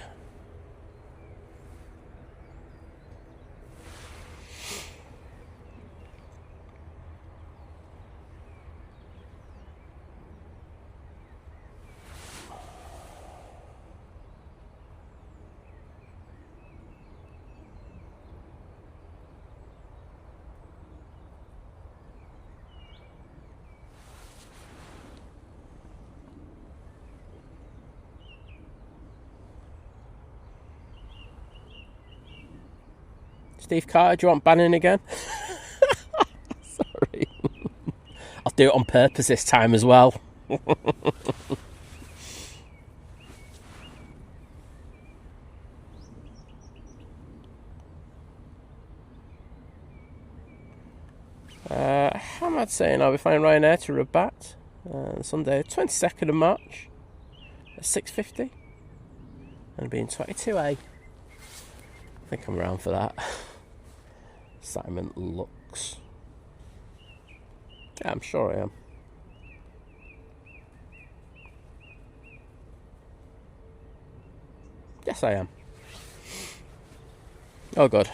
Steve Carter, do you want banning again? Sorry. I'll do it on purpose this time as well. How am I saying? I'll be flying Ryanair to Rabat Sunday, 22nd of March at 6:50 and being 22A. I think I'm around for that. Simon looks. Yeah, I'm sure I am. Yes, I am. Oh, God.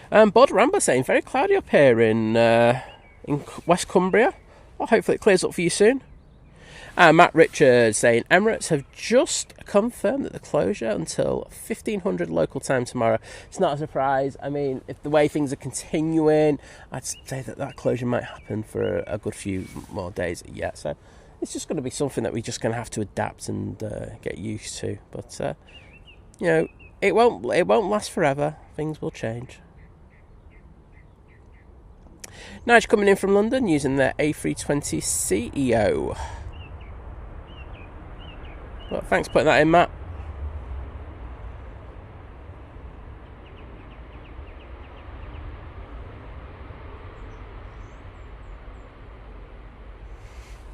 Bod Rambler saying, very cloudy up here in West Cumbria. Well, hopefully it clears up for you soon. Matt Richards saying, Emirates have just confirmed that the closure until 1500 local time tomorrow. It's not a surprise. I mean, if the way things are continuing, I'd say that closure might happen for a good few more days yet. So it's just going to be something that we're just going to have to adapt and get used to. But, you know, it won't last forever. Things will change. Nigel coming in from London using their A320 CEO. Well, thanks for putting that in, Matt.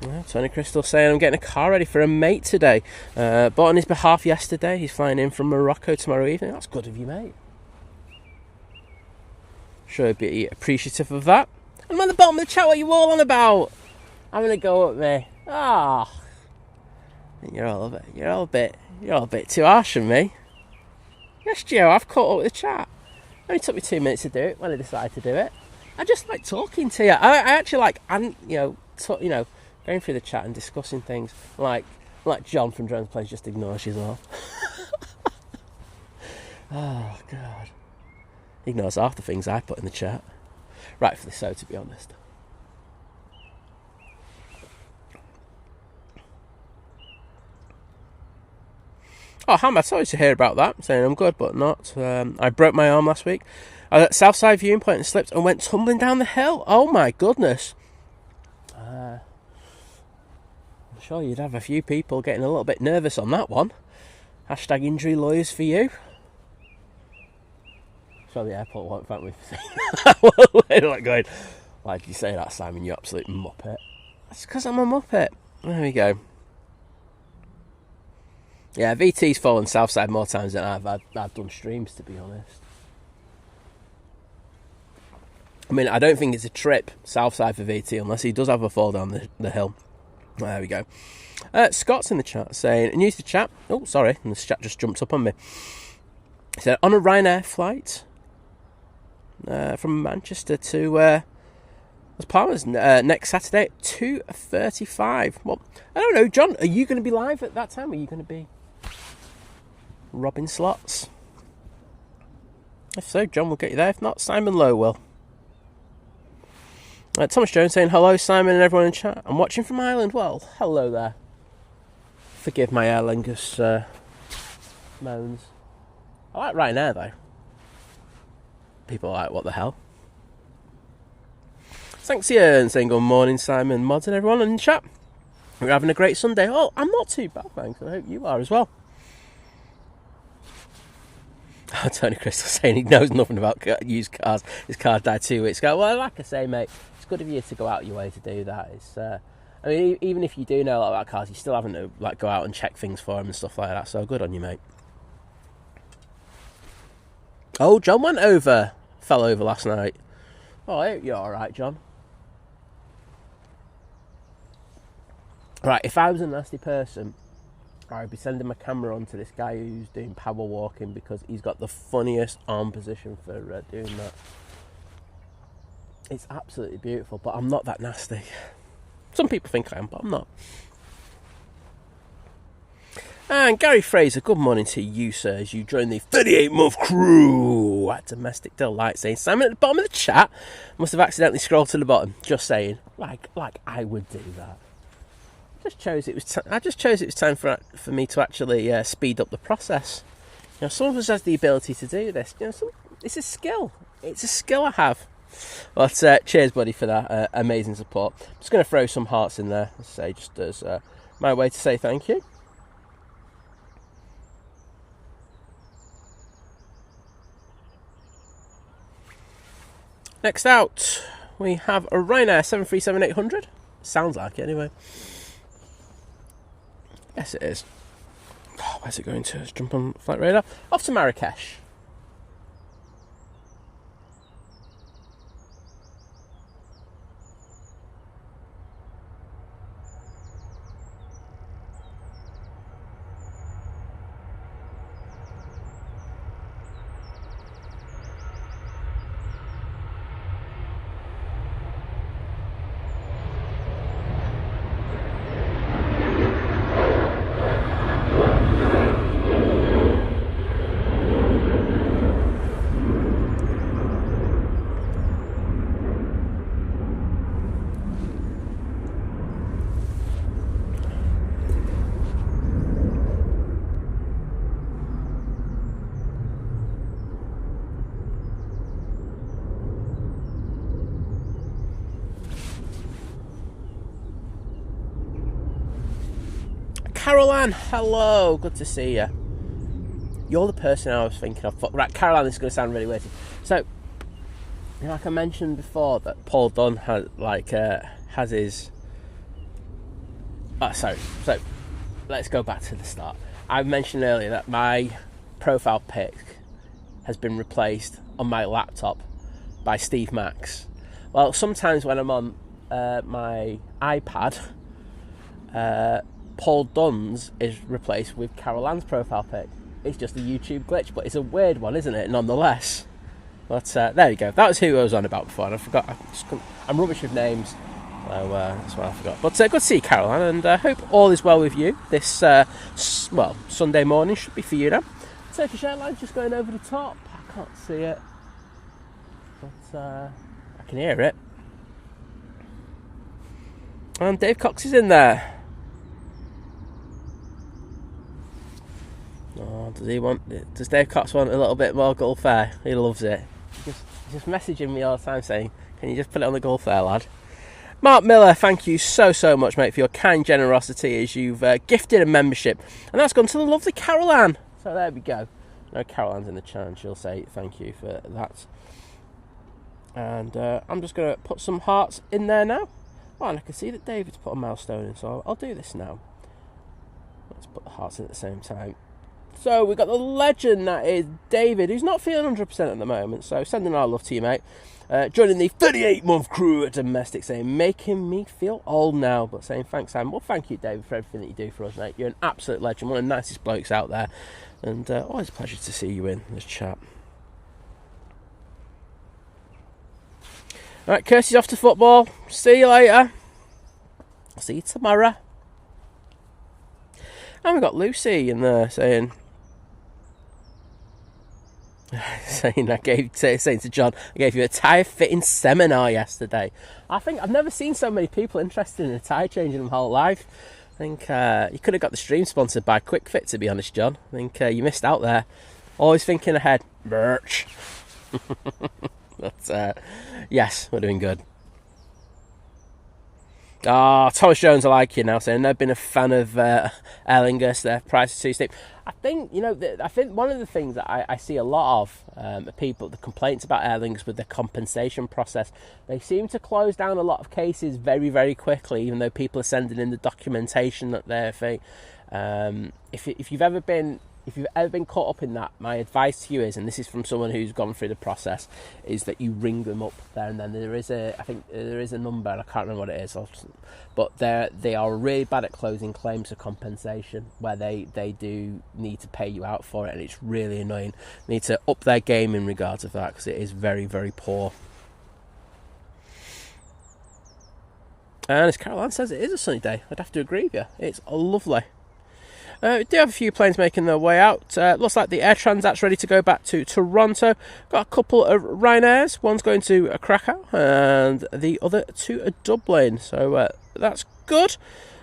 Well, Tony Crystal saying, I'm getting a car ready for a mate today. Bought on his behalf yesterday. He's flying in from Morocco tomorrow evening. That's good of you, mate. Sure, be appreciative of that. I'm on the bottom of the chat. What are you all on about? I'm gonna go up me. Ah, you're all a bit too harsh on me. Yes, Joe, I've caught up with the chat. It only took me 2 minutes to do it when I decided to do it. I just like talking to you. I actually like, and going through the chat and discussing things. Like John from Drones Plays just ignores you as well. Oh God, he ignores half the things I put in the chat. Rightfully so, to be honest. Oh, Hamad, sorry to hear about that. Saying I'm good, but not. I broke my arm last week. I was at Southside viewing point and slipped and went tumbling down the hill. Oh my goodness. I'm sure you'd have a few people getting a little bit nervous on that one. Hashtag injury lawyers for you. Sure the airport won't thank me for saying that. They're like going, why did you say that, Simon, you absolute muppet? That's because I'm a muppet. There we go. Yeah, VT's fallen Southside more times than I've done streams, to be honest. I mean, I don't think it's a trip Southside for VT unless he does have a fall down the hill. There we go. Scott's in the chat saying, news to chat. Oh, sorry, and this chat just jumped up on me. He said, on a Ryanair flight from Manchester to Las Palmas next Saturday at 2:35. Well, I don't know, John, are you going to be live at that time? Are you going to be robbing slots? If so, John will get you there. If not, Simon Lowe will. Thomas Jones saying, hello, Simon and everyone in chat. I'm watching from Ireland. Well, hello there. Forgive my Aer Lingus moans. I like Ryanair, though. People are like, what the hell? Thanks, Ian, saying good morning, Simon, mods and everyone in chat. We're having a great Sunday. Oh, I'm not too bad, thanks. I hope you are as well. Oh, Tony Crystal saying he knows nothing about used cars. His car died 2 weeks ago. Well, like I say, mate, it's good of you to go out your way to do that. It's, I mean, even if you do know a lot about cars, you still haven't to like go out and check things for them and stuff like that. So good on you, mate. Oh, John fell over last night. Oh, I hope you're all right, John. Right, if I was a nasty person, I'd be sending my camera on to this guy who's doing power walking because he's got the funniest arm position for doing that. It's absolutely beautiful, but I'm not that nasty. Some people think I am, but I'm not. And Gary Fraser, good morning to you, sir, as you join the 38-month crew at Domestic Delight, saying, Simon at the bottom of the chat must have accidentally scrolled to the bottom. Just saying, like I would do that. I just chose it was time for me to actually speed up the process. You know, some of us has the ability to do this. You know, It's a skill. It's a skill I have. But cheers, buddy, for that amazing support. I'm just going to throw some hearts in there, say, just as my way to say thank you. Next out, we have a Ryanair 737-800. Sounds like it, anyway. Yes, it is. Oh, where's it going to? Let's jump on flight radar. Off to Marrakesh. Caroline, hello, good to see you. You're the person I was thinking of. Right, Caroline, this is going to sound really weird. So, like I mentioned before, that Paul Dunn has his... Oh, sorry. So, let's go back to the start. I mentioned earlier that my profile pic has been replaced on my laptop by Steve Max. Well, sometimes when I'm on my iPad, Paul Dunn's is replaced with Carol Ann's profile pic. It's just a YouTube glitch, but it's a weird one, isn't it, nonetheless? But there you go. That was who I was on about before, and I forgot. I'm rubbish with names, so that's what I forgot. But good to see you, Carol Ann, and I hope all is well with you. This, Sunday morning should be for you now. Turkish Airlines just going over the top. I can't see it, but I can hear it. And Dave Cox is in there. Oh, does Dave Cox want a little bit more Gulf Air? He loves it. He's just messaging me all the time saying, can you just put it on the Gulf Air, lad? Mark Miller, thank you so much, mate, for your kind generosity as you've gifted a membership. And that's gone to the lovely Carol Ann. So there we go. No, Carol Ann's in the chat and she'll say thank you for that. And I'm just going to put some hearts in there now. Oh, and I can see that David's put a milestone in, so I'll do this now. Let's put the hearts in at the same time. So we've got the legend that is David, who's not feeling 100% at the moment. So sending our love to you, mate. Joining the 38-month crew at Domestic, saying, making me feel old now. But saying thanks, Sam. Well, thank you, David, for everything that you do for us, mate. You're an absolute legend. One of the nicest blokes out there. And always a pleasure to see you in this chat. All right, Kirsty's off to football. See you later. I'll see you tomorrow. And we've got Lucy in there saying saying to John, I gave you a tyre fitting seminar yesterday. I think I've never seen so many people interested in a tyre change in their whole life. I think you could have got the stream sponsored by Quick Fit, to be honest, John. I think you missed out there. Always thinking ahead. Merch. But yes, we're doing good. Thomas Jones, I like you now, saying I've never been a fan of Aer Lingus. Their price is too steep. I think, I think one of the things that I see a lot of people, the complaints about Aer Lingus with the compensation process, they seem to close down a lot of cases very, very quickly, even though people are sending in the documentation that they're fake. If you've ever been caught up in that, my advice to you is, and this is from someone who's gone through the process, is that you ring them up there and then. I think there is a number, and I can't remember what it is, but they are really bad at closing claims for compensation, where they do need to pay you out for it, and it's really annoying. They need to up their game in regards of that, because it is very, very poor. And as Caroline says, it is a sunny day. I'd have to agree with you. It's lovely. We do have a few planes making their way out. Looks like the Air Transat's ready to go back to Toronto. Got a couple of Ryanairs. One's going to Krakow and the other to Dublin. So that's good.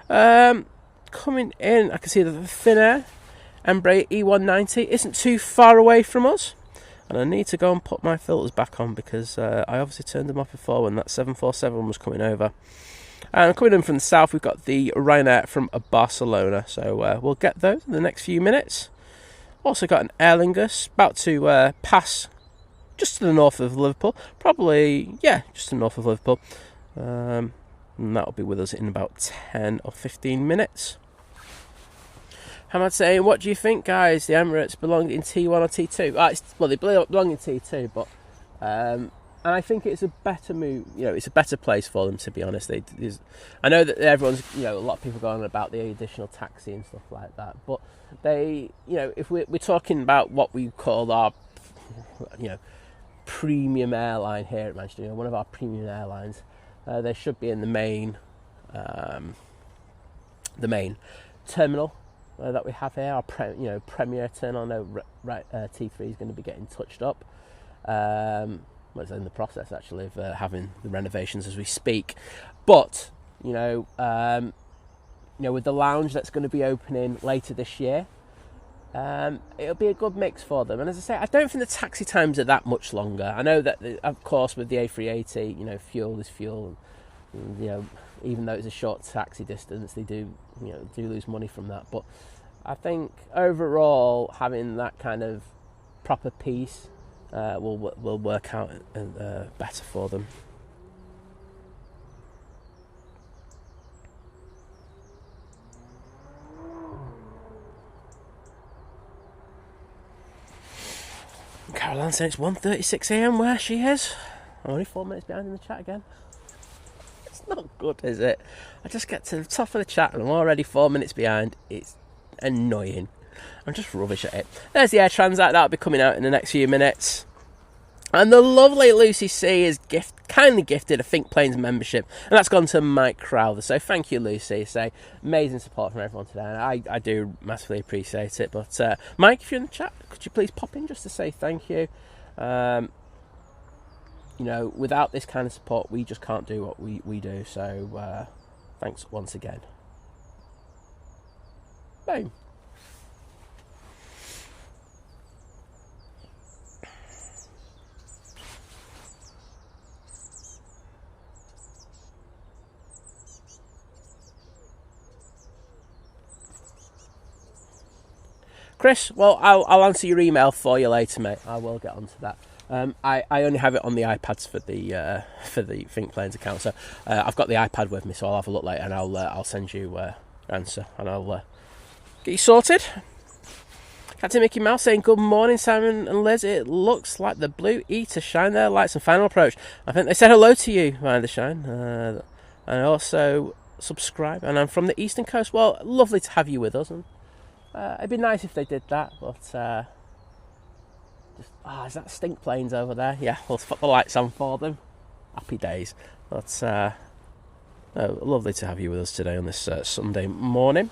Coming in, I can see that the Finnair Embraer E190 isn't too far away from us. And I need to go and put my filters back on because I obviously turned them off before when that 747 was coming over. And coming in from the south, we've got the Ryanair from Barcelona. So we'll get those in the next few minutes. Also got an Aer Lingus about to pass just to the north of Liverpool. Probably, yeah, just to the north of Liverpool. And that'll be with us in about 10 or 15 minutes. How am I saying? What do you think, guys? The Emirates belong in T1 or T2? Well, they belong in T2, but and I think it's a better move. You know, it's a better place for them, to be honest. I know that everyone's, a lot of people go on about the additional taxi and stuff like that, but they, if we're talking about what we call our, premium airline here at Manchester, one of our premium airlines, they should be in the main terminal that we have here, our premier terminal. I know T3 is going to be getting touched up. It's in the process actually of having the renovations as we speak. But with the lounge that's going to be opening later this year, it'll be a good mix for them. And as I say, I don't think the taxi times are that much longer. I know that, of course, with the A380, fuel is fuel. And, even though it's a short taxi distance, they do lose money from that. But I think overall, having that kind of proper piece will work out better for them. Caroline said it's 1:36 a.m. where she is. I'm only 4 minutes behind in the chat again. It's not good, is it? I just get to the top of the chat and I'm already 4 minutes behind. It's annoying. I'm just rubbish at it. There's the Air Transat. That'll be coming out in the next few minutes. And the lovely Lucy C is kindly gifted a Think Planes membership, and that's gone to Mike Crowther. So thank you, Lucy. So amazing support from everyone today, and I do massively appreciate it. But Mike, if you're in the chat, could you please pop in just to say thank you? Without this kind of support, we just can't do what we do. So thanks once again. Boom. Chris, well, I'll answer your email for you later, mate. I will get onto that. I only have it on the iPads for the Think Planes account, so I've got the iPad with me, so I'll have a look later and I'll send you an answer and I'll get you sorted. Captain Mickey Mouse saying good morning, Simon and Liz. It looks like the Blue Eater shine their lights and final approach. I think they said hello to you via the shine, and also subscribe. And I'm from the Eastern Coast. Well, lovely to have you with us. And it'd be nice if they did that, but is that Stink Planes over there? Yeah, we'll put the lights on for them. Happy days. But lovely to have you with us today on this Sunday morning.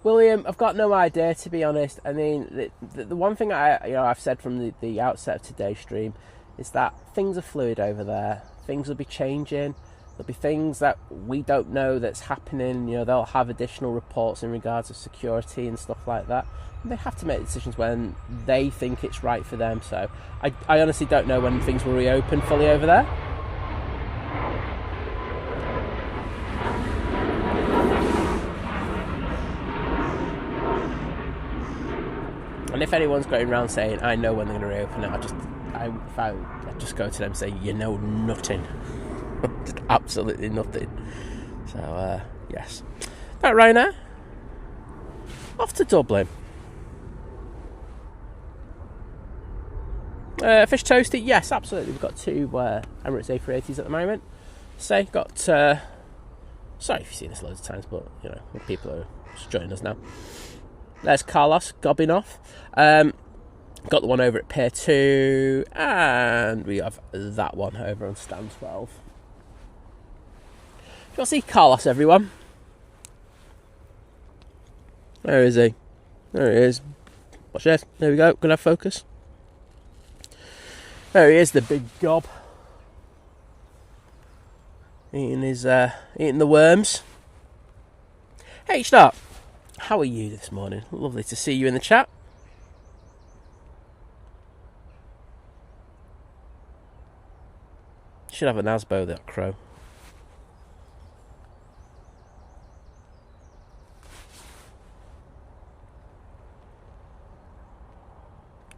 William, I've got no idea, to be honest. I mean, the one thing I've said from the outset of today's stream is that things are fluid over there. Things will be changing. There'll be things that we don't know that's happening. They'll have additional reports in regards to security and stuff like that. And they have to make decisions when they think it's right for them. So I honestly don't know when things will reopen fully over there. And if anyone's going around saying, I know when they're going to reopen it, I just go to them and say, you know nothing. Just absolutely nothing. So, yes. That Ryanair. Off to Dublin. Fish toasty? Yes, absolutely. We've got two Emirates A380s at the moment. Sorry if you've seen this loads of times, but, people are just joining us now. There's Carlos gobbing off. Got the one over at Pier 2, and we have that one over on Stand 12. You'll see Carlos, everyone. Where is he? There he is. Watch this. There we go. Gonna have focus. There he is, the big gob. Eating the worms. Hey, stop. How are you this morning? Lovely to see you in the chat. should have an ASBO, that crow.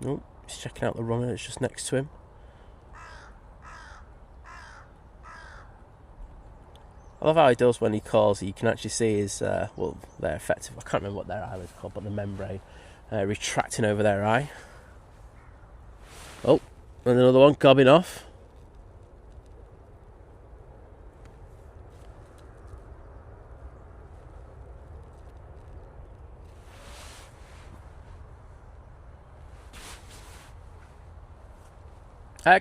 Oh, he's checking out the runner that's just next to him. I love how he does when he calls. You can actually see his, well, their effective, I can't remember what their eyelid's called, but the membrane retracting over their eye. Oh, and another one gobbing off.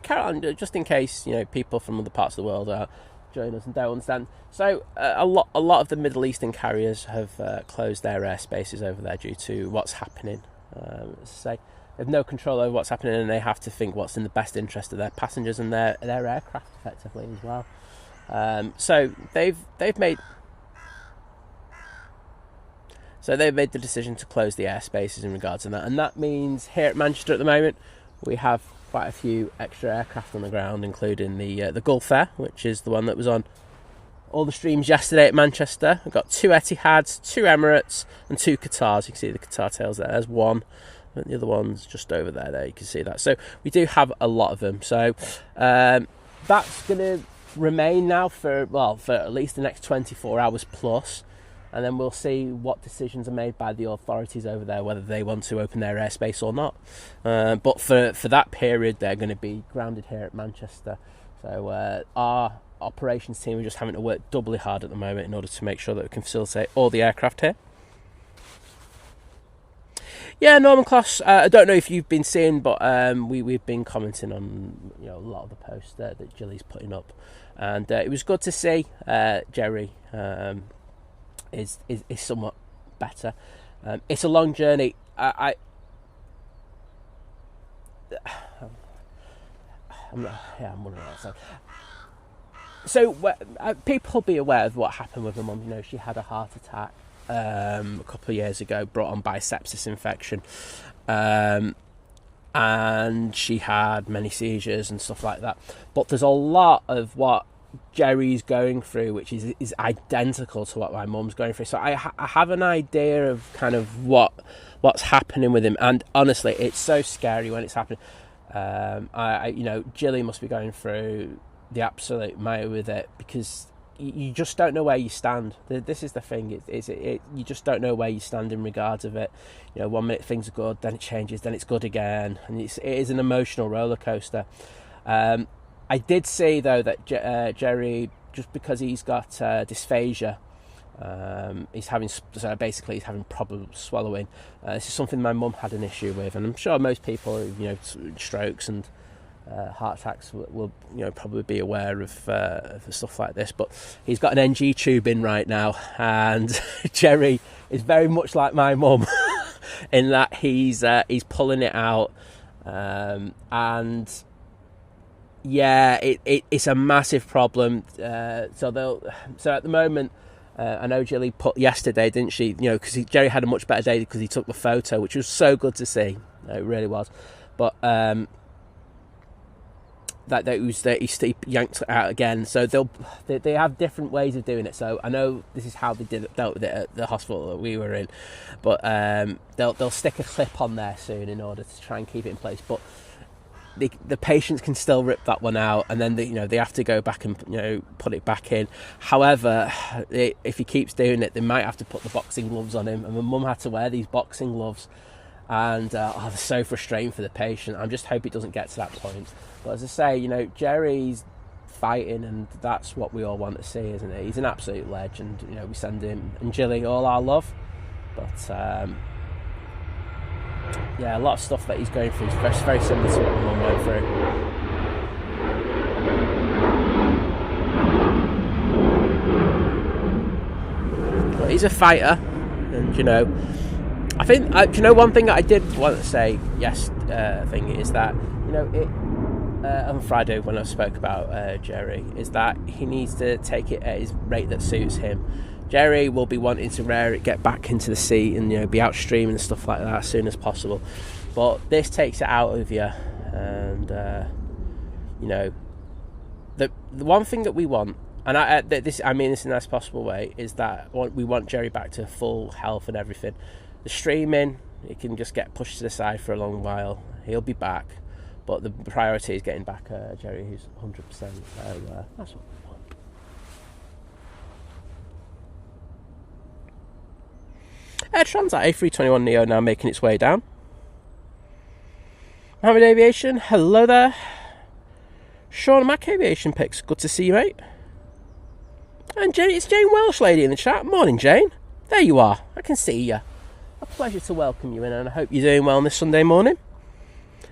Caroline, just in case people from other parts of the world are joining us and don't understand. So a lot of the Middle Eastern carriers have closed their airspaces over there due to what's happening. As I say, they have no control over what's happening, and they have to think what's in the best interest of their passengers and their aircraft effectively as well. So they've made the decision to close the airspaces in regards to that, and that means here at Manchester at the moment we have quite a few extra aircraft on the ground, including the Gulf Air, which is the one that was on all the streams yesterday at Manchester. We've got 2 Etihads, 2 Emirates, and 2 Qatars. You can see the Qatar tails there. There's one, and the other one's just over there. You can see that. So we do have a lot of them. So that's going to remain now for at least the next 24 hours plus. And then we'll see what decisions are made by the authorities over there, whether they want to open their airspace or not. But for that period, they're going to be grounded here at Manchester. So our operations team are just having to work doubly hard at the moment in order to make sure that we can facilitate all the aircraft here. Yeah, Norman Kloss, I don't know if you've been seeing, but we've been commenting on a lot of the posts that Gilly's putting up. And it was good to see Jerry... is somewhat better. It's a long journey. I'm wondering that. So people be aware of what happened with my mum. She had a heart attack a couple of years ago, brought on by sepsis infection, and she had many seizures and stuff like that. But there's a lot of what Jerry's going through which is identical to what my mum's going through, so I have an idea of kind of what's happening with him, and honestly it's so scary when it's happening. Gilly must be going through the absolute mire with it, because you just don't know where you stand. This is the thing, you just don't know where you stand in regards of it. 1 minute things are good, then it changes, then it's good again, and it is an emotional roller coaster. I did see, though, that Jerry, just because he's got dysphagia, he's having problems swallowing. This is something my mum had an issue with, and I'm sure most people, strokes and heart attacks will probably be aware of stuff like this. But he's got an NG tube in right now, and Jerry is very much like my mum in that he's pulling it out, and. Yeah, it's a massive problem. So at the moment, I know Gilly put yesterday, didn't she? Because Jerry had a much better day because he took the photo, which was so good to see. It really was. But he yanked it out again. So they have different ways of doing it. So I know this is how they dealt with it at the hospital that we were in. But they'll stick a clip on there soon in order to try and keep it in place. But the patients can still rip that one out, and then they have to go back and put it back in. However, if he keeps doing it, they might have to put the boxing gloves on him, and my mum had to wear these boxing gloves, and they're so frustrating for the patient. I just hope it doesn't get to that point. But as I say, Jerry's fighting, and that's what we all want to see, isn't it? He's an absolute legend. We send him and Gilly all our love, but yeah, a lot of stuff that he's going through is very similar to what my mum went through. But he's a fighter, and I think one thing that I did want to say is that on Friday when I spoke about Jerry, is that he needs to take it at his rate that suits him. Jerry will be wanting to get back into the sea and be out streaming and stuff like that as soon as possible. But this takes it out of you, and the one thing that we want, and I mean this in the nicest possible way, is that we want Jerry back to full health and everything. The streaming, it can just get pushed to the side for a long while. He'll be back, but the priority is getting back Jerry, who's 100%. So that's what we want. Air Transat A321neo now making its way down. Mohammed Aviation, hello there. Sean Mac Aviation Picks, good to see you, mate. And it's Jane Welsh lady in the chat. Morning, Jane. There you are. I can see you. A pleasure to welcome you in, and I hope you're doing well on this Sunday morning.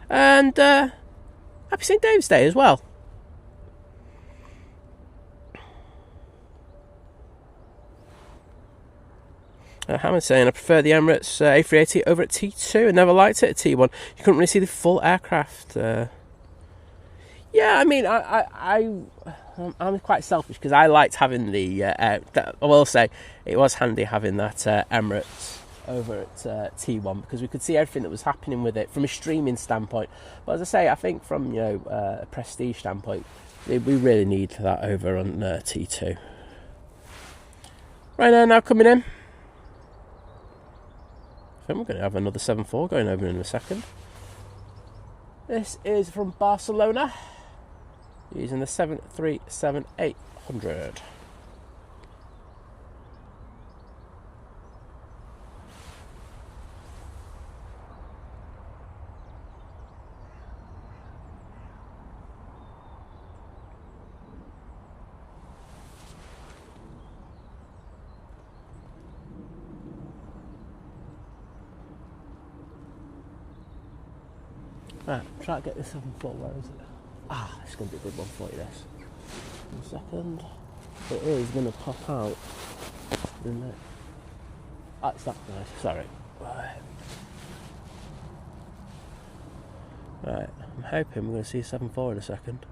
And happy St. David's Day as well. Hammond's saying, I prefer the Emirates A380 over at T2. I never liked it at T1. You couldn't really see the full aircraft. Yeah, I mean, I'm quite selfish because I liked having the. I will say it was handy having that Emirates over at T1 because we could see everything that was happening with it from a streaming standpoint. But as I say, I think from a prestige standpoint, we really need that over on T2. Right now coming in. I think we're going to have another 7.4 going over in a second. This is from Barcelona. Using the 737-800. Right, try to get this 7.4. Where is it? It's going to be a good one for you, this. 1 second. It is going to pop out, isn't it? It's that nice. Sorry. Right, I'm hoping we're going to see 7.4 in a second.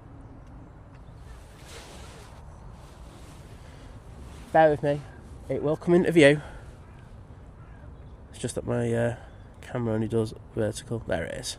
Bear with me. It will come into view. It's just that my camera only does vertical. There it is.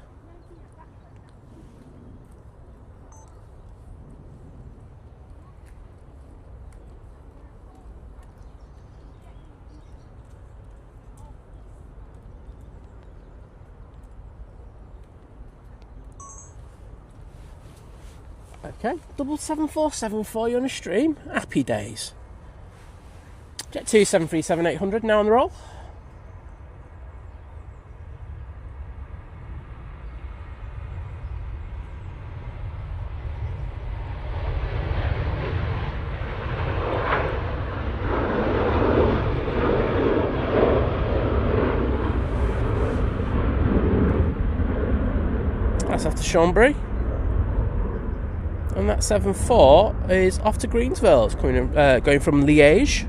Okay, double 747 for you on a stream. Happy days. Jet 2 737-800 now on the roll. That's after Chambéry. And that 7.4 is off to Greensville. It's coming, going from Liège.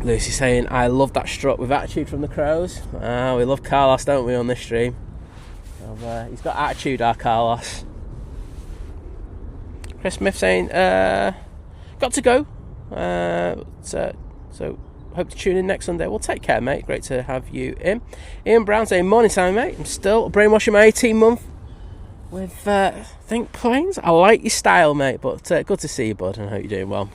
Lucy saying, I love that strut with attitude from the Crows. We love Carlos, don't we, on this stream? He's got attitude, our Carlos. Chris Smith saying, got to go. So hope to tune in next Sunday. Well, take care, mate. Great to have you in. Ian Brown saying, morning time, mate. I'm still brainwashing my 18 month with Think Planes. I like your style, mate, but good to see you, bud, and I hope you're doing well.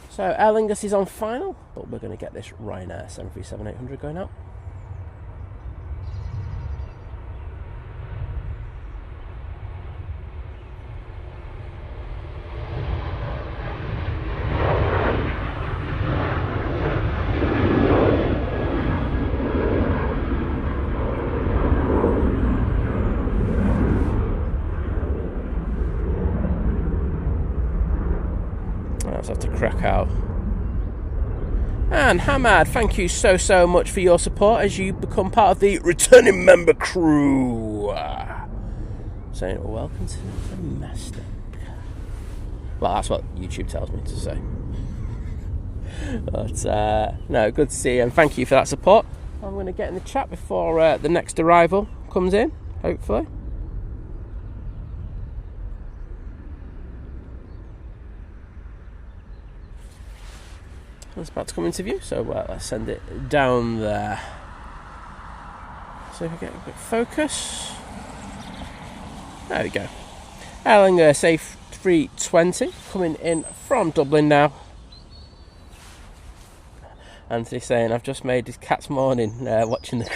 So Aer Lingus is on final, but we're going to get this Ryanair 737-800 going out. Have to crack out. And Hamad, thank you so much for your support as you become part of the returning member crew. Saying welcome to the domestic. Well, that's what YouTube tells me to say. But no, good to see you and thank you for that support. I'm going to get in the chat before the next arrival comes in, hopefully. It's about to come into view, so let's send it down there. see if we get a bit of focus. There we go. Erlanger Safe 320 coming in from Dublin now. Anthony saying, I've just made his cat's morning watching the...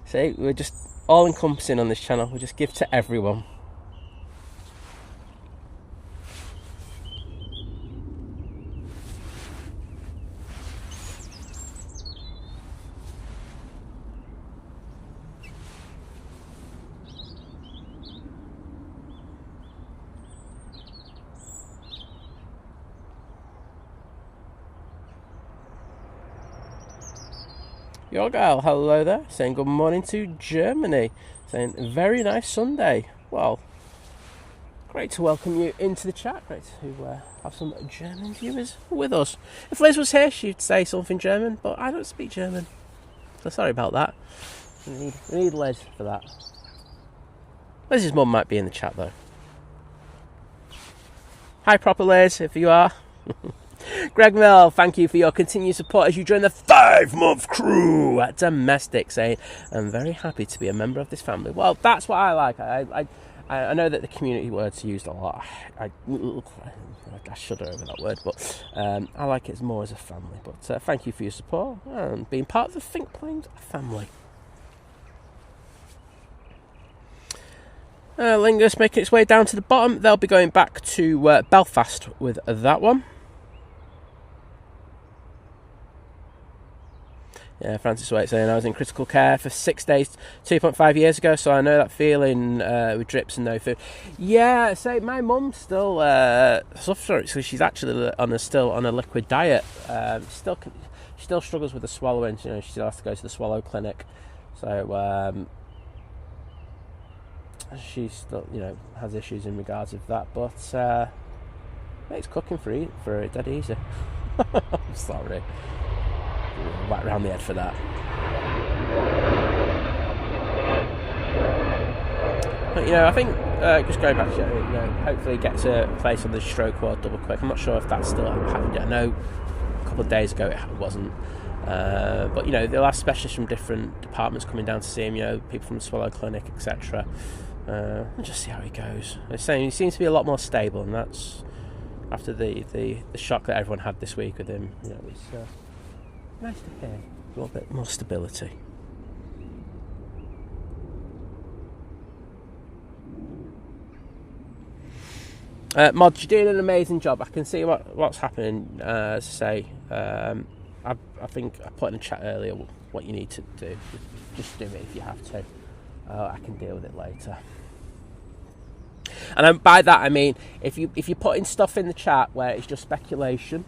See, we're just all encompassing on this channel. We just give to everyone. Your girl, hello there, saying good morning to Germany, saying very nice Sunday. Well, great to welcome you into the chat, great to have some German viewers with us. If Liz was here, she'd say something German, but I don't speak German, so sorry about that. We need Liz for that. Liz's mum might be in the chat though. Hi proper Liz, if you are. Greg Mill, thank you for your continued support as you join the 5-month crew at Domestic, saying, I'm very happy to be a member of this family. Well, that's what I like. I know that the community word's used a lot. I shudder over that word, but I like it more as a family. But thank you for your support and being part of the Think Planes family. Lingus making its way down to the bottom. They'll be going back to Belfast with that one. Yeah, Francis Waite saying, I was in critical care for 6 days 2.5 years ago, so I know that feeling with drips and no food. Yeah, say my mum still suffers, so she's actually still on a liquid diet. She still struggles with the swallowing. You know, she still has to go to the swallow clinic. So she still, has issues in regards of that. But it's cooking for it dead easy. I'm sorry. Whack round the head for that. But, I think just going back to hopefully get to a place on the stroke ward double quick. I'm not sure if that's still happened yet. I know a couple of days ago it wasn't. But they'll have specialists from different departments coming down to see him. People from the Swallow Clinic, etc. We'll just see how he goes. They're saying he seems to be a lot more stable, and that's after the shock that everyone had this week with him. It's nice to hear a little bit more stability. Mod, you're doing an amazing job. I can see what's happening. I think I put in the chat earlier what you need to do. Just do it if you have to. I can deal with it later. And by that I mean if you're putting stuff in the chat where it's just speculation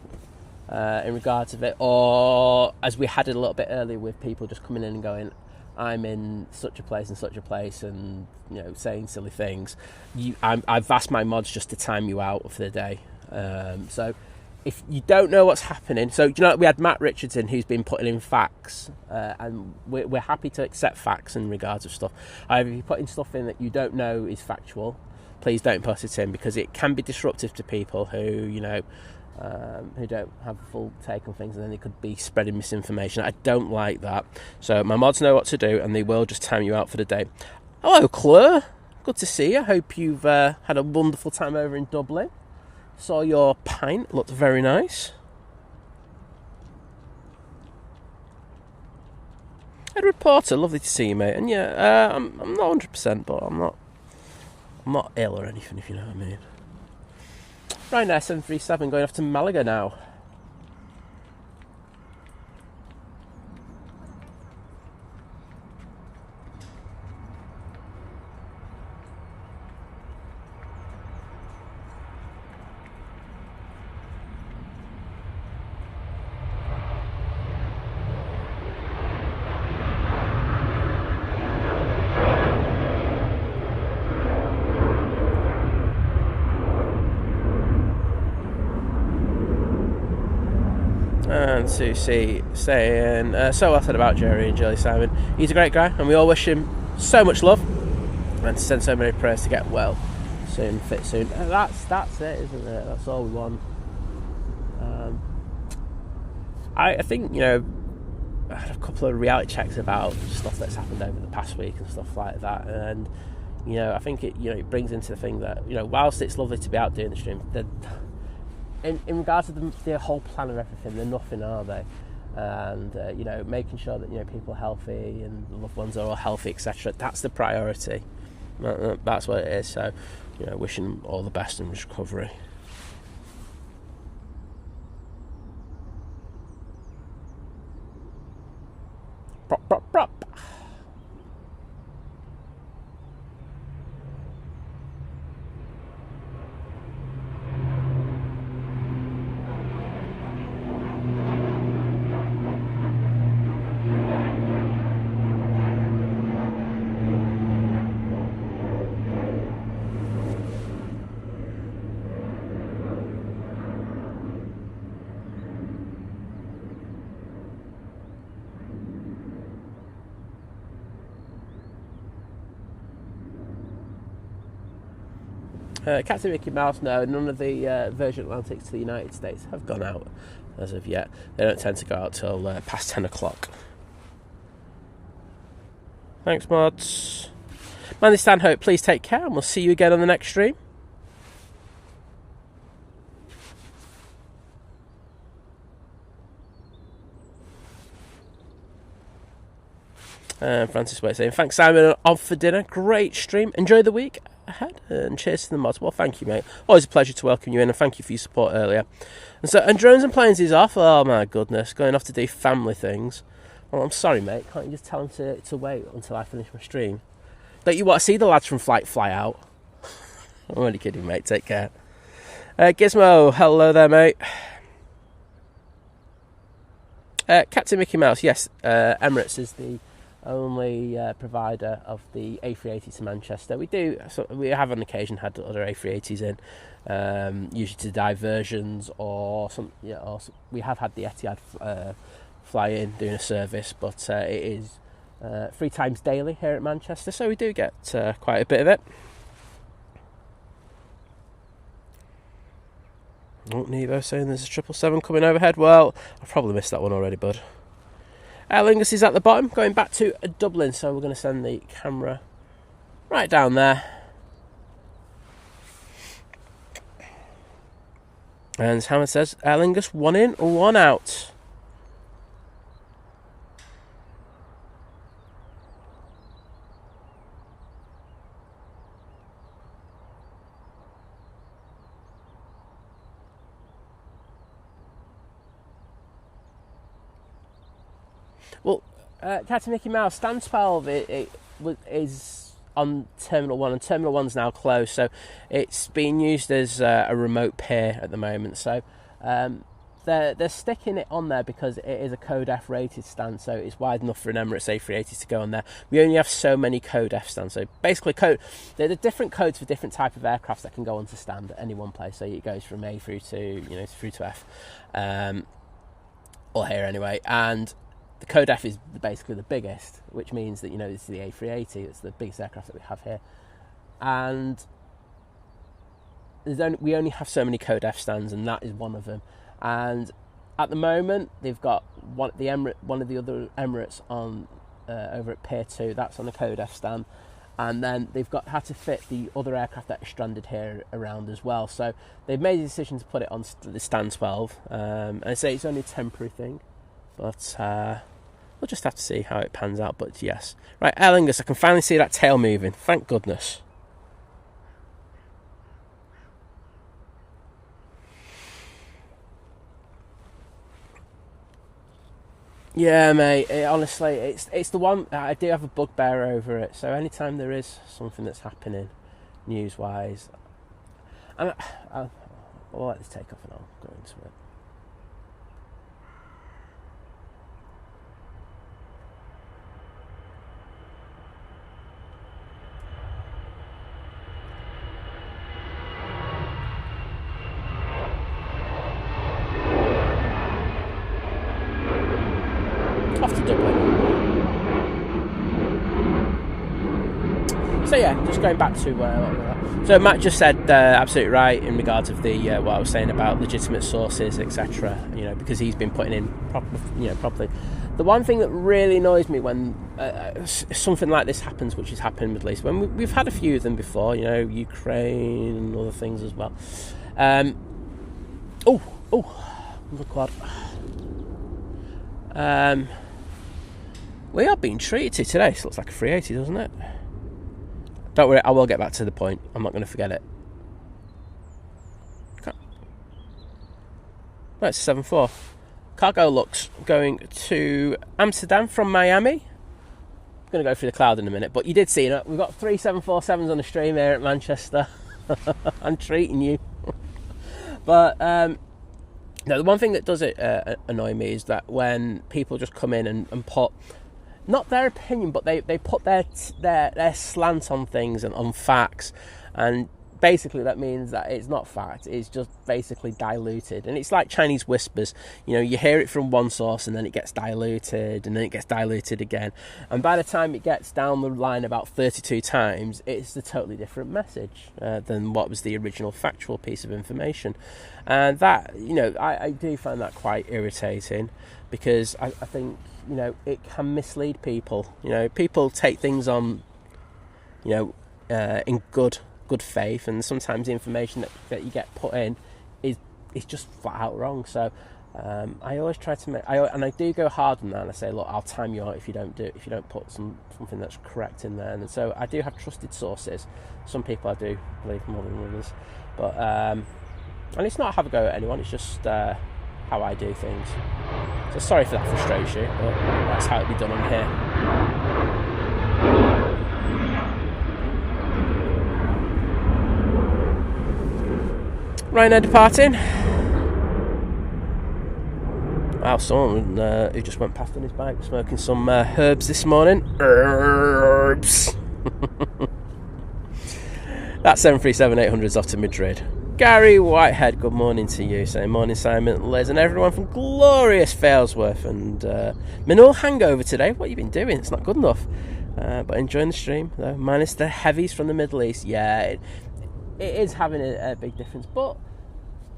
in regards of it, or as we had it a little bit earlier with people just coming in and going, I'm in such a place and such a place, and saying silly things. I've asked my mods just to time you out for the day. So if you don't know what's happening, so we had Matt Richardson who's been putting in facts, and we're happy to accept facts in regards of stuff. However, if you're putting stuff in that you don't know is factual, please don't put it in, because it can be disruptive to people who don't have a full take on things, and then they could be spreading misinformation. I don't like that. So my mods know what to do, and they will just time you out for the day. Hello, Claire. Good to see you. Hope you've had a wonderful time over in Dublin. Saw your pint. Looked very nice. Edward Porter, lovely to see you, mate. And yeah, I'm not 100%, but I'm not ill or anything, if you know what I mean. Ryanair 737 going off to Malaga now. And Susie saying, so well said about Jerry and Jelly Simon. He's a great guy, and we all wish him so much love, and to send so many prayers to get well soon, fit soon. That's it, isn't it? That's all we want. I think had a couple of reality checks about stuff that's happened over the past week and stuff like that, and I think it brings into the thing that whilst it's lovely to be out doing the stream, in regards to the whole plan of everything, they're nothing, are they? And making sure that people are healthy and the loved ones are all healthy, etc. That's the priority. That's what it is. So wishing them all the best in recovery. Prop. Captain Mickey Mouse, no, none of the Virgin Atlantics to the United States have gone out as of yet. They don't tend to go out till past 10 o'clock. Thanks, mods. Mandy Stanhope, please take care, and we'll see you again on the next stream. Francis Waite saying, thanks, Simon, off for dinner. Great stream. Enjoy the week ahead, and cheers to the mods. Well, thank you, mate. Always a pleasure to welcome you in, and thank you for your support earlier. And Drones and Planes is off. Oh my goodness, going off to do family things. Well, I'm sorry, mate. Can't you just tell him to wait until I finish my stream? Don't you want to see the lads from Flight fly out? I'm only kidding, mate. Take care. Gizmo, hello there, mate. Captain Mickey Mouse, yes. Emirates is the only provider of the A380 to Manchester. We have on occasion had other A380s in, usually to diversions or some. We have had the Etihad fly in doing a service, but it is 3 times daily here at Manchester, so we do get quite a bit of it. Oh, Nevo saying there's a 777 coming overhead. Well, I've probably missed that one already, bud. Aer Lingus is at the bottom, going back to Dublin, so we're going to send the camera right down there. And Howard says, Aer Lingus, 1 in, 1 out. Well, Captain Mickey Mouse, stand 12 is on Terminal 1, and Terminal 1's now closed, so it's being used as a remote pier at the moment. So they're sticking it on there because it is a Code F rated stand, so it's wide enough for an Emirates A380 to go on there. We only have so many Code F stands, so basically there are different codes for different type of aircrafts that can go onto stand at any one place. So it goes from A through to F, or here anyway, and the Code F is basically the biggest, which means that this is the A380. It's the biggest aircraft that we have here, and we only have so many Code F stands, and that is one of them. And at the moment, they've got one of the other Emirates on over at Pier 2. That's on the Code F stand, and then they've had to fit the other aircraft that are stranded here around as well. So they've made a decision to put it on the stand 12, and I say it's only a temporary thing. But we'll just have to see how it pans out. But yes. Right, Aer Lingus, I can finally see that tail moving. Thank goodness. Yeah, mate. Honestly, it's the one. I do have a bugbear over it. So anytime there is something that's happening news-wise, I'll let this take off and I'll go into it. Off to Dublin. So yeah, just going back to so Matt just said absolutely right in regards of the what I was saying about legitimate sources, etc. Because he's been putting in properly The one thing that really annoys me when something like this happens, which has happened in the Middle East, when we've had a few of them before, you know, Ukraine and other things as well. Look what. We are being treated to today. This looks like a 380, doesn't it? Don't worry, I will get back to the point. I'm not going to forget it. No, it's 7.4. Cargo looks going to Amsterdam from Miami. I'm going to go through the cloud in a minute, but you did see it. We've got 3 747s on the stream here at Manchester. I'm treating you. But no, the one thing that does annoy me is that when people just come in and put, not their opinion, but they put their slant on things and on facts, and basically that means that it's not fact, it's just basically diluted. And it's like Chinese whispers, you know, you hear it from one source and then it gets diluted and then it gets diluted again, and by the time it gets down the line about 32 times, it's a totally different message than what was the original factual piece of information. And that, you know, I do find that quite irritating, because I think, you know, it can mislead people. You know, people take things on, you know, in good faith, and sometimes the information that you get put in is just flat out wrong. So I always try to I do go hard on that, and I say, look, I'll time you out if you don't put something that's correct in there. And so I do have trusted sources. Some people I do believe more than others, but and it's not have a go at anyone, it's just how I do things. So sorry if that frustrates you, but that's how it'd be done on here. Ryanair departing. Wow, someone who just went past on his bike smoking some herbs this morning. Herbs. That 737-800's off to Madrid. Gary Whitehead, good morning to you. Saying morning, Simon, Liz, and everyone from glorious Failsworth. And Manul hangover today. What have you been doing? It's not good enough. But enjoying the stream, though. Minus the heavies from the Middle East. Yeah, it is having a big difference. But,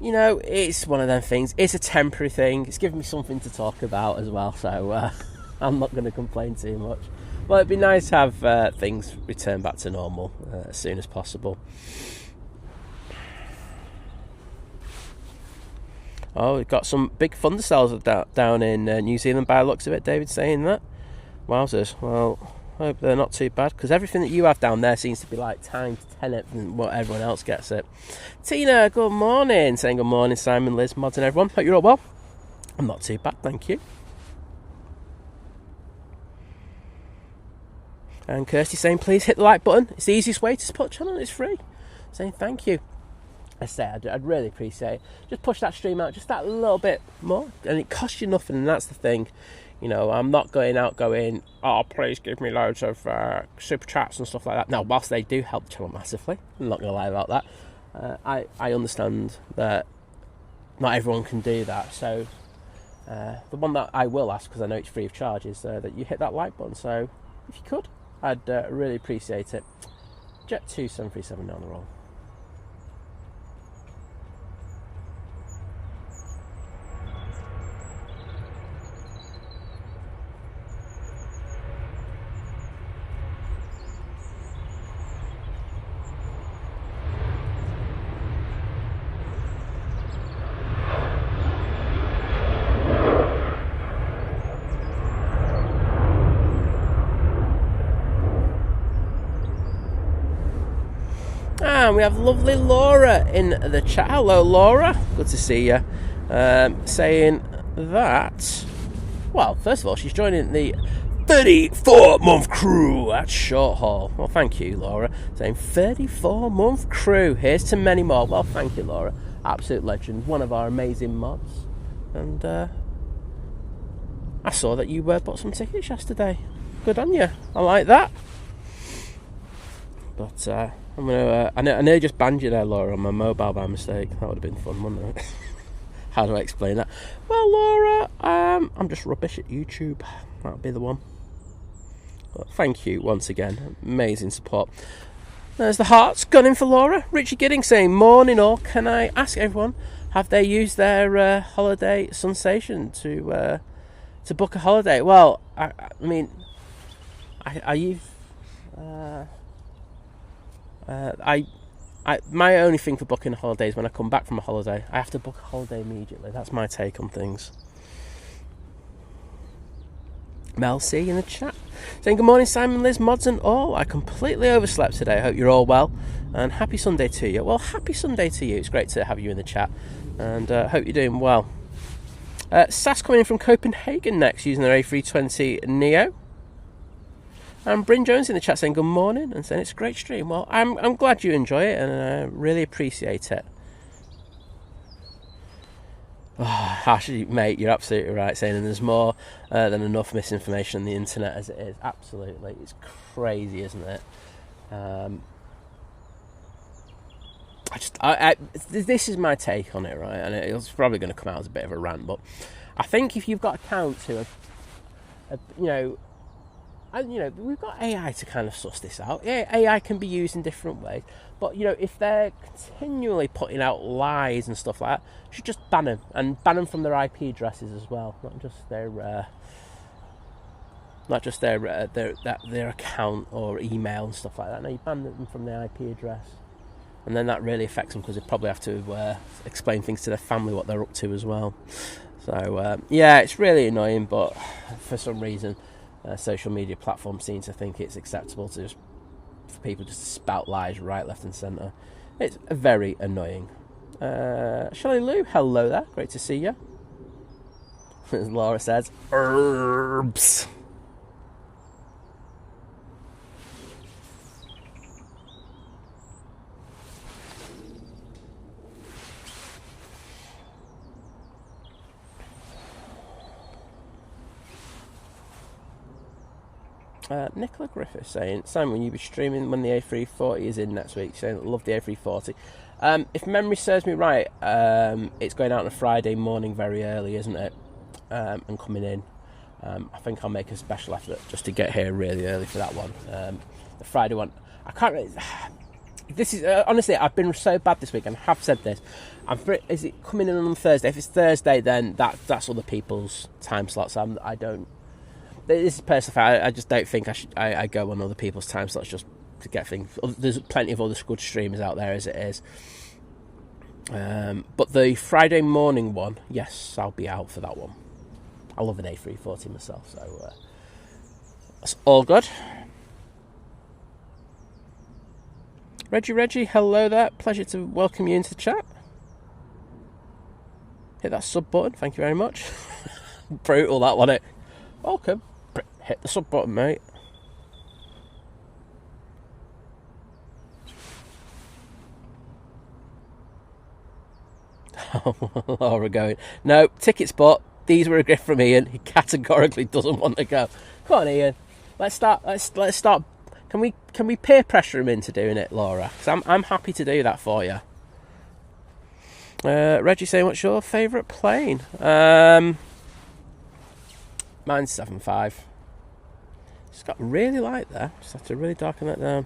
you know, it's one of them things. It's a temporary thing. It's giving me something to talk about as well. So I'm not going to complain too much. Well, it'd be nice to have things return back to normal as soon as possible. Oh, we've got some big thundercells down in New Zealand by the looks of it. David saying that. Wowzers. Well, I hope they're not too bad, because everything that you have down there seems to be like times 10 than what everyone else gets it. Tina, good morning. Saying good morning, Simon, Liz, Mods and everyone. Hope you're all well. I'm not too bad, thank you. And Kirsty saying, please hit the like button. It's the easiest way to support the channel. It's free. Saying thank you. I say I'd really appreciate it. Just push that stream out just that little bit more, and it costs you nothing. And that's the thing, you know. I'm not going, oh, please give me loads of super chats and stuff like that. Now, whilst they do help the channel massively, I'm not going to lie about that. I understand that not everyone can do that. So the one that I will ask, because I know it's free of charge, is that you hit that like button. So if you could, I'd really appreciate it. Jet 2737 down the roll. And we have lovely Laura in the chat. Hello, Laura. Good to see you. Saying that, well, first of all, she's joining the 34-month crew at short haul. Well, thank you, Laura. Saying 34-month crew. Here's to many more. Well, thank you, Laura. Absolute legend. One of our amazing mods. And I saw that you bought some tickets yesterday. Good on you. I like that. But I'm gonna. I nearly just banned you there, Laura, on my mobile by mistake. That would have been fun, wouldn't it? How do I explain that? Well, Laura, I'm just rubbish at YouTube. That'll be the one. But thank you once again. Amazing support. There's the hearts gunning for Laura. Richie Gidding saying, morning all. Can I ask everyone, have they used their holiday sensation to To book a holiday? Well, I mean, I use my only thing for booking a holiday is when I come back from a holiday. I have to book a holiday immediately. That's my take on things. Mel C in the chat saying good morning Simon, Liz, mods and all. I completely overslept today. I hope you're all well and happy Sunday to you. Well, happy Sunday to you. It's great to have you in the chat and hope you're doing well. Sass coming in from Copenhagen next using their A320 Neo. And Bryn Jones in the chat saying good morning and saying it's a great stream. Well, I'm glad you enjoy it and I really appreciate it. Oh, actually, mate, you're absolutely right saying there's more than enough misinformation on the internet as it is. Absolutely. It's crazy, isn't it? This is my take on it, right? And it's probably going to come out as a bit of a rant, but I think if you've got accounts who are, we've got AI to kind of suss this out. Yeah, AI can be used in different ways, but if they're continually putting out lies and stuff like that, you should just ban them and ban them from their IP addresses as well, not just their account or email and stuff like that. No, you ban them from their IP address, and then that really affects them because they probably have to explain things to their family what they're up to as well. So it's really annoying, but for some reason. Social media platforms seem to think it's acceptable for people just to spout lies right, left and centre. It's very annoying. Shelley Lou, hello there, great to see you. As Laura says, herbs. Nicola Griffith saying, Simon, will you be streaming when the A340 is in next week? Saying, love the A340. If memory serves me right, it's going out on a Friday morning very early, isn't it? And coming in. I think I'll make a special effort just to get here really early for that one. The Friday one, I can't really... This is, honestly, I've been so bad this week, and I have said this. Is it coming in on Thursday? If it's Thursday, then that's other people's time slots. I don't... This is personal. I just don't think I go on other people's time slots just to get things. There's plenty of other good streamers out there as it is. But the Friday morning one, yes, I'll be out for that one. I love an A340 myself, so that's all good. Reggie, hello there. Pleasure to welcome you into the chat. Hit that sub button. Thank you very much. Brutal that one. Welcome. Hit the sub button, mate. Laura going, no, tickets bought. These were a gift from Ian. He categorically doesn't want to go. Come on, Ian. Let's start. Can we peer pressure him into doing it, Laura? Because I'm happy to do that for you. Reggie saying, what's your favourite plane? Mine's 7.5. It's got really light there. Just have to really darken that down.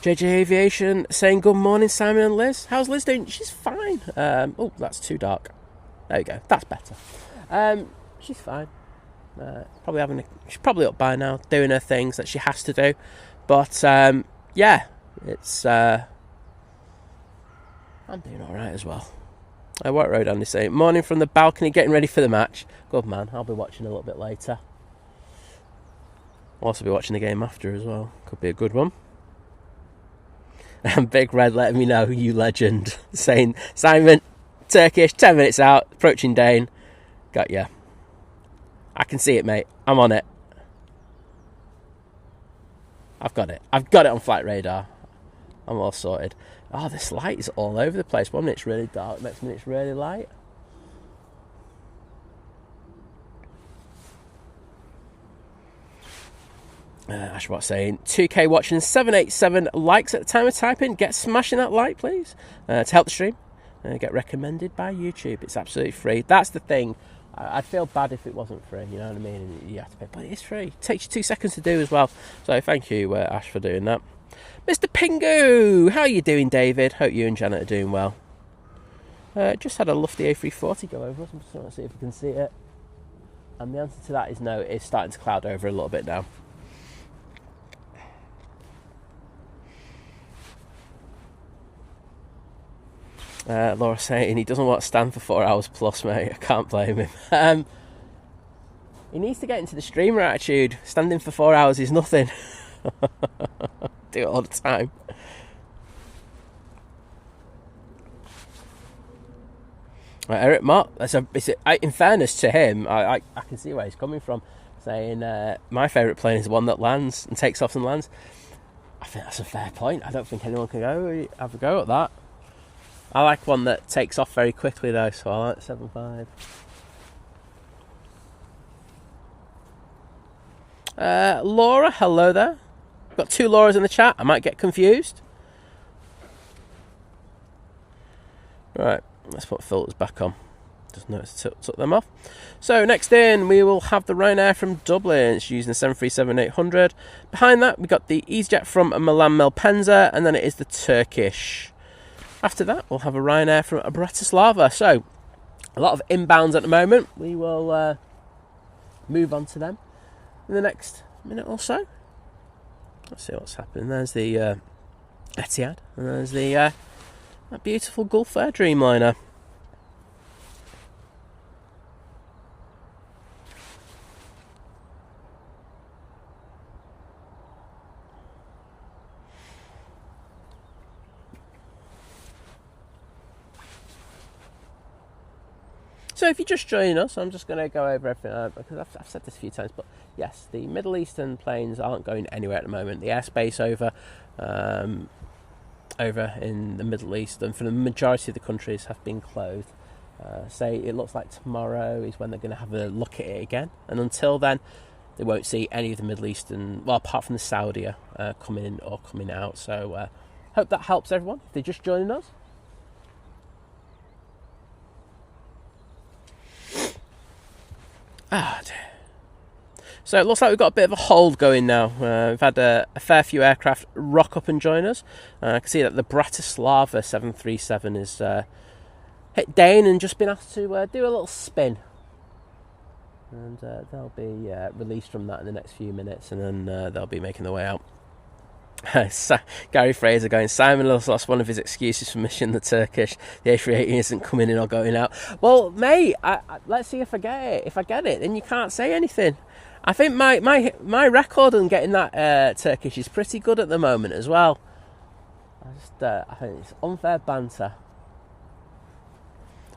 JJ Aviation saying good morning, Simon and Liz. How's Liz doing? She's fine. Oh, that's too dark. There we go. That's better. She's fine. She's probably up by now, doing her things that she has to do. But yeah, it's. I'm doing all right as well. White Road Andy saying, morning from the balcony, getting ready for the match. Good man. I'll be watching a little bit later. I'll also be watching the game after as well. Could be a good one. And Big Red letting me know, you legend. Saying, Simon, Turkish, 10 minutes out, approaching Dane. Got ya. I can see it, mate. I'm on it. I've got it on flight radar. I'm all sorted. Oh, this light is all over the place. 1 minute's really dark, next minute's really light. Ashbot saying 2k watching, 787 likes at the time of typing. Get smashing that like, please, to help the stream. Get recommended by YouTube. It's absolutely free. That's the thing. I'd feel bad if it wasn't free. You have to pay, but it is free. It takes you 2 seconds to do as well. So thank you, Ash, for doing that. Mr. Pingu! How are you doing, David? Hope you and Janet are doing well. Just had a lofty A340 go over us. I'm just trying to see if we can see it. And the answer to that is no. It's starting to cloud over a little bit now. Laura saying he doesn't want to stand for 4 hours plus, mate. I can't blame him. He needs to get into the streamer attitude. Standing for 4 hours is nothing. Do it all the time. Eric Mott, in fairness to him, I can see where he's coming from, saying my favourite plane is the one that lands and takes off and lands. I think that's a fair point. I don't think anyone can have a go at that. I like one that takes off very quickly though, so I like 7.5. Laura, hello there. Got 2 Lauras in the chat. I might get confused. Right, let's put filters back on. Just notice took them off. So next in, we will have the Ryanair from Dublin. It's using the 737-800. Behind that, we got the Easyjet from Milan Malpensa, and then it is the Turkish. After that, we'll have a Ryanair from Bratislava. So a lot of inbounds at the moment. We will move on to them in the next minute or so. Let's see what's happening. There's the Etihad, and there's the that beautiful Gulf Air Dreamliner. So if you're just joining us, I'm just going to go over everything, because I've said this a few times, but yes, the Middle Eastern planes aren't going anywhere at the moment. The airspace over in the Middle East and for the majority of the countries have been closed. Say it looks like tomorrow is when they're going to have a look at it again, and until then they won't see any of the Middle Eastern, well, apart from the Saudi coming in or coming out. So hope that helps everyone if they're just joining us. So it looks like we've got a bit of a hold going now. We've had a fair few aircraft rock up and join us. I can see that the Bratislava 737 is hit Dane and just been asked to do a little spin. And they'll be released from that in the next few minutes, and then they'll be making their way out. Gary Fraser going, Simon has lost one of his excuses for missing the Turkish. The A380 isn't coming in or going out. Well, mate, let's see if I get it. If I get it, then you can't say anything. I think my record on getting that Turkish is pretty good at the moment as well. I think it's unfair banter.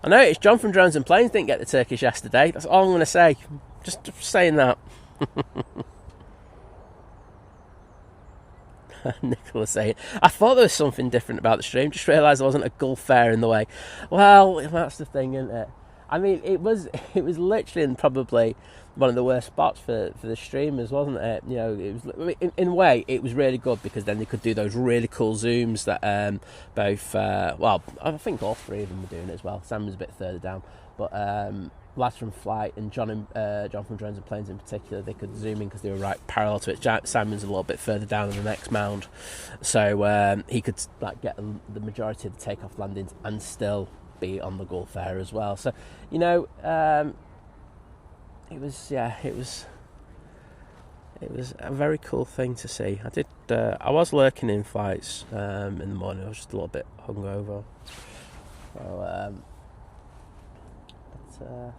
I know it's John from Drones and Planes didn't get the Turkish yesterday. That's all I'm going to say. Just saying that. Nicholas saying, I thought there was something different about the stream, just realised there wasn't a Gulf Air in the way. Well, that's the thing, isn't it? I mean, it was literally in probably one of the worst spots for the streamers, wasn't it? You know, it was in a way it was really good, because then they could do those really cool zooms that both well, I think all 3 of them were doing it as well. Sam was a bit further down, but lads from Flight and John from Drones and Planes in particular, they could zoom in because they were right parallel to it. Simon's a little bit further down on the next mound, so he could like get the majority of the takeoff landings and still be on the Gulf Air as well. So you know, it was a very cool thing to see. I was lurking in flights in the morning. I was just a little bit hungover. So,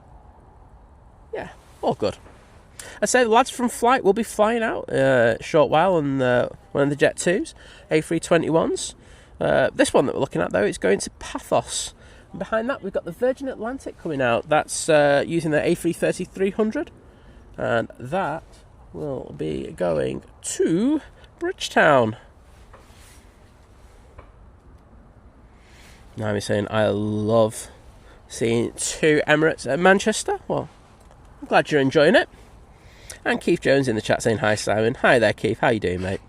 yeah, all good. I say the lads from Flight will be flying out a short while on one of the Jet 2s, A321s. This one that we're looking at, though, is going to Paphos. And behind that, we've got the Virgin Atlantic coming out. That's using the A330-300. And that will be going to Bridgetown. Now I'm saying I love seeing 2 Emirates at Manchester. Well, I'm glad you're enjoying it. And Keith Jones in the chat saying hi, Simon. Hi there, Keith. How you doing, mate?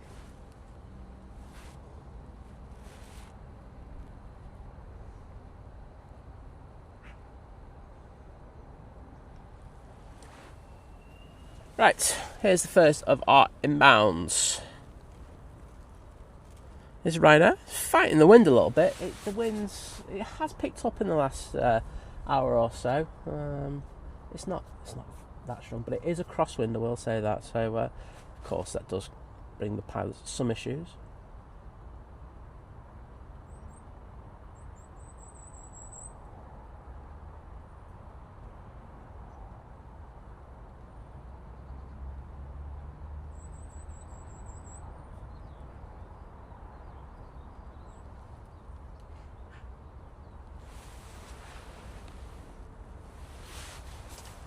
Right, here's the first of our inbounds. Is Ryanair fighting the wind a little bit. It has picked up in the last hour or so. It's not that strong, but it is a crosswind, I will say that. So of course that does bring the pilots some issues.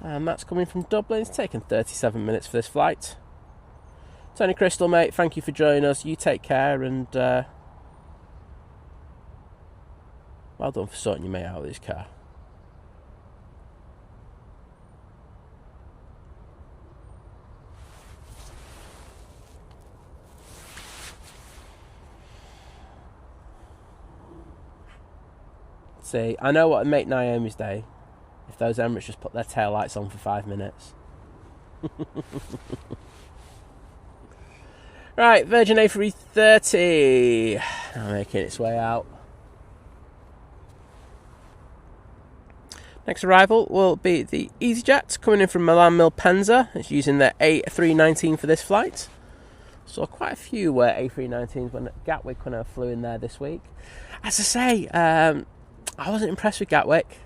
And that's coming from Dublin. It's taken 37 minutes for this flight. Tony Crystal, mate, thank you for joining us. You take care, and well done for sorting your mate out of this car. See, I know what would make Naomi's day if those Emirates just put their tail lights on for 5 minutes. Right, Virgin A330 now making its way out. Next arrival will be the Easyjet coming in from Milan Malpensa. It's using their A319 for this flight. Saw quite a few A319s when Gatwick when I flew in there this week. As I say, I wasn't impressed with Gatwick.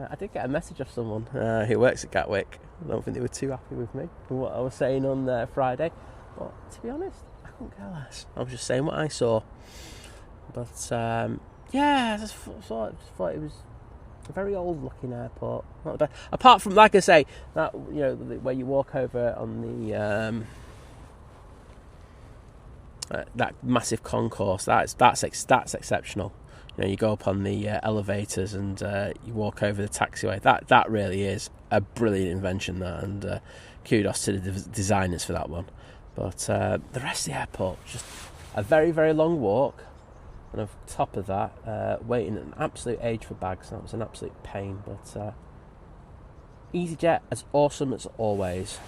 I did get a message off someone who works at Gatwick. I don't think they were too happy with me for what I was saying on Friday. But to be honest, I couldn't care less. I was just saying what I saw. But yeah, I just thought it was a very old-looking airport. Not the best. Apart from, like I say, that where you walk over on the that massive concourse. That's exceptional. You go up on the elevators and you walk over the taxiway. That really is a brilliant invention, that, and kudos to the designers for that one. But the rest of the airport, just a very, very long walk, and on top of that, waiting an absolute age for bags. That was an absolute pain. But EasyJet, as awesome as always.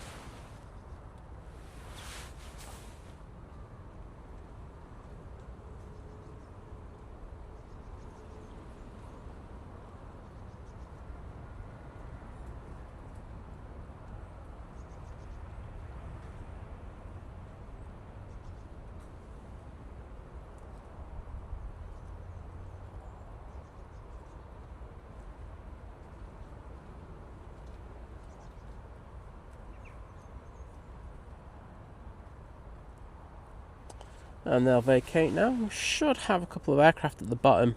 And they'll vacate now. We should have a couple of aircraft at the bottom,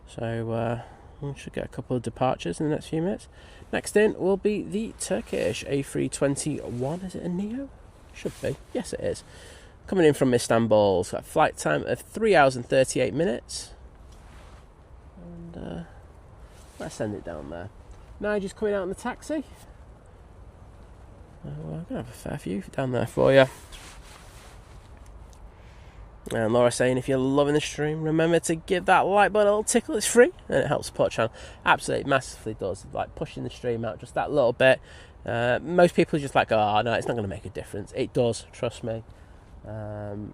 so we should get a couple of departures in the next few minutes. Next in will be the Turkish A321. Is it a Neo? Should be. Yes, it is. Coming in from Istanbul. So a flight time of 3 hours and 38 minutes. And let's send it down there. Nigel's coming out in the taxi. Well, I'm going to have a fair few down there for you. And Laura saying, if you're loving the stream, remember to give that like button a little tickle. It's free and it helps support the channel. Absolutely, massively does. Like pushing the stream out just that little bit. Most people are just like, oh no, it's not going to make a difference. It does, trust me. But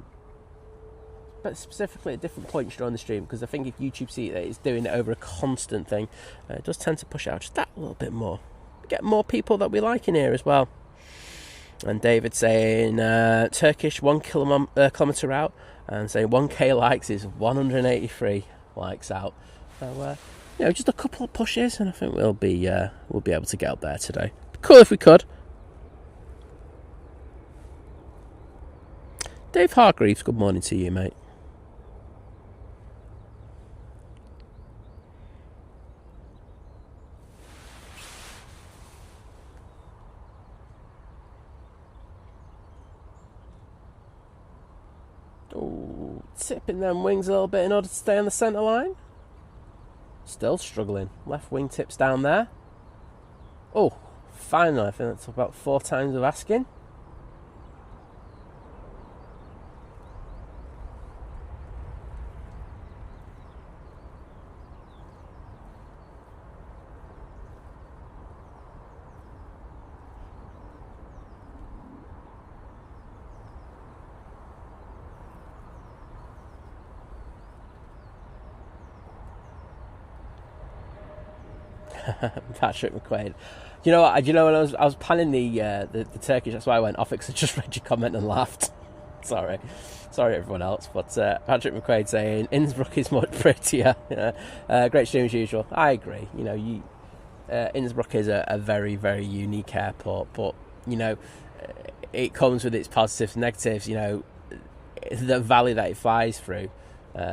specifically at different points during the stream, because I think if YouTube see that it's doing it over a constant thing, it does tend to push it out just that little bit more. Get more people that we like in here as well. And David saying Turkish 1 kilometre out, and saying 1k likes is 183 likes out. So just a couple of pushes, and I think we'll be able to get up there today. Cool if we could. Dave Hargreaves, good morning to you, mate. Oh, tipping them wings a little bit in order to stay on the centre line. Still struggling. Left wing tips down there. Oh, finally, I think that's about 4 times of asking. Patrick McQuaid. You know what? When I was planning the Turkish, that's why I went off it, because I just read your comment and laughed. Sorry everyone else. But Patrick McQuaid saying Innsbruck is much prettier. Great stream as usual. I agree. Innsbruck is a very, very unique airport, but it comes with its positives and negatives. The valley that it flies through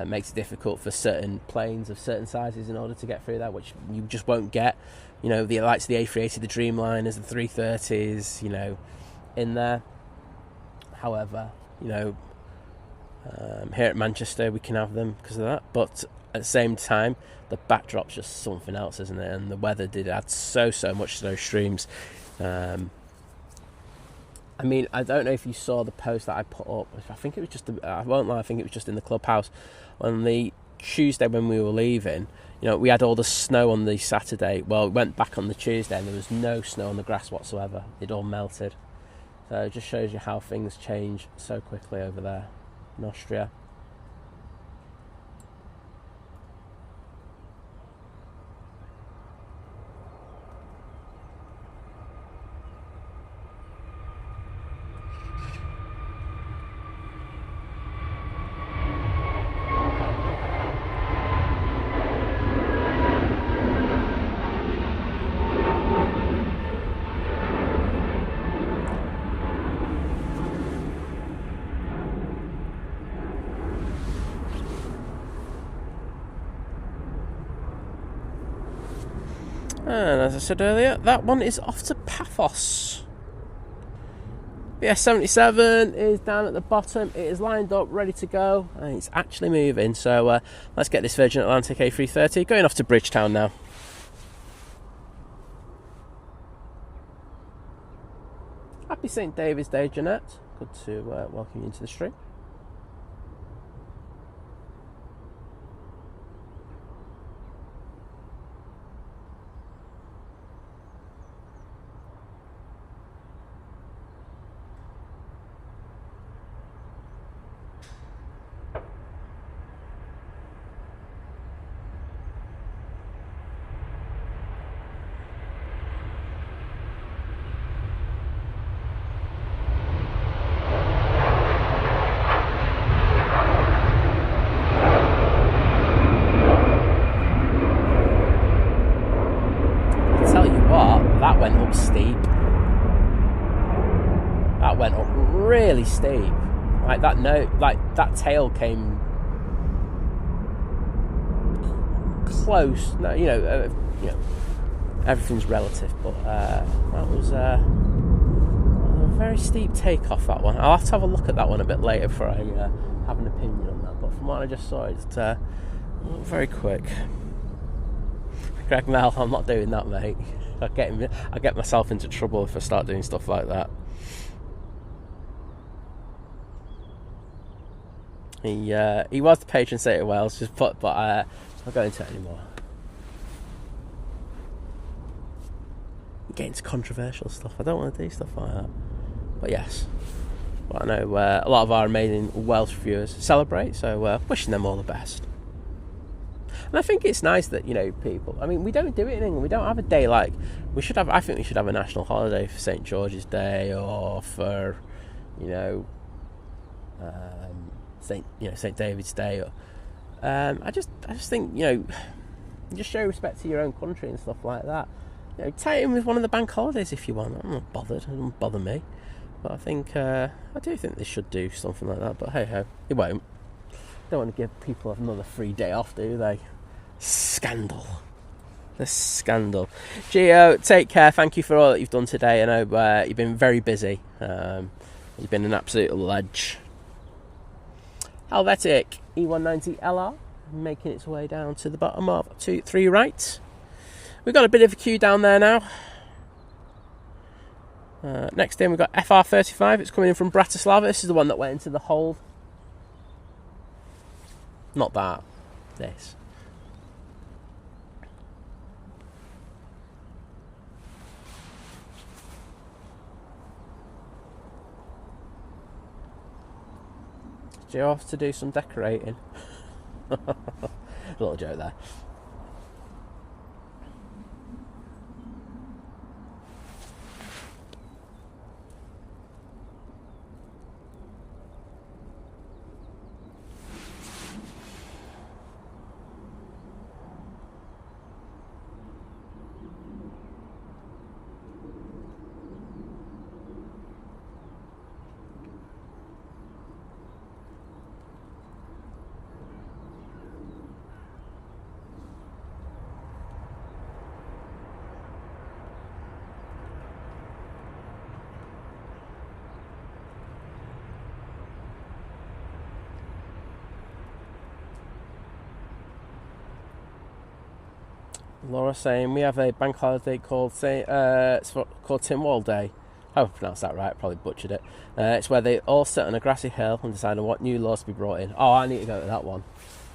makes it difficult for certain planes of certain sizes in order to get through that, which you just won't get. The likes of the A380, the Dreamliners, the 330s, in there. However, here at Manchester we can have them because of that, but at the same time the backdrop's just something else, isn't it? And the weather did add so much to those streams. I don't know if you saw the post that I put up. I think it was just, I won't lie, I think it was just in the clubhouse. On the Tuesday when we were leaving, we had all the snow on the Saturday. Well, we went back on the Tuesday and there was no snow on the grass whatsoever. It all melted. So it just shows you how things change so quickly over there in Austria. And as I said earlier, that one is off to Paphos. The S77 is down at the bottom. It is lined up, ready to go, and it's actually moving. So let's get this Virgin Atlantic A330 going off to Bridgetown now. Happy St. David's Day, Jeanette. Good to welcome you into the stream. Really steep, like that tail came close. No, everything's relative, but that was a very steep takeoff. That one. I'll have to have a look at that one a bit later before I have an opinion on that. But from what I just saw, it's very quick. Greg Mel, I'm not doing that, mate. I get myself into trouble if I start doing stuff like that. He was the patron saint of Wales, but I won't go into it anymore. Get into controversial stuff. I don't want to do stuff like that. But yes, I know a lot of our amazing Welsh viewers celebrate, so wishing them all the best. And I think it's nice that people. I mean, we don't do it in England. We don't have a day like we should have. I think we should have a national holiday for St. George's Day or for St. David's Day. Or I just think just show respect to your own country and stuff like that. Tie it in with one of the bank holidays if you want. I'm not bothered. It doesn't bother me. But I think I do think they should do something like that. But hey ho, it won't. Don't want to give people another free day off, do they? Scandal. The scandal. Gio, take care. Thank you for all that you've done today. I know you've been very busy. You've been an absolute ledge. Helvetic E190LR making its way down to the bottom of 2-3 right. We've got a bit of a queue down there now. Next in we've got FR35. It's coming in from Bratislava. This is the one that went into the hold. Not that. This. Do you have to do some decorating? A little joke there. Laura saying we have a bank holiday called called Tynwald Day. I hope I pronounced that right. Probably butchered it. It's where they all sit on a grassy hill and decide on what new laws to be brought in. Oh, I need to go to that one.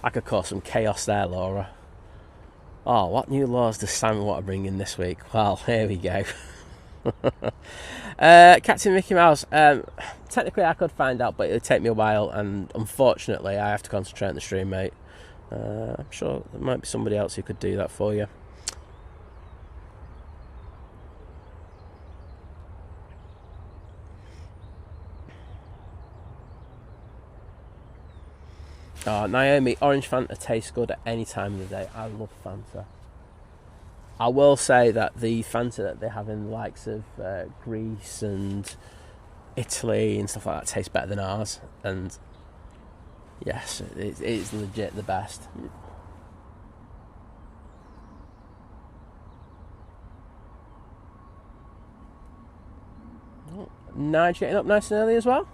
I could cause some chaos there, Laura. Oh, what new laws does Simon want to bring in this week? Well, here we go. Captain Mickey Mouse. Technically, I could find out, but it would take me a while, and unfortunately, I have to concentrate on the stream, mate. I'm sure there might be somebody else who could do that for you. Oh, Naomi, orange Fanta tastes good at any time of the day. I love Fanta. I will say that the Fanta that they have in the likes of Greece and Italy and stuff like that tastes better than ours. And yes, it is legit the best. Nige getting up nice and early as well.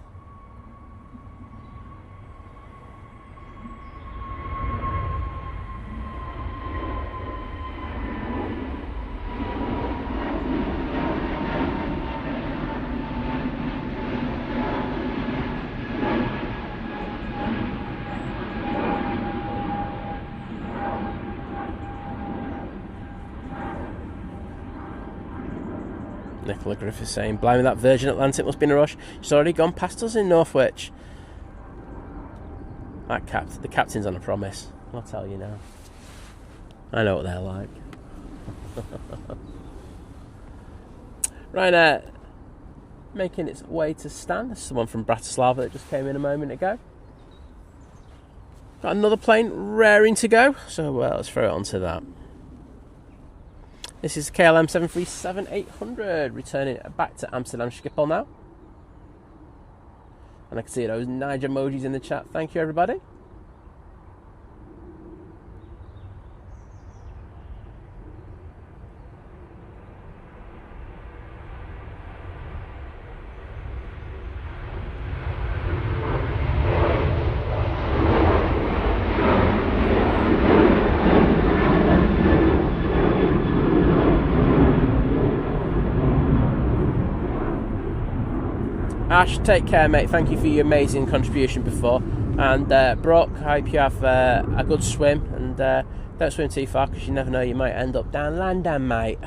Nicola Griffith saying, blimey, that Virgin Atlantic must be in a rush. She's already gone past us in Northwich. The captain's on a promise. I'll tell you now. I know what they're like. Ryanair making its way to Stan. This is the one from Bratislava that just came in a moment ago. Got another plane raring to go, so let's throw it onto that. This is KLM 737-800 returning back to Amsterdam Schiphol now. And I can see those Nige emojis in the chat. Thank you, everybody. Ash, take care, mate. Thank you for your amazing contribution before. And Brock, I hope you have a good swim. And don't swim too far, because you never know, you might end up down London, mate.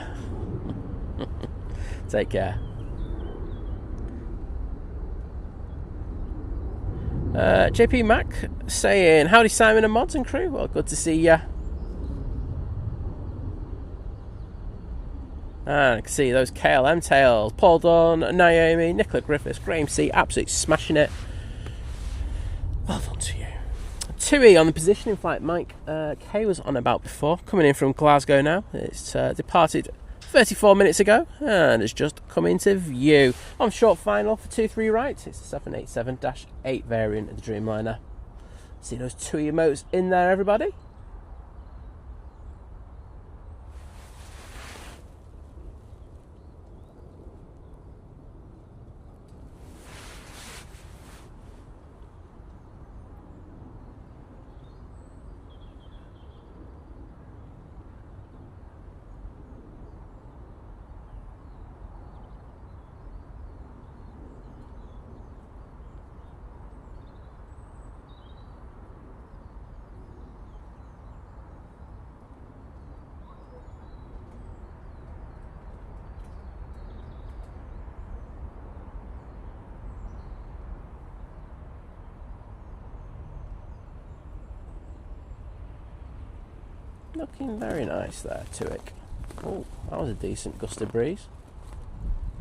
Take care. JP Mac saying, howdy Simon and mods and crew. Well, good to see ya. And I can see those KLM tails. Paul Dunn, Naomi, Nicola Griffiths, Graham C, absolutely smashing it. Well done to you. Tui on the positioning flight. Mike K was on about before. Coming in from Glasgow now. It's departed 34 minutes ago and it's just come into view. On short final for 2-3 right. It's the 787-8 variant of the Dreamliner. See those Tui emotes in there, everybody? Looking very nice there, Tuick. Oh, that was a decent gust of breeze.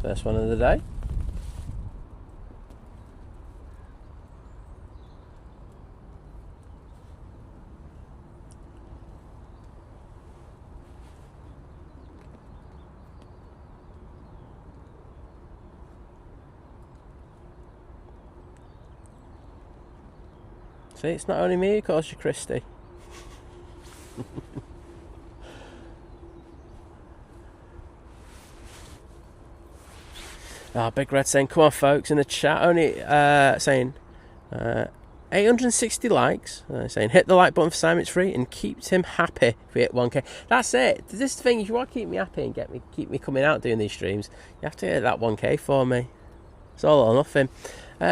First one of the day. See, it's not only me who calls you Christy. Big Red saying, come on folks, in the chat, only saying 860 likes. Saying hit the like button for Simon, it's free, and keeps him happy if we hit 1k. That's it. This thing, if you want to keep me happy and keep me coming out doing these streams, you have to hit that 1k for me. It's all or nothing.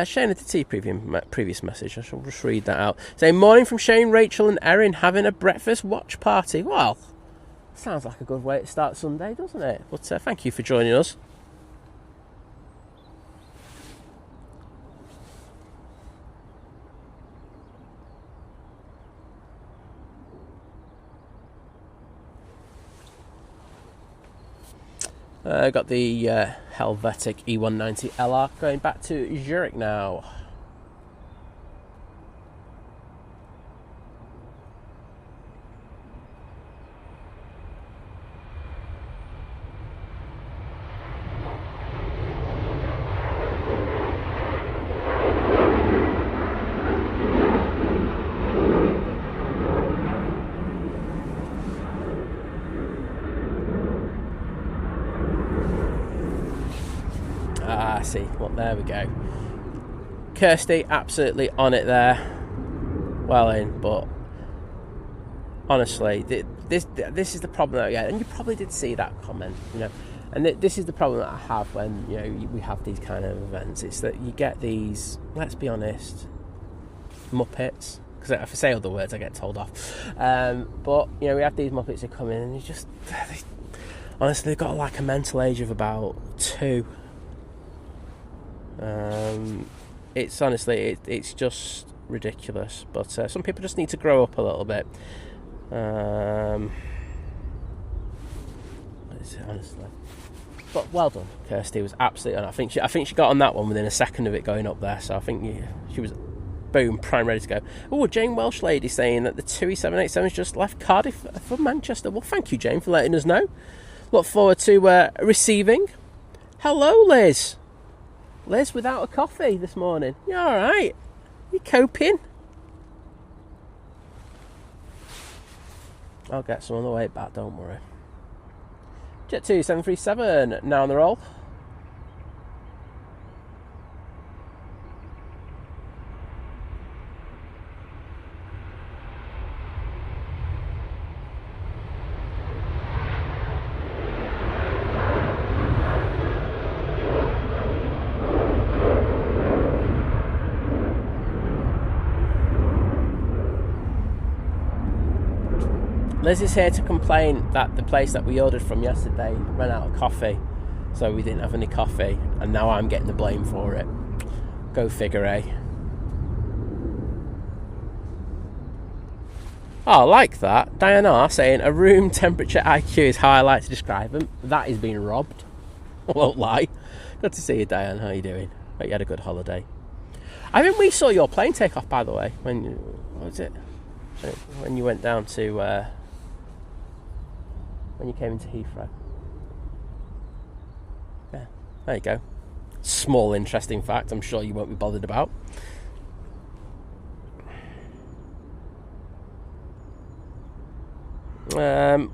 Shane, I did see previous message. I shall just read that out. Saying morning from Shane, Rachel, and Erin having a breakfast watch party. Well, sounds like a good way to start Sunday, doesn't it? But thank you for joining us. Got the Helvetic E190 LR going back to Zurich now. See, well, there we go. Kirsty, absolutely on it there. Well in, but honestly, this is the problem that I get, and you probably did see that comment, you know. And this is the problem that I have when, you know, we have these kind of events. It's that you get these, let's be honest, Muppets. Because if I say other words, I get told off. But you know, we have these Muppets who come in, and you just, honestly, they've got like a mental age of about 2. It's honestly, it's just ridiculous. But some people just need to grow up a little bit. Honestly, but well done, Kirsty was absolutely on. I think she got on that one within a second of it going up there. So I think she was boom, prime, ready to go. Oh, Jane Welsh lady saying that the 2E787's just left Cardiff for Manchester. Well, thank you, Jane, for letting us know. Look forward to receiving. Hello, Liz. Liz without a coffee this morning. You alright? You coping? I'll get some on the way back, don't worry. Jet 2737, now on the roll. Liz is here to complain that the place that we ordered from yesterday ran out of coffee, so we didn't have any coffee, and now I'm getting the blame for it. Go figure, eh? Oh, I like that. Diane R saying a room temperature IQ is how I like to describe them. That is being robbed. I won't lie. Good to see you, Diane. How are you doing? Hope you had a good holiday. I think we saw your plane take off, by the way. What was it? When you went down to... when you came into Heathrow. Yeah, there you go. Small interesting fact I'm sure you won't be bothered about.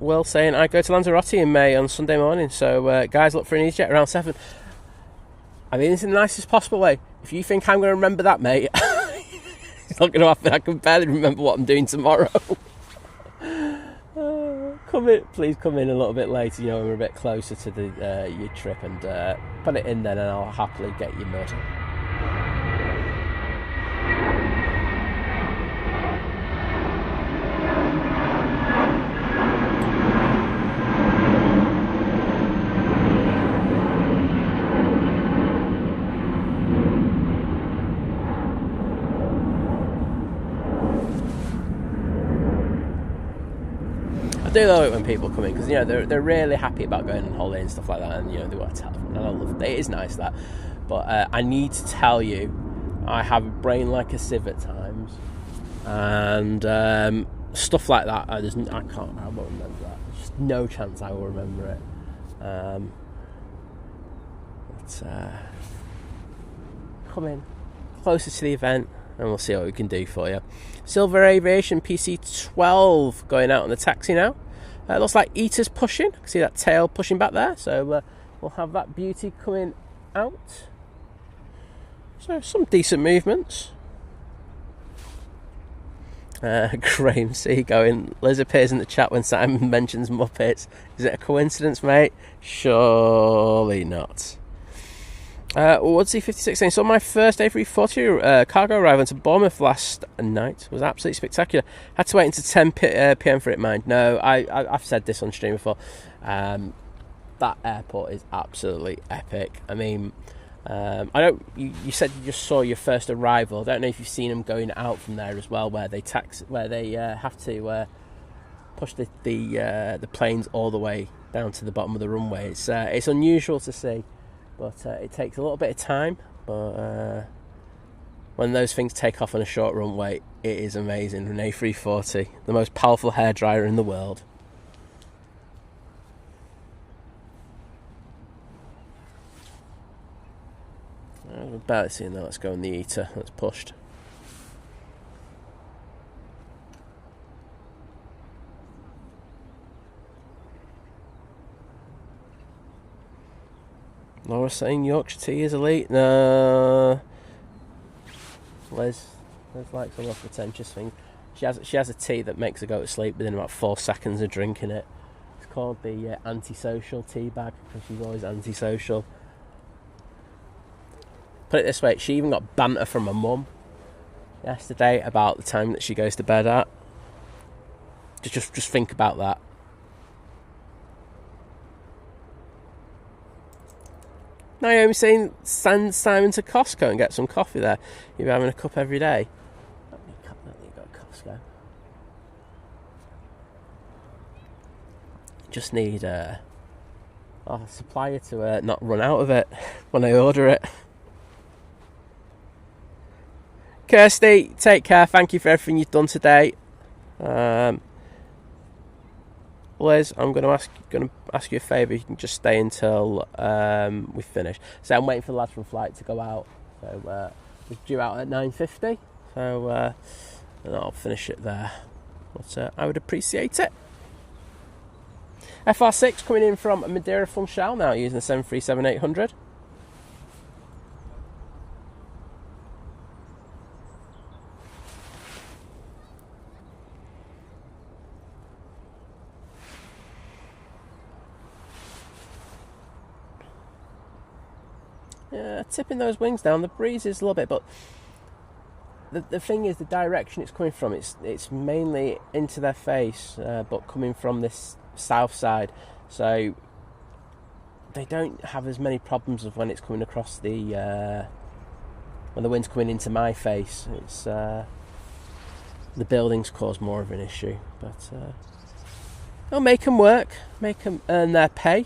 Will saying I go to Lanzarote in May on Sunday morning, so guys, look for an Easyjet around 7. I mean, it's in the nicest possible way. If you think I'm going to remember that, mate, it's not going to happen. I can barely remember what I'm doing tomorrow. Please come in a little bit later, you know, when we're a bit closer to the your trip, and put it in then, and I'll happily get you mud. I do love it when people come in, because, you know, they're really happy about going on holiday and stuff like that, and, you know, they want to tell them, and I love it. It is nice, that, but I need to tell you, I have a brain like a sieve at times, and stuff like that. I won't remember that. There's just no chance I will remember it. Come in closer to the event, and we'll see what we can do for you. Silver Aviation PC12 going out on the taxi now. Looks like Eater's pushing. I can see that tail pushing back there. So we'll have that beauty coming out. So some decent movements. Graham C going, Liz appears in the chat when Simon mentions Muppets. Is it a coincidence, mate? Surely not. What's he 56 saying? So my first A340 cargo arrival into Bournemouth last night was absolutely spectacular. Had to wait until 10 p.m. for it, mind. No, I've said this on stream before. That airport is absolutely epic. I mean, I don't. You said you just saw your first arrival. I don't know if you've seen them going out from there as well, where they have to push the planes all the way down to the bottom of the runway. It's unusual to see, but it takes a little bit of time. But when those things take off on a short runway, it is amazing. An A340, the most powerful hairdryer in the world. I'm barely seeing that. Let's go in the eater. That's pushed. Laura saying Yorkshire tea is elite. No. Liz likes a lot of pretentious things. She has a tea that makes her go to sleep within about 4 seconds of drinking it. It's called the antisocial tea bag because she's always antisocial. Put it this way, she even got banter from her mum yesterday about the time that she goes to bed at. Just think about that. Naomi saying send Simon to Costco and get some coffee there. You'll be having a cup every day. Let me go to Costco. Just need a supplier to not run out of it when I order it. Kirsty, take care. Thank you for everything you've done today. Liz, I'm going to ask you a favour. You can just stay until we finish. So I'm waiting for the lads from flight to go out. So we're due out at 9:50. So and I'll finish it there. But I would appreciate it. FR6 coming in from Madeira Funchal now using the 737-800. Tipping those wings down. The breeze is a little bit, but the thing is the direction it's coming from. It's mainly into their face, but coming from this south side, so they don't have as many problems of when it's coming across the when the wind's coming into my face. It's the buildings cause more of an issue, but they'll make them work, make them earn their pay.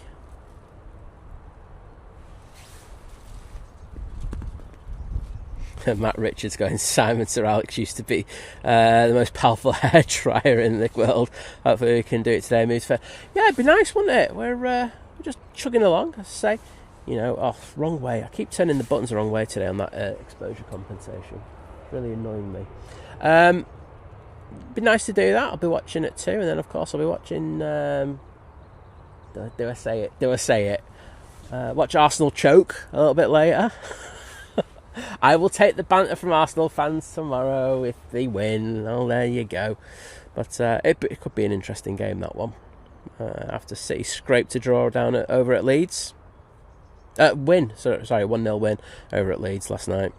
Matt Richards going, Simon Sir Alex used to be the most powerful hair dryer in the world. Hopefully we can do it today. Moves fair. Yeah, it'd be nice, wouldn't it? We're just chugging along, as I say. You know, wrong way. I keep turning the buttons the wrong way today on that exposure compensation. Really annoying me. Be nice to do that. I'll be watching it too, and then of course I'll be watching. Do I say it? Watch Arsenal choke a little bit later. I will take the banter from Arsenal fans tomorrow if they win. Oh, there you go. But it could be an interesting game, that one. After City scraped a draw down over at Leeds. Win. Sorry, 1-0 win over at Leeds last night.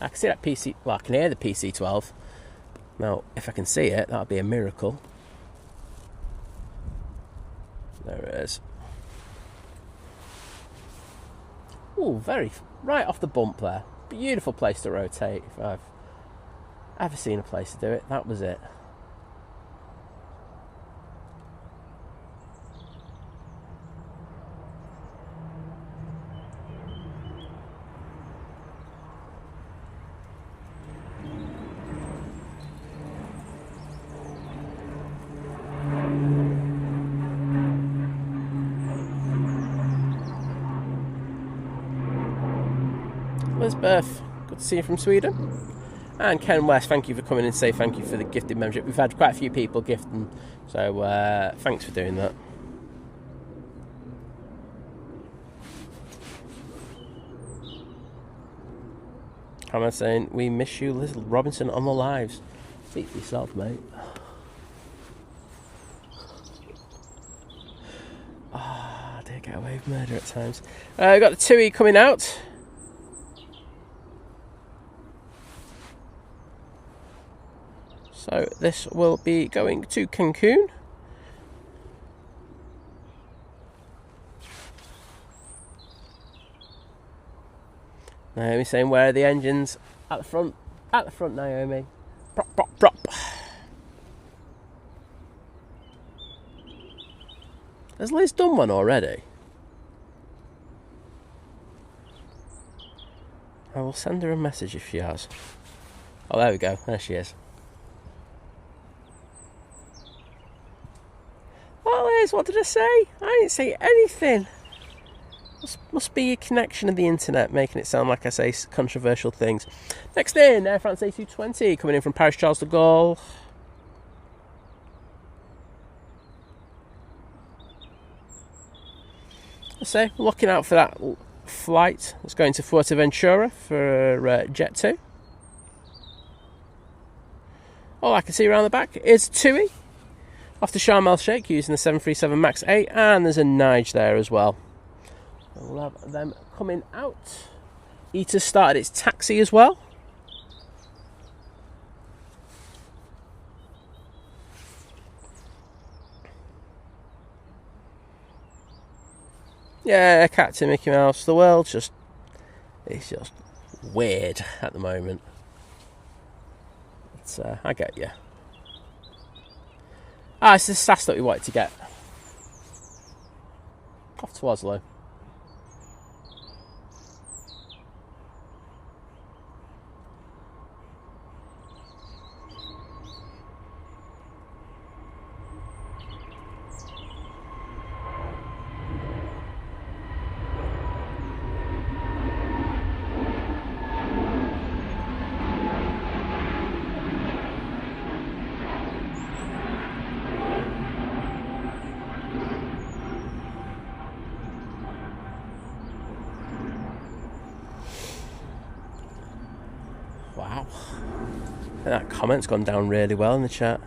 I can see that PC... Well, I can hear the PC-12. Now, if I can see it, that would be a miracle. There it is. Ooh, right off the bump there. Beautiful place to rotate. If I've ever seen a place to do it, that was it. Elizabeth, good to see you from Sweden. And Ken West, thank you for coming in and say thank you for the gifted membership. We've had quite a few people gifting, so thanks for doing that. Cameron saying, we miss you, Liz Robinson on the lives. Speak for yourself, mate. I did get away with murder at times. We've got the TUI coming out. So this will be going to Cancun. Naomi saying, where are the engines? At the front. At the front, Naomi. Prop, prop, prop. Has Liz done one already? I will send her a message if she has. Oh, there we go. There she is. Well, Liz, what did I say? I didn't say anything. Must be a connection of the internet making it sound like I say controversial things. Next in, Air France A220 coming in from Paris Charles de Gaulle. So, looking out for that flight. It's going to Fuerteventura for Jet 2. All I can see around the back is TUI off to Sharm el Sheikh using the 737 MAX 8, and there's a Nige there as well. We'll have them coming out. ETA started its taxi as well. Yeah, Captain Mickey Mouse. The world's it's just weird at the moment. It's, I get you. It's the SAS that we wanted to get. Off to Oslo. Wow. That comment's gone down really well in the chat.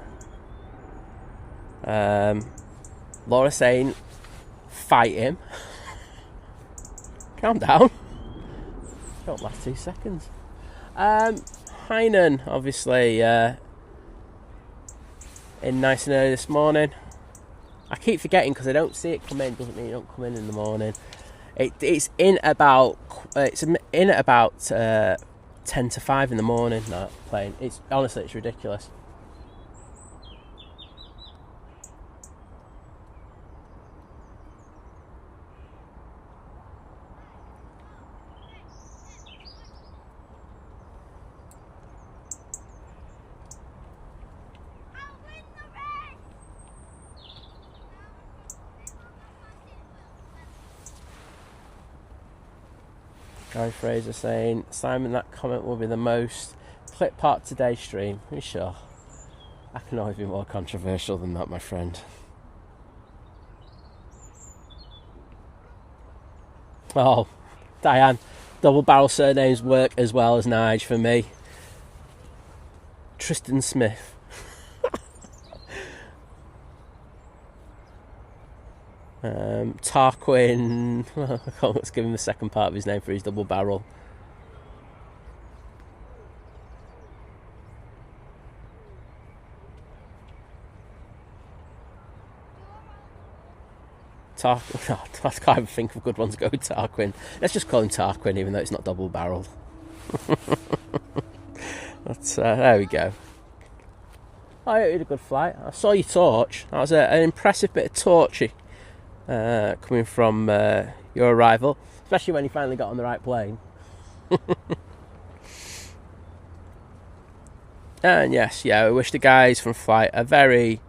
Laura saying, fight him. Calm down. Don't last 2 seconds. Hainan, obviously, in nice and early this morning. I keep forgetting because I don't see it come in. Doesn't mean it don't come in the morning. It's in about 10 to 5 in the morning, that plane. Honestly, it's ridiculous. Guy Fraser saying, Simon, that comment will be the most clip part today's stream. Are you sure? I can always be more controversial than that, my friend. Oh, Diane, double barrel surnames work as well as Nige for me. Tristan Smith. Tarquin. Let's give him the second part of his name for his double barrel. I can't even think of a good one to go with Tarquin. Let's just call him Tarquin, even though it's not double barreled. There we go. I hope you had a good flight. I saw your torch. That was an impressive bit of torchy coming from your arrival, especially when you finally got on the right plane. And yes, I wish the guys from Flight a very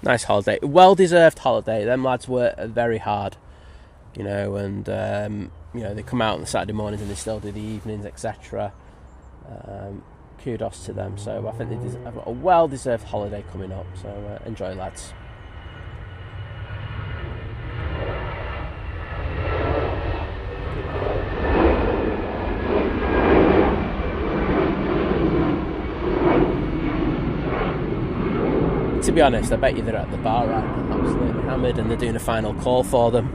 nice holiday, well-deserved holiday. Them lads work very hard, and they come out on the Saturday mornings and they still do the evenings, etc. Kudos to them. So I think they've got a well-deserved holiday coming up. So enjoy, lads. To be honest, I bet you they're at the bar right now, absolutely hammered, and they're doing a final call for them.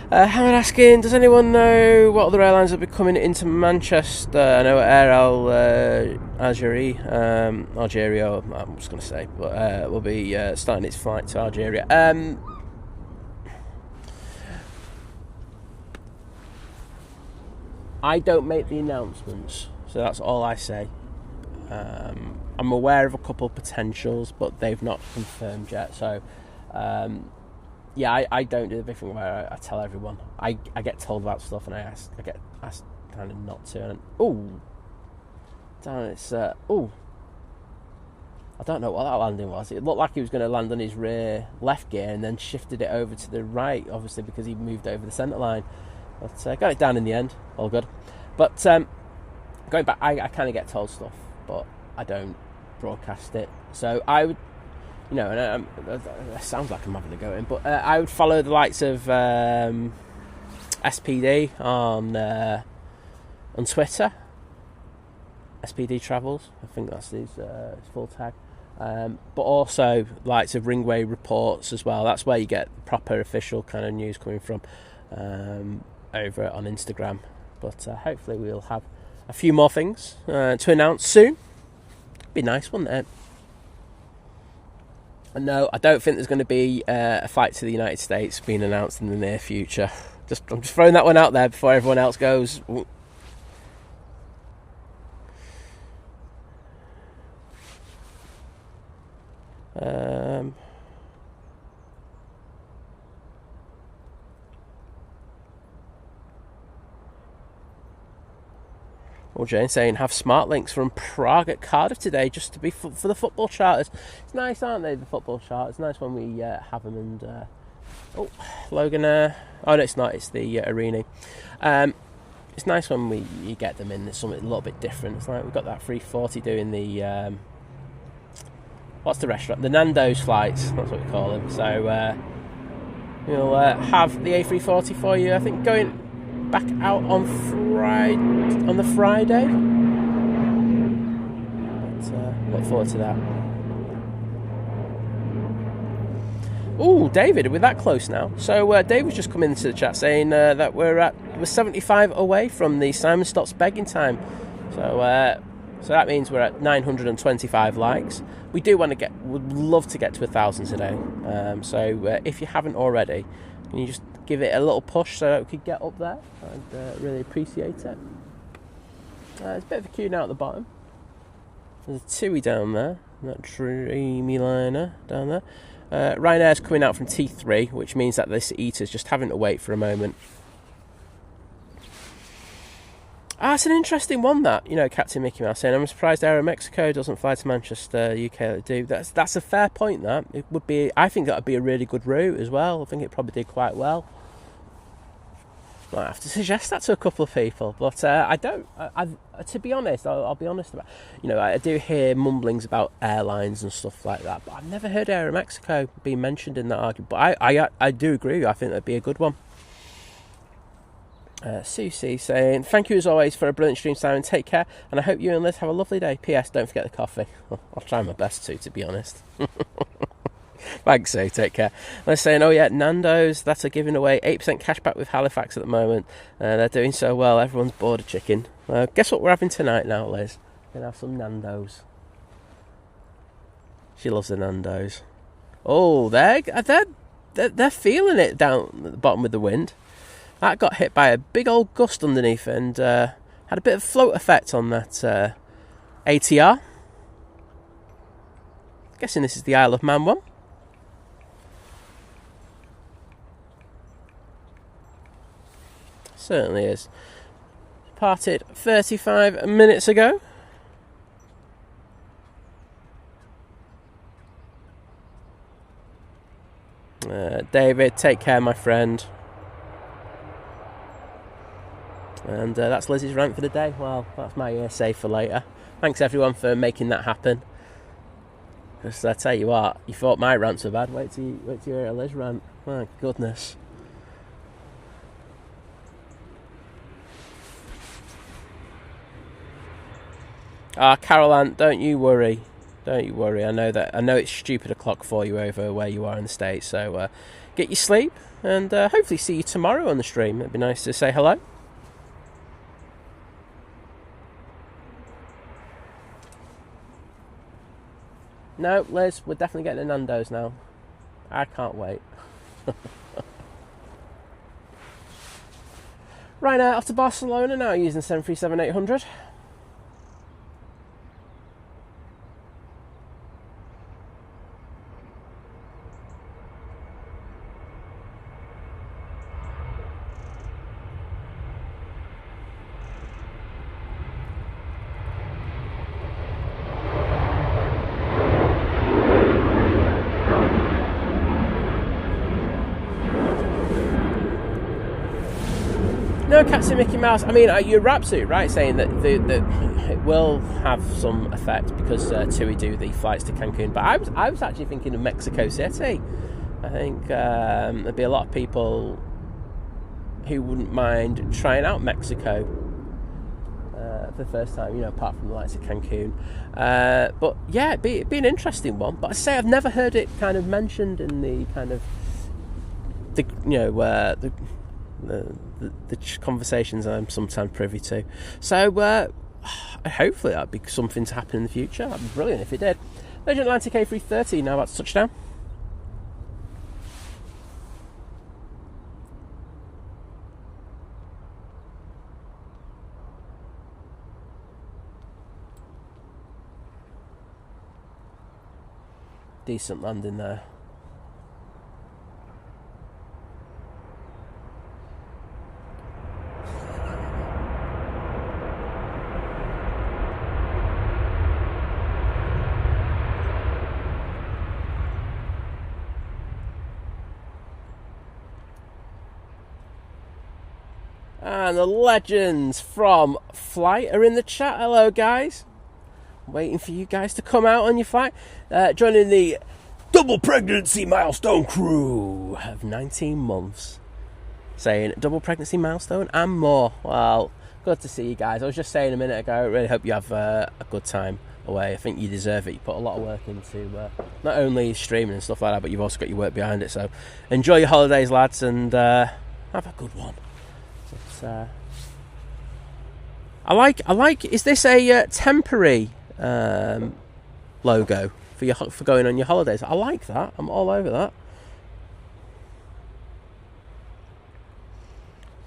Hamid asking, does anyone know what other airlines will be coming into Manchester? I know Algeria, I'm just going to say, but will be starting its flight to Algeria. I don't make the announcements, so that's all I say. I'm aware of a couple of potentials, but they've not confirmed yet, so... I don't do the big thing where I tell everyone. I get told about stuff and I get asked kind of not to. And I don't know what that landing was. It looked like he was going to land on his rear left gear and then shifted it over to the right, obviously because he moved over the centre line. But got it down in the end, all good. But going back, I kind of get told stuff, but I don't broadcast it. So I would. And it sounds like I'm having a go in, but I would follow the likes of SPD on Twitter. SPD Travels, I think that's his full tag. But also likes of Ringway Reports as well. That's where you get proper official kind of news coming from over on Instagram. But hopefully we'll have a few more things to announce soon. Be nice, wouldn't it? No, I don't think there's going to be a flight to the United States being announced in the near future. I'm just throwing that one out there before everyone else goes. Well, Jane saying have smart links from Prague at Cardiff today just to be for the football charters. It's nice, aren't they, the football charters? It's nice when we have them. And Logan, oh no, it's not, it's the Arena. It's nice when you get them in. There's something a little bit different. It's like we've got that 340 doing the what's the restaurant? The Nando's flights, that's what we call them. So we'll have the A340 for you, I think, going back out on the Friday. But, look forward to that. Oh, David, we're that close now. So David's just come into the chat saying that we're 75 away from the Simon Stott's begging time. So that means we're at 925 likes. We do would love to get to 1,000 today. So if you haven't already, can you just give it a little push so that we could get up there? I'd really appreciate it. There's a bit of a queue now at the bottom. There's a TUI down there, that dreamy liner down there. Ryanair's coming out from T3, which means that this eater's just having to wait for a moment. It's an interesting one, that, Captain Mickey Mouse saying, I'm surprised Aero Mexico doesn't fly to Manchester, UK like they do. That's a fair point, that. It would be, I think that would be a really good route as well. I think it probably did quite well. Might have to suggest that to a couple of people, but I don't. To be honest, I'll be honest about. I do hear mumblings about airlines and stuff like that, but I've never heard Aero Mexico being mentioned in that argument. But I do agree. I think that'd be a good one. Susie saying, thank you as always for a brilliant stream, Simon. Take care, and I hope you and Liz have a lovely day. P.S. Don't forget the coffee. I'll try my best to be honest. Thanks, Sue. Take care. They're saying, oh yeah, Nando's, that's a giving away 8% cash back with Halifax at the moment. They're doing so well. Everyone's bored of chicken. Guess what we're having tonight now, Liz? We're going to have some Nando's. She loves the Nando's. Oh, they're feeling it down at the bottom with the wind. That got hit by a big old gust underneath and had a bit of float effect on that ATR. Guessing this is the Isle of Man one. Certainly is. Departed 35 minutes ago. David, take care, my friend. And that's Lizzie's rant for the day. Well, that's my essay for later. Thanks everyone for making that happen. Because I tell you what, you thought my rants were bad. Wait till you hear a Liz rant. My goodness. Carol Ann, don't you worry. Don't you worry. I know it's stupid o'clock for you over where you are in the States. So get your sleep, and hopefully see you tomorrow on the stream. It'd be nice to say hello. No, Liz, we're definitely getting a Nando's now. I can't wait. Ryanair off to Barcelona now using 737-800. No, Cathay Mickey Mouse. I mean, you're absolutely right saying that it will have some effect because TUI do the flights to Cancun. But I was actually thinking of Mexico City. I think there'd be a lot of people who wouldn't mind trying out Mexico for the first time, you know, apart from the likes of Cancun. But yeah, it'd be an interesting one. But I say I've never heard it kind of mentioned in the kind of the conversations I'm sometimes privy to. So hopefully that'd be something to happen in the future. That'd be brilliant if it did. Legend Atlantic A330 now about to touchdown. Decent landing there. And the legends from flight are in the chat. Hello, guys. Waiting for you guys to come out on your flight. Joining the double pregnancy milestone crew of 19 months. Saying double pregnancy milestone and more. Well, good to see you guys. I was just saying a minute ago, I really hope you have a good time away. I think you deserve it. You put a lot of work into not only streaming and stuff like that, but you've also got your work behind it. So enjoy your holidays, lads, and have a good one. I like. Is this a temporary logo for going on your holidays? I like that. I'm all over that.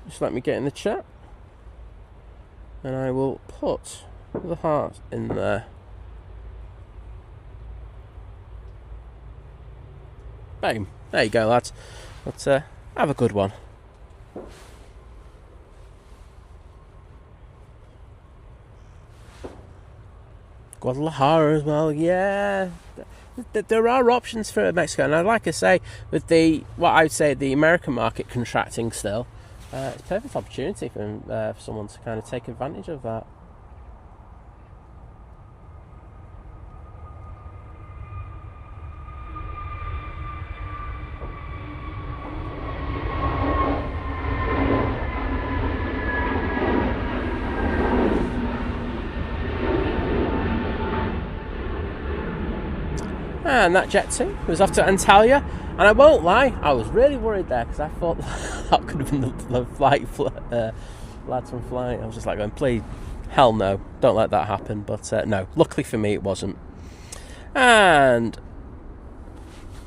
Just let me get in the chat, and I will put the heart in there. Boom. There you go, lads. But have a good one. Guadalajara as well, yeah. There are options for Mexico, and like I say, with what I would say the American market contracting still, it's a perfect opportunity for someone to kind of take advantage of that. And that jet too was off to Antalya, and I won't lie, I was really worried there because I thought that could have been the lads from flight. I was just like going, please, hell no, don't let that happen. But no, luckily for me it wasn't. And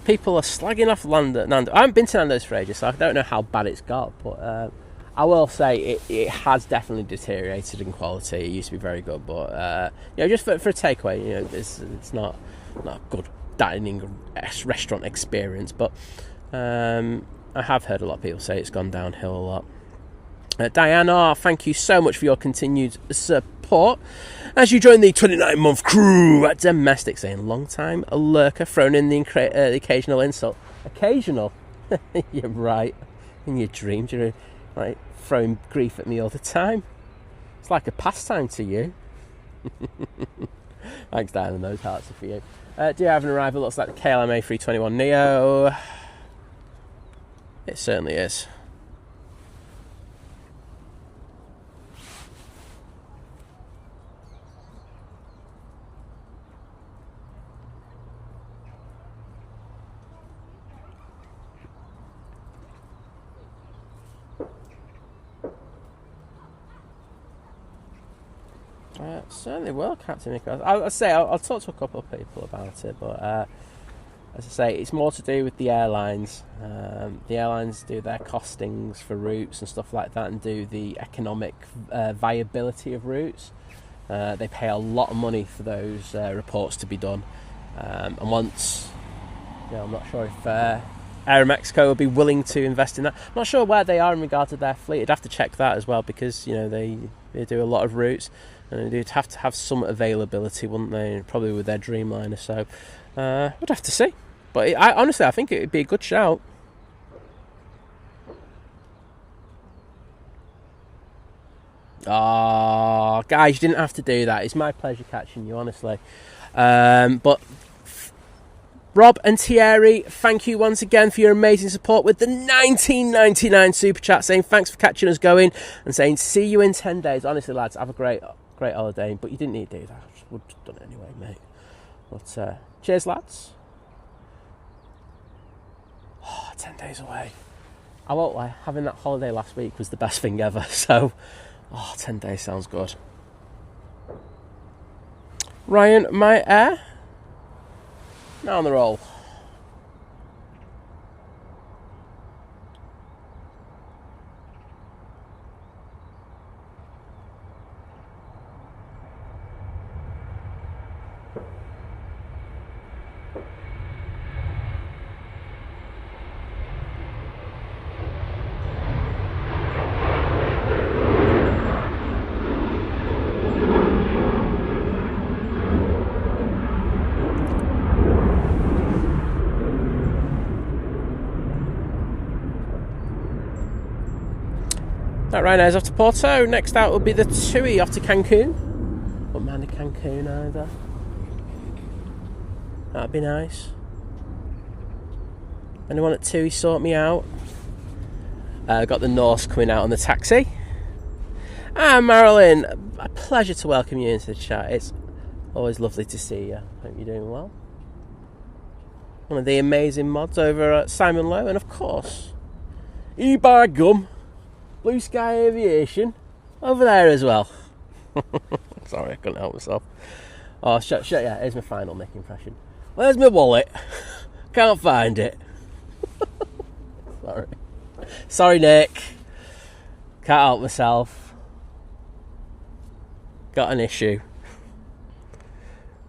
people are slagging off Nando's. I haven't been to Nando's for ages, so I don't know how bad it's got, but I will say it has definitely deteriorated in quality. It used to be very good, but just for a takeaway, it's not good dining restaurant experience, but I have heard a lot of people say it's gone downhill a lot. Diana, thank you so much for your continued support as you join the 29-month crew at Domestic, saying long time a lurker, thrown in the occasional insult. Occasional? You're right. In your dreams you're like throwing grief at me all the time. It's like a pastime to you. Thanks, Diana, those hearts are for you. Do you have an arrival? Looks like the KLM A321neo. It certainly is. Certainly will, Captain Nicholas. I'll say I'll talk to a couple of people about it, but as I say, it's more to do with the airlines. The airlines do their costings for routes and stuff like that, and do the economic viability of routes. They pay a lot of money for those reports to be done, and once, I'm not sure if Aeromexico will be willing to invest in that. I'm not sure where they are in regard to their fleet. I'd have to check that as well, because they do a lot of routes, and they'd have to have some availability, wouldn't they? Probably with their Dreamliner. So we'd have to see. But honestly, I think it would be a good shout. Oh, guys, you didn't have to do that. It's my pleasure catching you, honestly. But Rob and Thierry, thank you once again for your amazing support with the 19.99 super chat, saying thanks for catching us going and saying see you in 10 days. Honestly, lads, have a great holiday. But you didn't need to do that. I would have done it anyway, mate. But cheers, lads. 10 days away. I won't lie, having that holiday last week was the best thing ever. So, 10 days sounds good. Ryan, my air. Now on the roll. That Ryanair's off to Porto. Next out will be the TUI off to Cancun. Wouldn't mind a Cancun either. That'd be nice. Anyone at TUI sort me out? Got the Norse coming out on the taxi. Marilyn, a pleasure to welcome you into the chat. It's always lovely to see you. Hope you're doing well. One of the amazing mods over at Simon Lowe, and of course, by gum, Blue Sky Aviation over there as well. Sorry, I couldn't help myself. Oh, shut, yeah, here's my final Nick impression. Where's my wallet? Can't find it. Sorry, Nick. Can't help myself. Got an issue.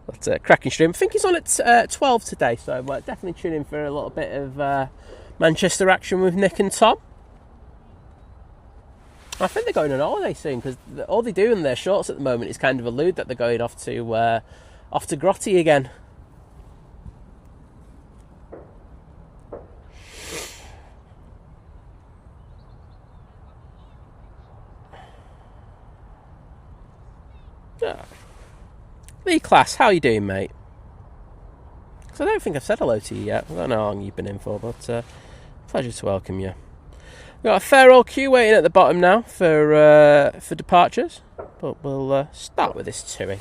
But cracking stream. I think he's on at 12 today, so definitely tune in for a little bit of Manchester action with Nick and Tom. I think they're going on holiday soon, because all they do in their shorts at the moment is kind of allude that they're going off to Grotti again. Lee Class, how you doing, mate? Because I don't think I've said hello to you yet. I don't know how long you've been in for, but pleasure to welcome you. We've got a fair old queue waiting at the bottom now for departures, but we'll start with this TUI.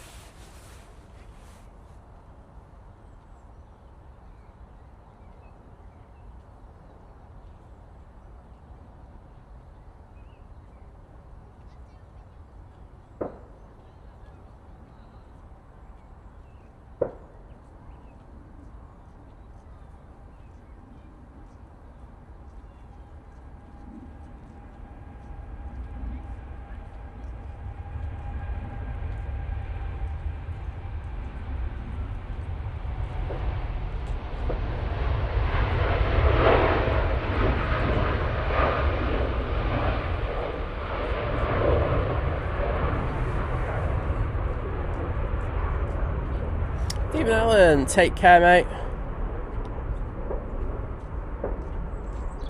Stephen Allen, take care, mate.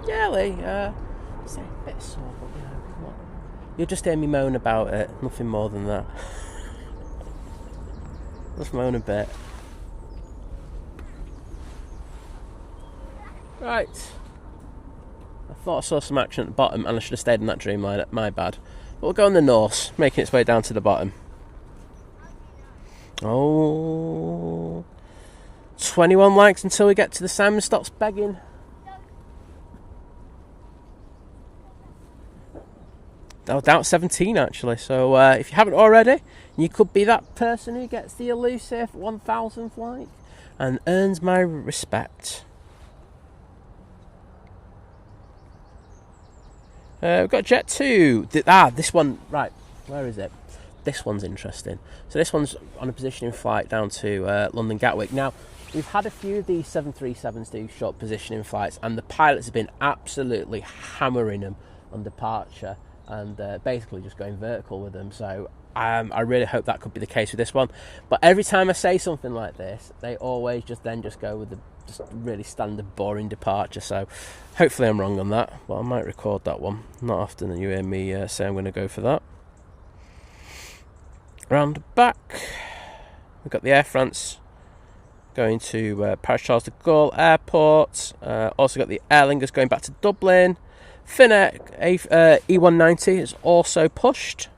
Yeah, Lee, it's a bit sore, but you'll just hear me moan about it, nothing more than that. Just moan a bit. Right. I thought I saw some action at the bottom, and I should have stayed in that Dreamliner, my bad. But we'll go on the Norse, making its way down to the bottom. Oh, 21 likes until we get to the Simon Stops Begging. down to 17 actually. So if you haven't already, you could be that person who gets the elusive 1,000th like and earns my respect. We've got Jet 2. This one, right, where is it? This one's interesting. So this one's on a positioning flight down to London Gatwick. Now, we've had a few of these 737s do short positioning flights, and the pilots have been absolutely hammering them on departure and basically just going vertical with them. So I really hope that could be the case with this one. But every time I say something like this, they always just go with the just really standard boring departure. So hopefully I'm wrong on that, but I might record that one. Not often that you hear me say I'm going to go for that. Round the back, we've got the Air France going to Paris Charles de Gaulle Airport. Also got the Aer Lingus going back to Dublin. Finnair E190 is also pushed.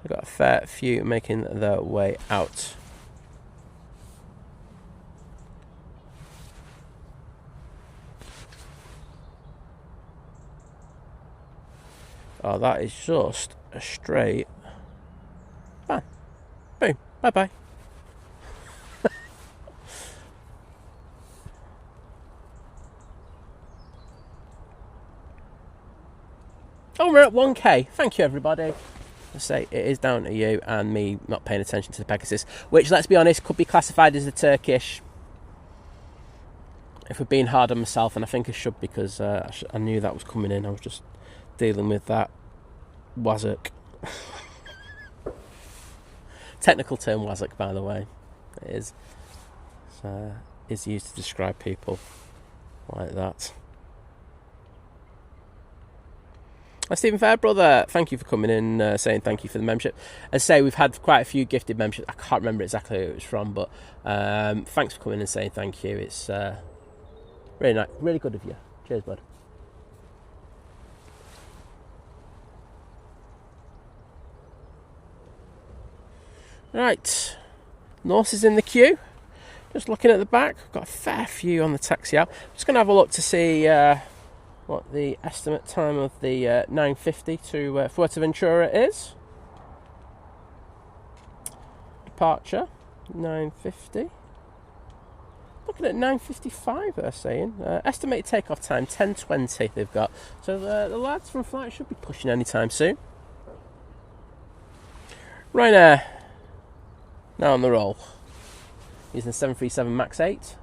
We've got a fair few making their way out. Oh, that is just a straight bang. Boom. Bye-bye. Oh, we're at 1k. Thank you, everybody. I say it is down to you and me not paying attention to the Pegasus, which, let's be honest, could be classified as the Turkish. If we're being hard on myself, and I think I should, because I knew that was coming in. I was just dealing with that wazzock. Technical term wazzock, by the way. It is. Is used to describe people like that. Stephen Fairbrother, thank you for coming in, saying thank you for the membership. As I say, we've had quite a few gifted memberships. I can't remember exactly who it was from, but thanks for coming and saying thank you. It's really nice, really good of you. Cheers, bud. Right, Norse is in the queue. Just looking at the back, got a fair few on the taxi out. Just going to have a look to see what the estimate time of the 950 to Fuerteventura is. Departure 950. Looking at 9:55, they're saying. Estimated takeoff time 10:20. They've got. So the lads from flight should be pushing anytime soon. Ryanair now on the roll. Using the 737 MAX 8.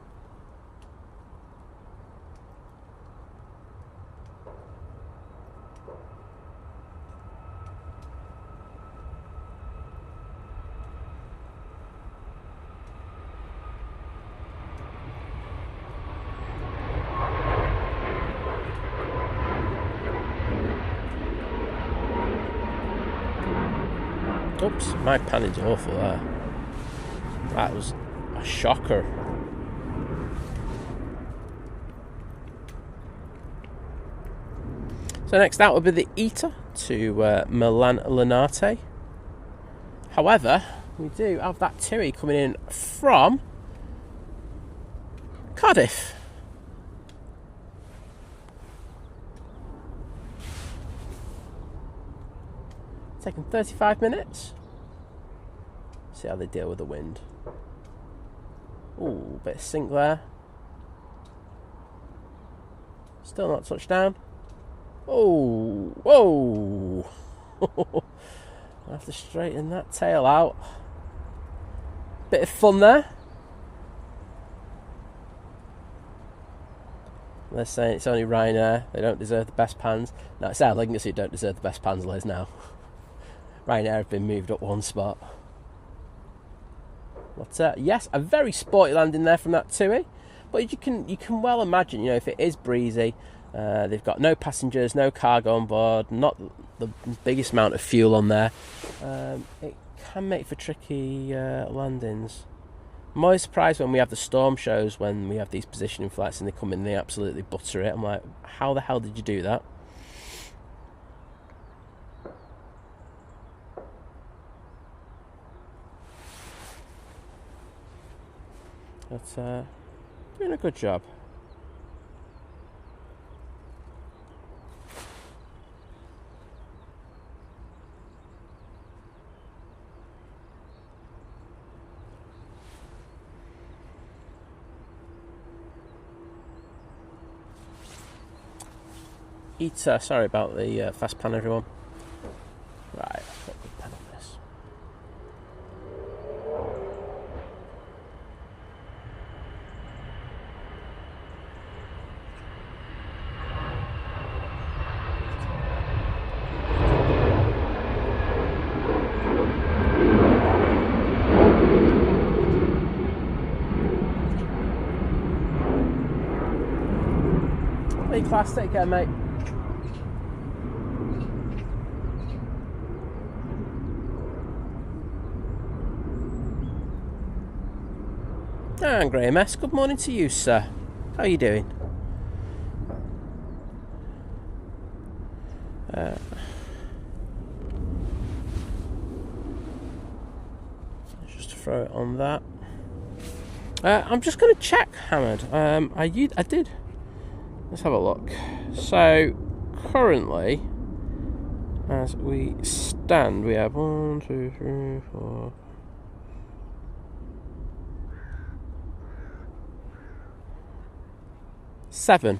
Oops, my panning's awful there. That was a shocker. So next out will be the ITA to Milan Linate. However, we do have that TUI coming in from Cardiff. Taking 35 minutes. See how they deal with the wind. Ooh, bit of sink there. Still not touched down. Oh, whoa! I have to straighten that tail out. Bit of fun there. They're saying it's only Ryanair. They don't deserve the best pans. No, it's Aer Lingus who don't deserve the best pans, Liz, now. Ryanair have been moved up one spot. But yes, a very sporty landing there from that TUI. But you can well imagine, you know, if it is breezy, they've got no passengers, no cargo on board, not the biggest amount of fuel on there. It can make for tricky landings. I'm always surprised when we have the storm shows, when we have these positioning flights and they come in and they absolutely butter it. I'm like, how the hell did you do that? But doing a good job. Eater, sorry about the fast pan, everyone. Right, let's put a good pen on this. Hey class, take care mate. And Graham S, good morning to you sir. How are you doing? Just to throw it on that. I'm just going to check, Hamad. I did. Let's have a look. So, currently, as we stand, we have 1, 2, 3, 4. 7.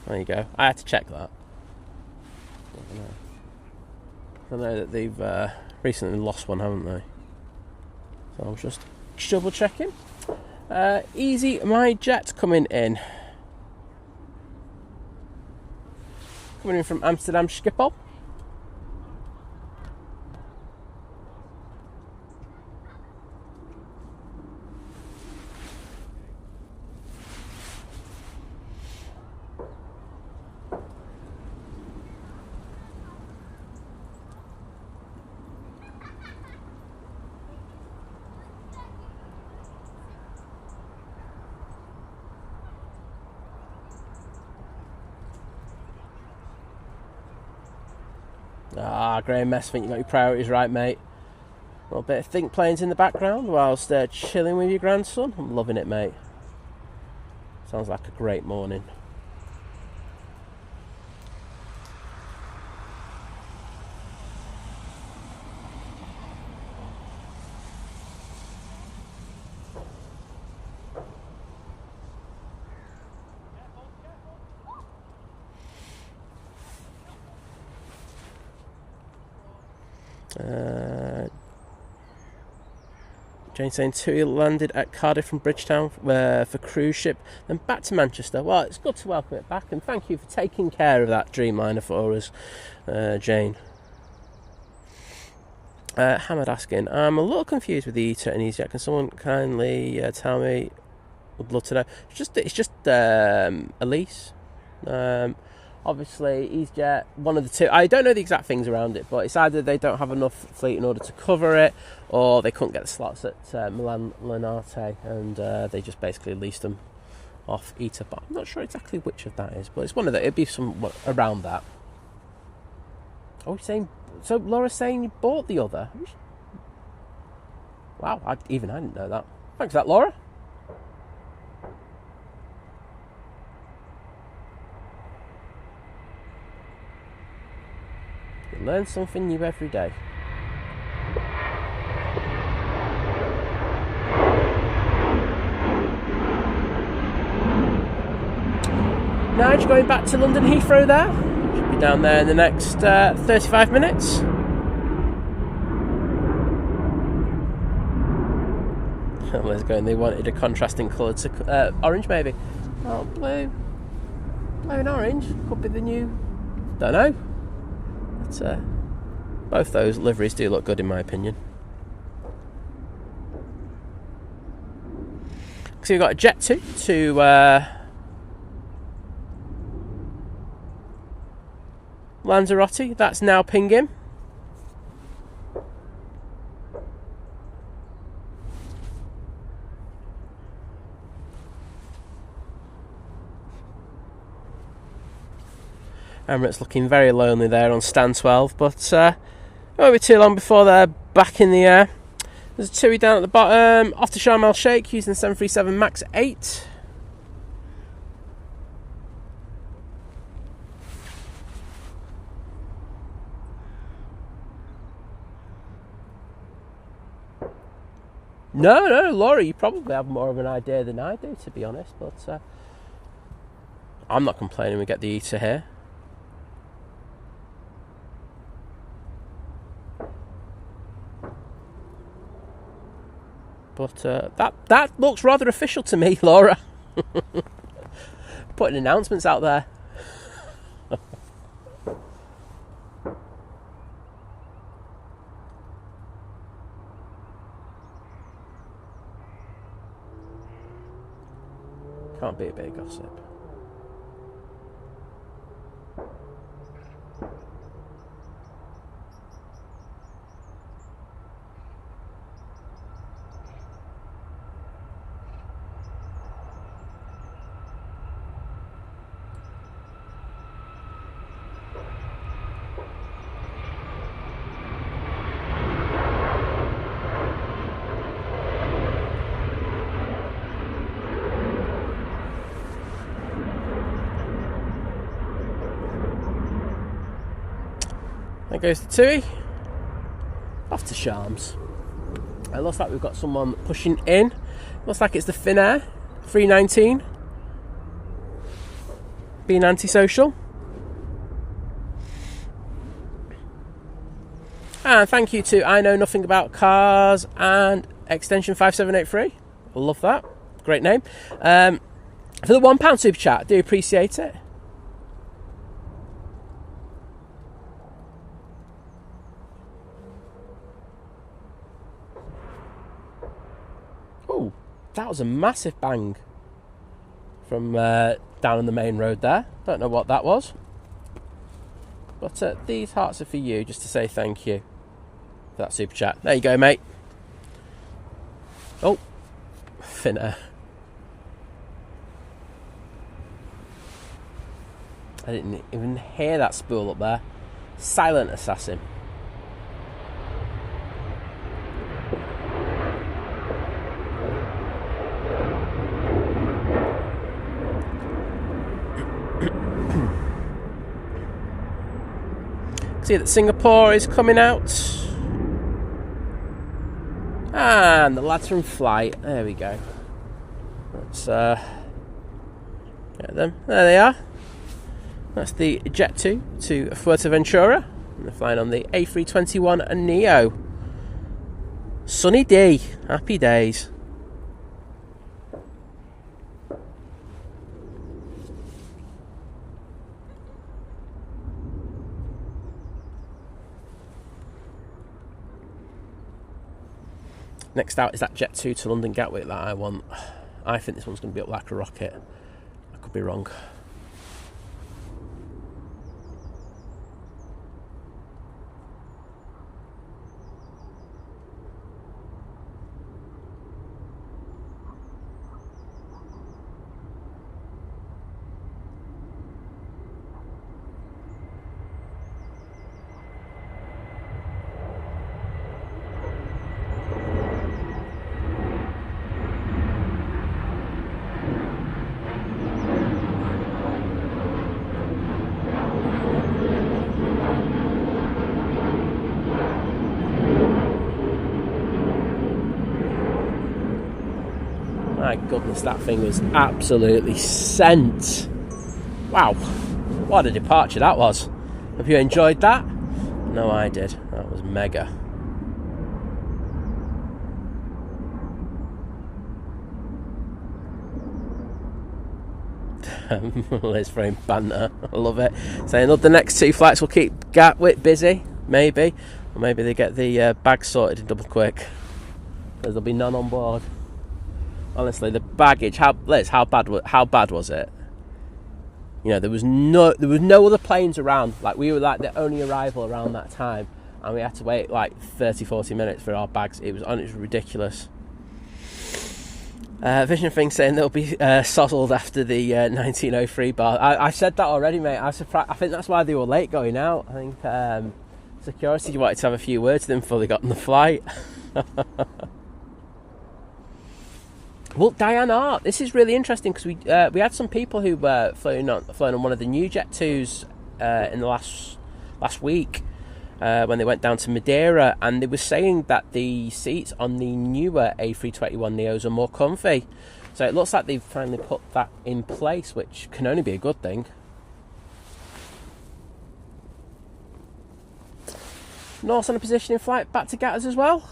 There you go. I had to check that. I know that they've recently lost one, haven't they? So I was just double checking. Easy, my jet coming in. Coming in from Amsterdam Schiphol. Graham Mess, think you got your priorities right, mate. A little bit of Think Planes in the background whilst chilling with your grandson. I'm loving it, mate. Sounds like a great morning. Jane saying Tui landed at Cardiff from Bridgetown for cruise ship, then back to Manchester. Well, it's good to welcome it back, and thank you for taking care of that Dreamliner for us, Jane. Hamad asking, I'm a little confused with the Eater and Easyjet. Can someone kindly tell me? Would love to know. It's just a lease. Obviously, Easyjet, one of the two. I don't know the exact things around it, but it's either they don't have enough fleet in order to cover it, or they couldn't get the slots at Milan Linate, and they just basically leased them off Eater. But I'm not sure exactly which of that is, but it's one of the. It'd be some around that. Oh, you're saying so? Laura's saying you bought the other. Wow, I didn't know that. Thanks for that, Laura. Learn something new every day. Nige going back to London Heathrow there. Should be down there in the next 35 minutes. Let's go. And they wanted a contrasting colour to orange, maybe. Oh, blue and orange could be the new. Don't know. But, both those liveries do look good in my opinion. So we've got a Jet 2 to Lanzarote. That's now pinging. Emirates looking very lonely there on stand 12, but it won't be too long before they're back in the air. There's a TUI down at the bottom, off to Sharm el Sheikh using the 737 MAX 8. No, Laura, you probably have more of an idea than I do, to be honest, but I'm not complaining we get the eater here. But that looks rather official to me, Laura. Putting announcements out there. Can't be a bit of gossip. There goes the TUI. Off to Shams. It looks like we've got someone pushing in. Looks like it's the Finnair 319. Being antisocial. And thank you to I Know Nothing About Cars and extension 5783. I love that. Great name. For the £1 super chat, I do appreciate it. Oh, that was a massive bang from down on the main road there. Don't know what that was. But these hearts are for you, just to say thank you for that super chat. There you go, mate. Oh, Finnair. I didn't even hear that spool up there. Silent assassin. See that Singapore is coming out. And the lads from Flight. There we go. Let's get them. There they are. That's the Jet 2 to Fuerteventura. And they're flying on the A321 Neo. Sunny D. Happy days. Next out is that Jet 2 to London Gatwick that I want. I think this one's going to be up like a rocket. I could be wrong. My goodness, that thing was absolutely sent. Wow, what a departure that was. Have you enjoyed that? No, I did. That was mega. Liz frame banter. I love it. Saying the next two flights will keep Gatwick busy, maybe. Or maybe they get the bags sorted in double quick, because there'll be none on board. Honestly, the baggage. How bad was it? You know, there was no other planes around. Like, we were like the only arrival around that time, and we had to wait like 30-40 minutes for our bags. It was ridiculous. Vision thing saying they'll be sozzled after the 1903 bar. I said that already, mate. I was surprised. I think that's why they were late going out. I think security wanted to have a few words with them before they got on the flight. Well, Diane Art, this is really interesting because we had some people who were flown on one of the new Jet 2s in the last week when they went down to Madeira, and they were saying that the seats on the newer A321 Neos are more comfy. So it looks like they've finally put that in place, which can only be a good thing. Norse on a positioning flight back to Gators as well.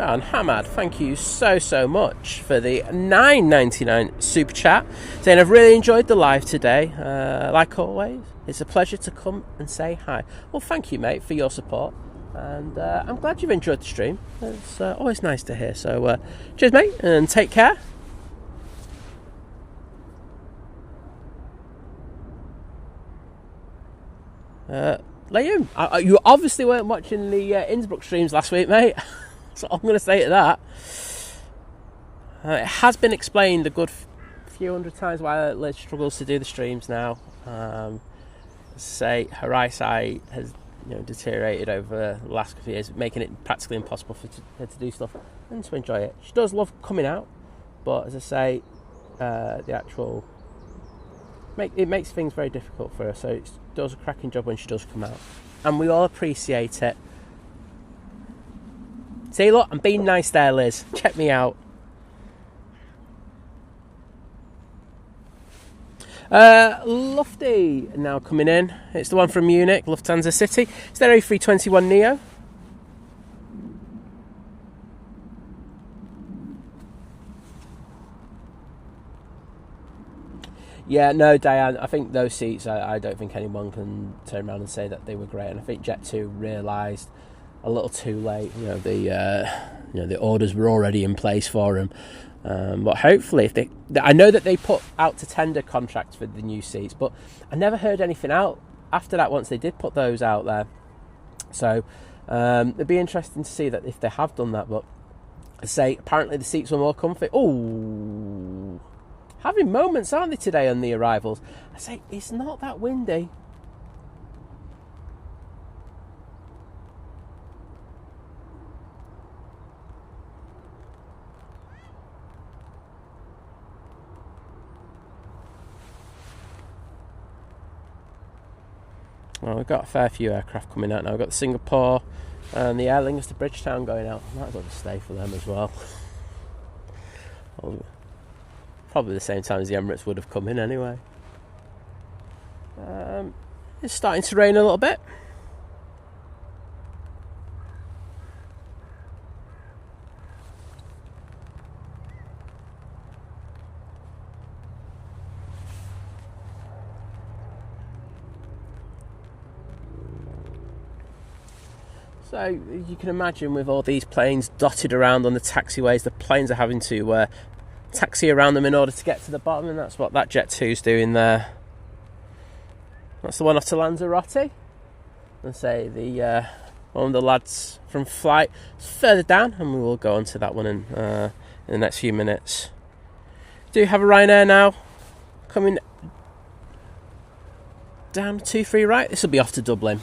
Oh, and Hamad, thank you so much for the $9.99 super chat, saying I've really enjoyed the live today. Like always, it's a pleasure to come and say hi. Well, thank you, mate, for your support, and I'm glad you've enjoyed the stream. It's always nice to hear. So cheers, mate, and take care. Liam, you obviously weren't watching the Innsbruck streams last week, mate. That's all I'm going to say to that. It has been explained a good few hundred times why Liz struggles to do the streams now. Say her eyesight has deteriorated over the last couple of years, making it practically impossible for her to do stuff and to enjoy it. She does love coming out, but as I say, the actual it makes things very difficult for her. So it does a cracking job when she does come out, and we all appreciate it. See, look, I'm being nice there, Liz. Check me out. Lufty now coming in. It's the one from Munich, Lufthansa City. It's their A321neo. Yeah, no, Diane, I think those seats, I don't think anyone can turn around and say that they were great. And I think Jet2 realised a little too late, the orders were already in place for them. But hopefully, I know that they put out to tender contracts for the new seats, but I never heard anything out after that once they did put those out there. So it'd be interesting to see that if they have done that. But I say, apparently the seats were more comfy. Oh, having moments, aren't they, today on the arrivals? I say, it's not that windy. Well, we've got a fair few aircraft coming out now. We've got the Singapore and the Aer Lingus to Bridgetown going out. Might as well just stay for them as well. Probably the same time as the Emirates would have come in anyway. It's starting to rain a little bit. So you can imagine, with all these planes dotted around on the taxiways, the planes are having to taxi around them in order to get to the bottom, and that's what that Jet 2's doing there. That's the one off to Lanzarote. And say the one of the lads from flight is further down, and we will go on to that one in the next few minutes. Do have a Ryanair now coming down 2-3 right. This will be off to Dublin.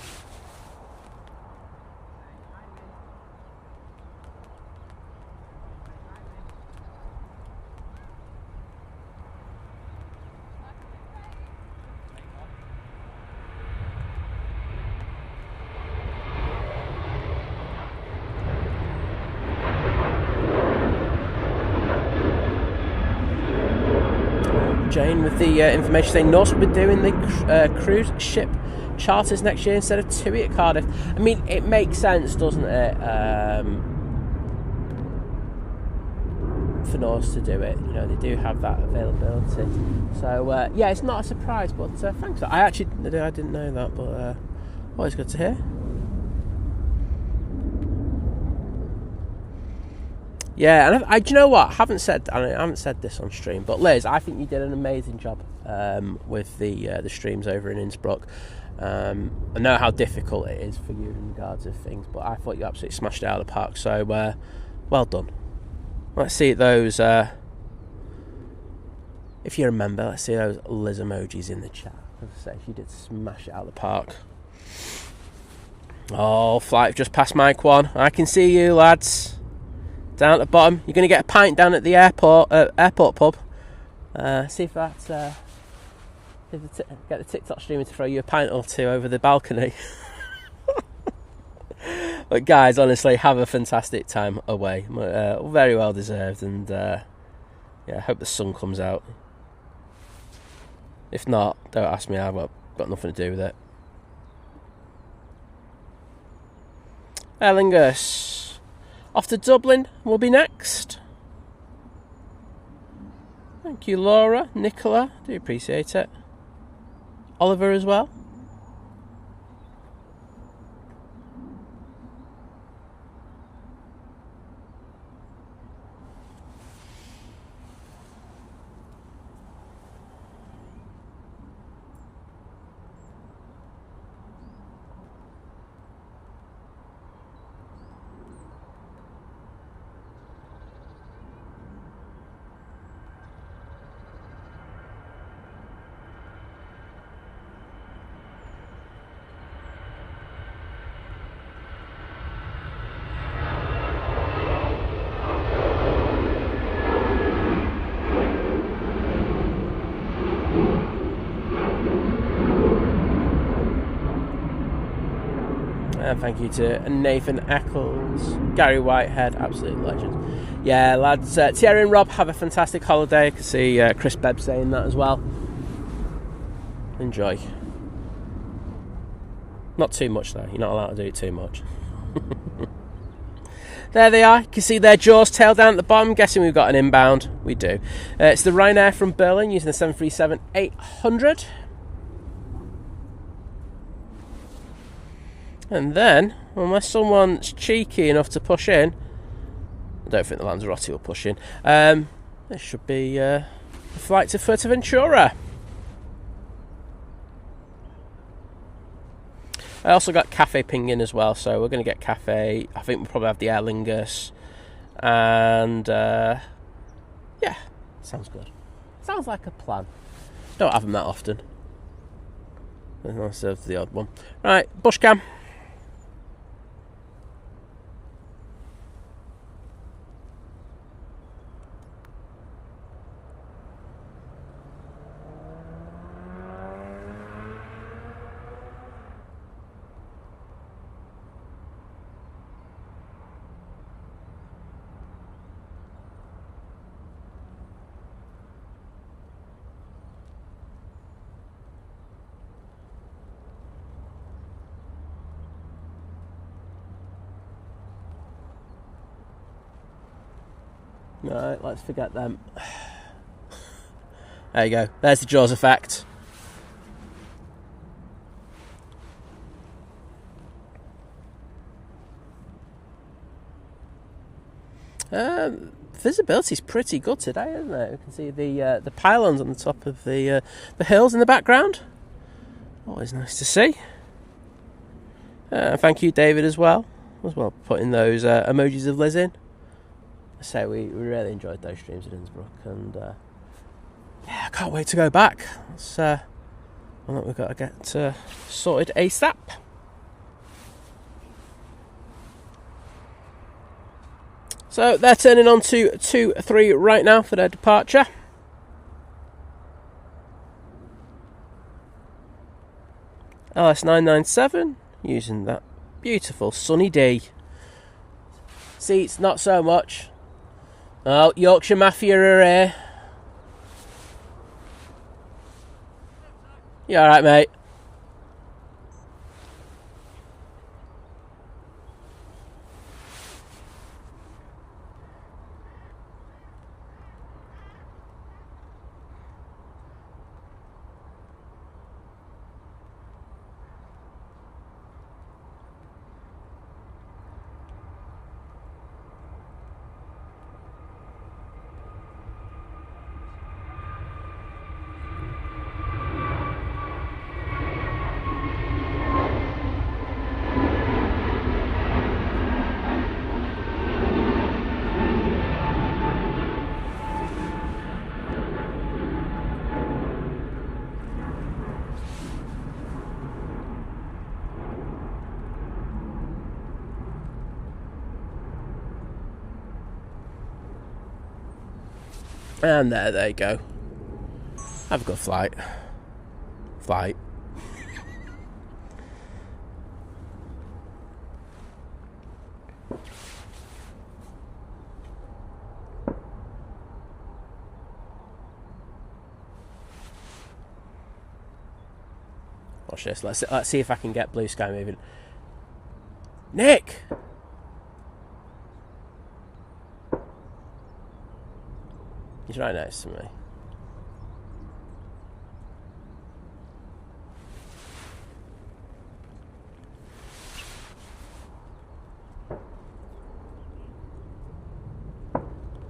Jane with the information saying Norse will be doing the cruise ship charters next year instead of TUI at Cardiff. I mean, it makes sense, doesn't it, for Norse to do it. They do have that availability. So yeah, it's not a surprise, but thanks. I didn't know that, but always good to hear. Yeah, and do you know what? I haven't said this on stream, but Liz, I think you did an amazing job with the streams over in Innsbruck. I know how difficult it is for you in regards to things, but I thought you absolutely smashed it out of the park, so well done. Let's see those, if you remember, let's see those Liz emojis in the chat. As I say, she did smash it out of the park. Oh, flight just passed Mike 1. I can see you, lads. Down at the bottom. You're going to get a pint down at the airport pub. See if that's... get the TikTok streamer to throw you a pint or two over the balcony. But guys, honestly, have a fantastic time away. Very well deserved, and I hope the sun comes out. If not, don't ask me. I've got nothing to do with it. Aer Lingus off to Dublin will be next. Thank you, Laura, Nicola. Do appreciate it. Oliver as well. And thank you to Nathan Eccles, Gary Whitehead, absolute legend. Yeah, lads, Thierry and Rob, have a fantastic holiday. I can see Chris Bebb saying that as well. Enjoy. Not too much though, you're not allowed to do it too much. There they are, you can see their jaws tail down at the bottom. Guessing we've got an inbound. We do. It's the Ryanair from Berlin using the 737-800. And then, unless someone's cheeky enough to push in, I don't think the Lanzarote will push in, there should be a flight to Fuerteventura. I also got Cathay pinging as well, so we're going to get Cathay. I think we'll probably have the Aer Lingus. And, yeah, sounds good. Sounds like a plan. Don't have them that often. Nice to have the odd one. Right, bush cam. Right, let's forget them. There you go. There's the Jaws effect. Visibility's pretty good today, isn't it? You can see the pylons on the top of the hills in the background. Always nice to see. Thank you, David, as well putting those emojis of Liz in. So we really enjoyed those streams at Innsbruck, and yeah, I can't wait to go back. It's one that we've got to get sorted ASAP. So they're turning on to 2-3 right now for their departure. LS997 using that beautiful sunny day. Seats not so much. Oh, Yorkshire Mafia are here. You alright, mate? And there you go. Have a good flight. Watch this. Let's see if I can get blue sky moving. Nick! He's right next to me.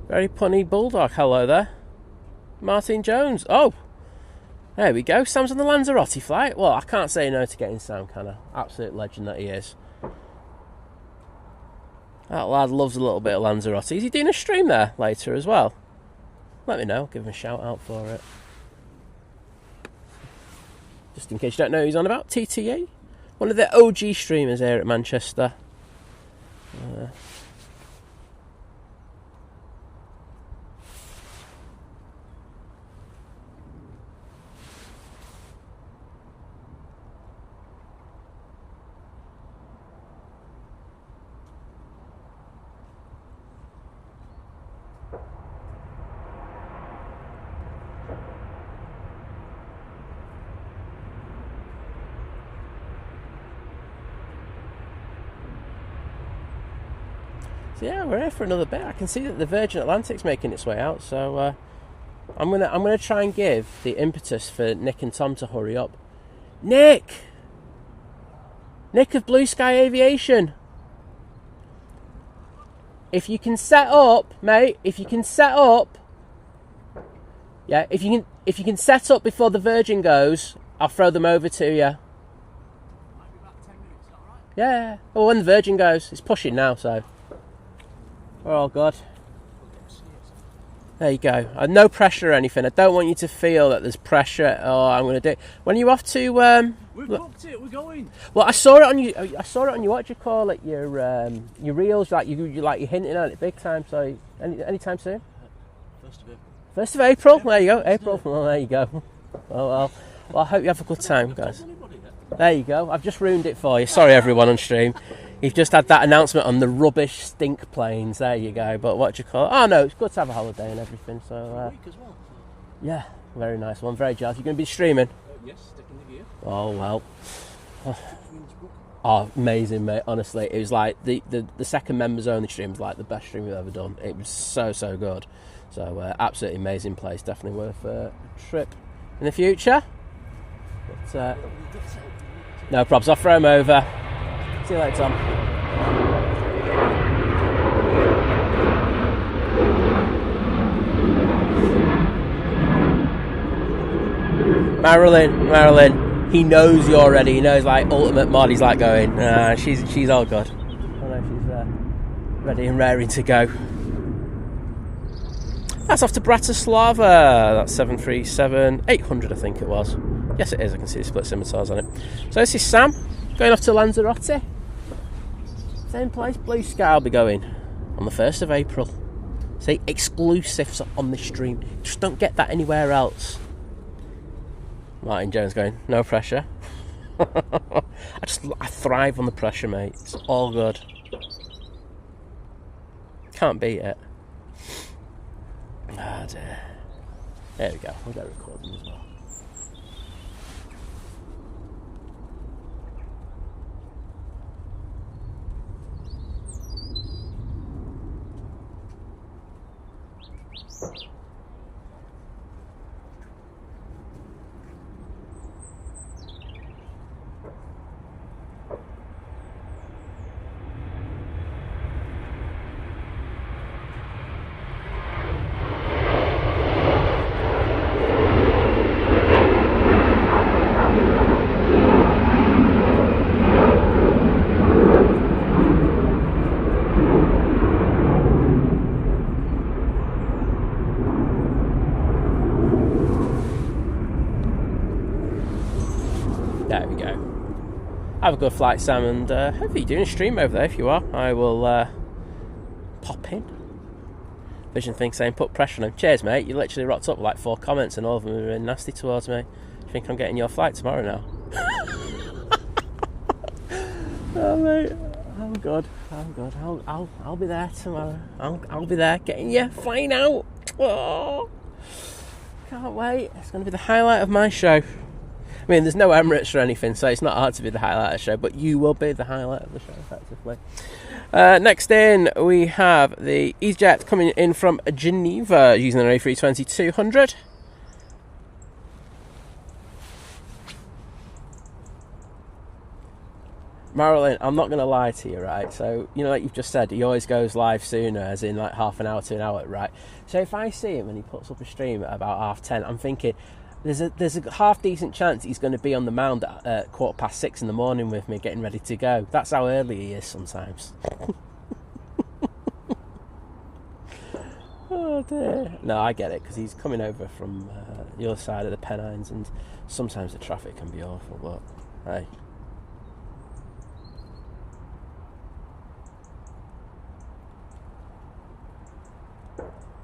Very punny bulldog. Hello there. Martin Jones. Oh! There we go. Sam's on the Lanzarote flight. Well, I can't say no to getting Sam, can I? Absolute legend that he is. That lad loves a little bit of Lanzarote. Is he doing a stream there later as well? Let me know. I'll give him a shout out for it. Just in case you don't know who he's on about, TTE. One of the OG streamers here at Manchester. So yeah, we're here for another bit. I can see that the Virgin Atlantic's making its way out, so I'm gonna try and give the impetus for Nick and Tom to hurry up. Nick of Blue Sky Aviation, if you can set up, mate. If you can set up, yeah. If you can set up before the Virgin goes, I'll throw them over to you. Might be about 10 minutes, all right? Yeah. Well, when the Virgin goes, it's pushing now, so. Oh God. There you go. No pressure or anything. I don't want you to feel that there's pressure. Oh, I'm going to do it. When are you off to? We've booked it. We're going. Well, I saw it on you. I saw it on your, what do you call it? Your reels. Like you're hinting at it big time. So any time soon. 1st of April. 1st of April. There you go. April. Well, there you go. Oh well. Well, I hope you have a good time, guys. There you go. I've just ruined it for you. Sorry, everyone on stream. You've just had that announcement on the rubbish stink planes. There you go. But what do you call it? Oh no, it's good to have a holiday and everything. So a week as well. yeah, very nice one. Very jealous. You're going to be streaming? Yes, sticking the gear. Oh well. Oh, amazing, mate. Honestly, it was like the second members only stream was like the best stream we've ever done. It was so good. So absolutely amazing place. Definitely worth a trip in the future. But no probs. I'll throw them over. See you later, Tom. Marilyn, he knows you're ready. He knows like ultimate mod. He's like going, she's all good. Oh no, she's ready and raring to go. That's off to Bratislava. That's 737-800, I think it was. Yes, it is. I can see the split scimitars on it. So this is Sam going off to Lanzarote. Same place, Blue Sky. I'll be going on the 1st of April. See, exclusives on this stream. Just don't get that anywhere else. Martin Jones going, no pressure. I thrive on the pressure, mate. It's all good. Can't beat it. Ah, dear. There we go. We'll get recording as well. There we go. Have a good flight, Sam, and hopefully you're doing a stream over there. If you are, I will pop in. Vision thing saying put pressure on him. Cheers, mate. You literally rocked up with like 4 comments and all of them are nasty towards me. Do you think I'm getting your flight tomorrow now? Oh, mate. I'm good. I'll be there tomorrow. I'll be there getting you flying out. Oh, can't wait. It's going to be the highlight of my show. I mean, there's no Emirates or anything, so it's not hard to be the highlight of the show, but you will be the highlight of the show, effectively. Next in, we have the Easyjet coming in from Geneva using an A320-200. Marilyn, I'm not going to lie to you, right? So, you know, like you've just said, he always goes live sooner, as in like half an hour to an hour, right? So if I see him and he puts up a stream at about 10:30, I'm thinking, there's a half decent chance he's going to be on the mound at 6:15 in the morning with me, getting ready to go. That's how early he is sometimes. Oh dear. No, I get it, because he's coming over from the other side of the Pennines, and sometimes the traffic can be awful, but hey.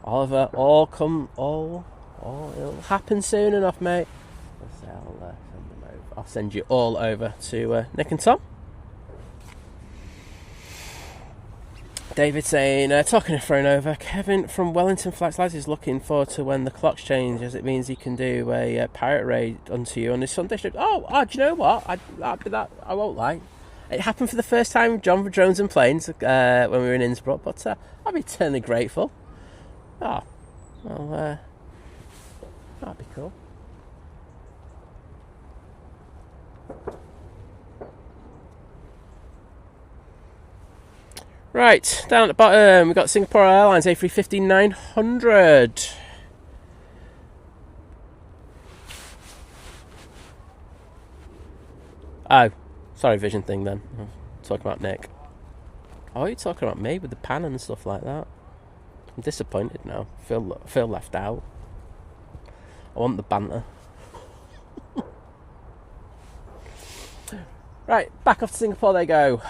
Oliver, it'll happen soon enough, mate. I'll send them over. I'll send you all over to Nick and Tom. David saying, talking of thrown over, Kevin from Wellington Flights Lads is looking forward to when the clocks change, as it means he can do a pirate raid onto you on his Sunday trip. Oh, do you know what? I won't lie. It happened for the first time with John for Drones and Planes when we were in Innsbruck, but I'll be eternally grateful. Oh, well, that'd be cool. Right, down at the bottom, we've got Singapore Airlines A350-900. Oh, sorry, Vision thing then. I'm talking about Nick. Oh, you're talking about me with the pan and stuff like that. I'm disappointed now. Feel left out. I want the banter. Right, back off to Singapore they go.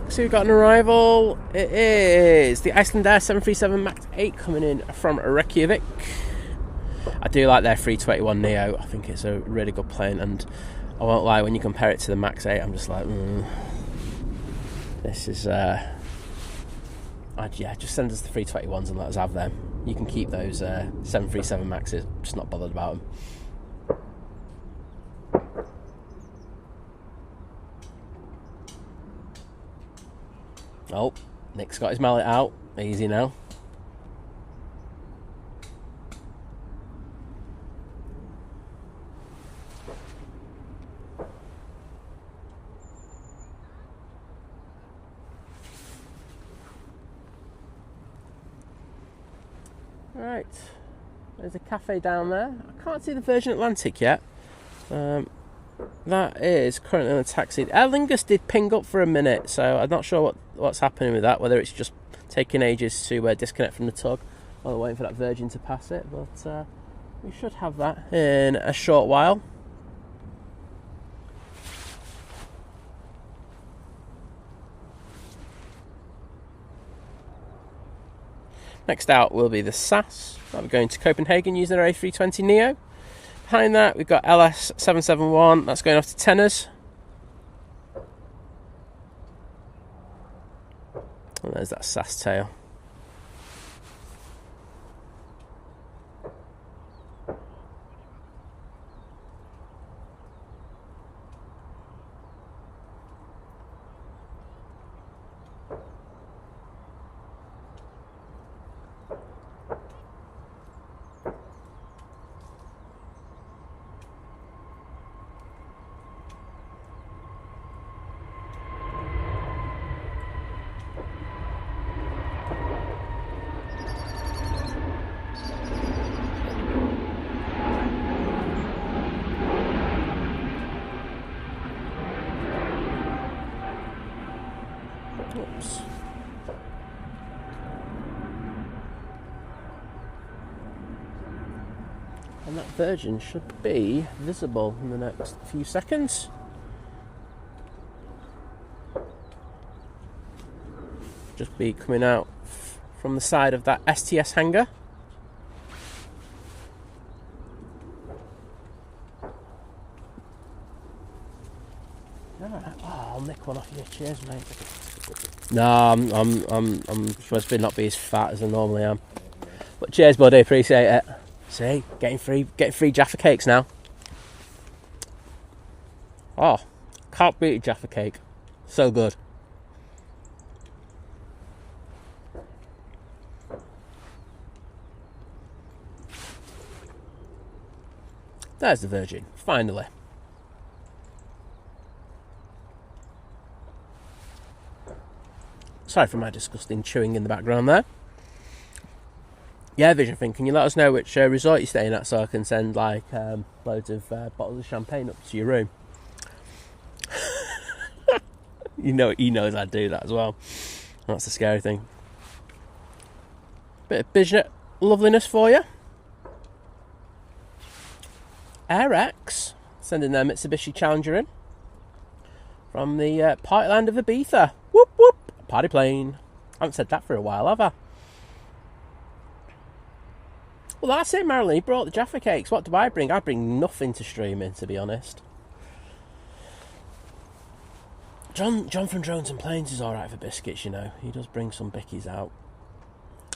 So we've got an arrival. It is the Icelandair 737 MAX 8 coming in from Reykjavik. I do like their 321neo. I think it's a really good plane, and I won't lie, when you compare it to the MAX 8, I'm just like, this is just send us the 321s and let us have them. You can keep those 737 Maxes. Just not bothered about them. Oh, Nick's got his mallet out. Easy now. Right, there's a cafe down there. I can't see the Virgin Atlantic yet. That is currently on a taxi. Aer Lingus did ping up for a minute, so I'm not sure what's happening with that, whether it's just taking ages to disconnect from the tug while they're waiting for that Virgin to pass it, but we should have that in a short while. Next out will be the SAS. That'll be going to Copenhagen using their A320neo. Behind that, we've got LS771. That's going off to Tenners. And there's that SAS tail. And that Virgin should be visible in the next few seconds. Just be coming out from the side of that STS hangar. Oh, I'll nick one off you. Cheers, mate. No, I'm supposed to not be as fat as I normally am. But cheers, buddy. Appreciate it. See, getting free Jaffa cakes now. Oh, can't beat a Jaffa cake. So good. There's the Virgin, finally. Sorry for my disgusting chewing in the background there. Yeah, Vision Thing, can you let us know which resort you're staying at so I can send like loads of bottles of champagne up to your room? You know, he knows I'd do that as well. That's the scary thing. Bit of business loveliness for you. AirX sending their Mitsubishi Challenger in from the party land of Ibiza. Whoop whoop, party plane. I haven't said that for a while, have I? Well, that's it, Marilyn. He brought the Jaffa cakes. What do I bring? I bring nothing to streaming, to be honest. John from Drones and Planes is alright for biscuits, you know. He does bring some bickies out.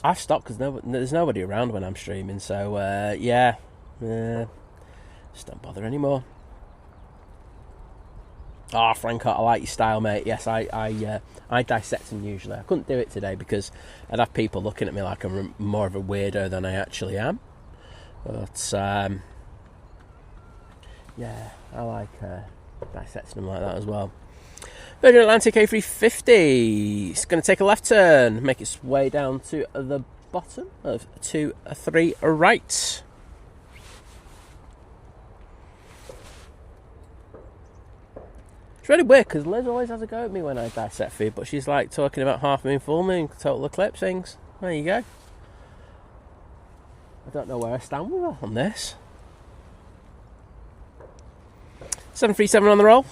I've stopped because there's nobody around when I'm streaming, so yeah. Just don't bother anymore. Ah, Franco, I like your style, mate. Yes, I dissect them usually. I couldn't do it today because I'd have people looking at me like I'm more of a weirdo than I actually am. But yeah, I like dissecting them like that as well. Virgin Atlantic A350. It's going to take a left turn, make its way down to the bottom of 2-3 right. It's really weird because Liz always has a go at me when I dissect food, but she's like talking about half moon, full moon, total eclipse things. There you go. I don't know where I stand with her on this. 737 on the roll.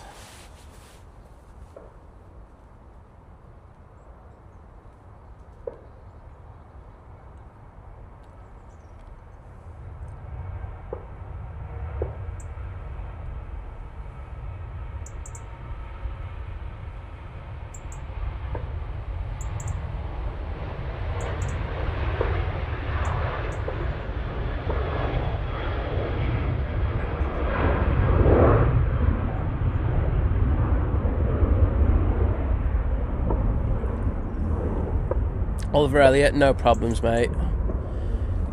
Oliver Elliott, no problems, mate.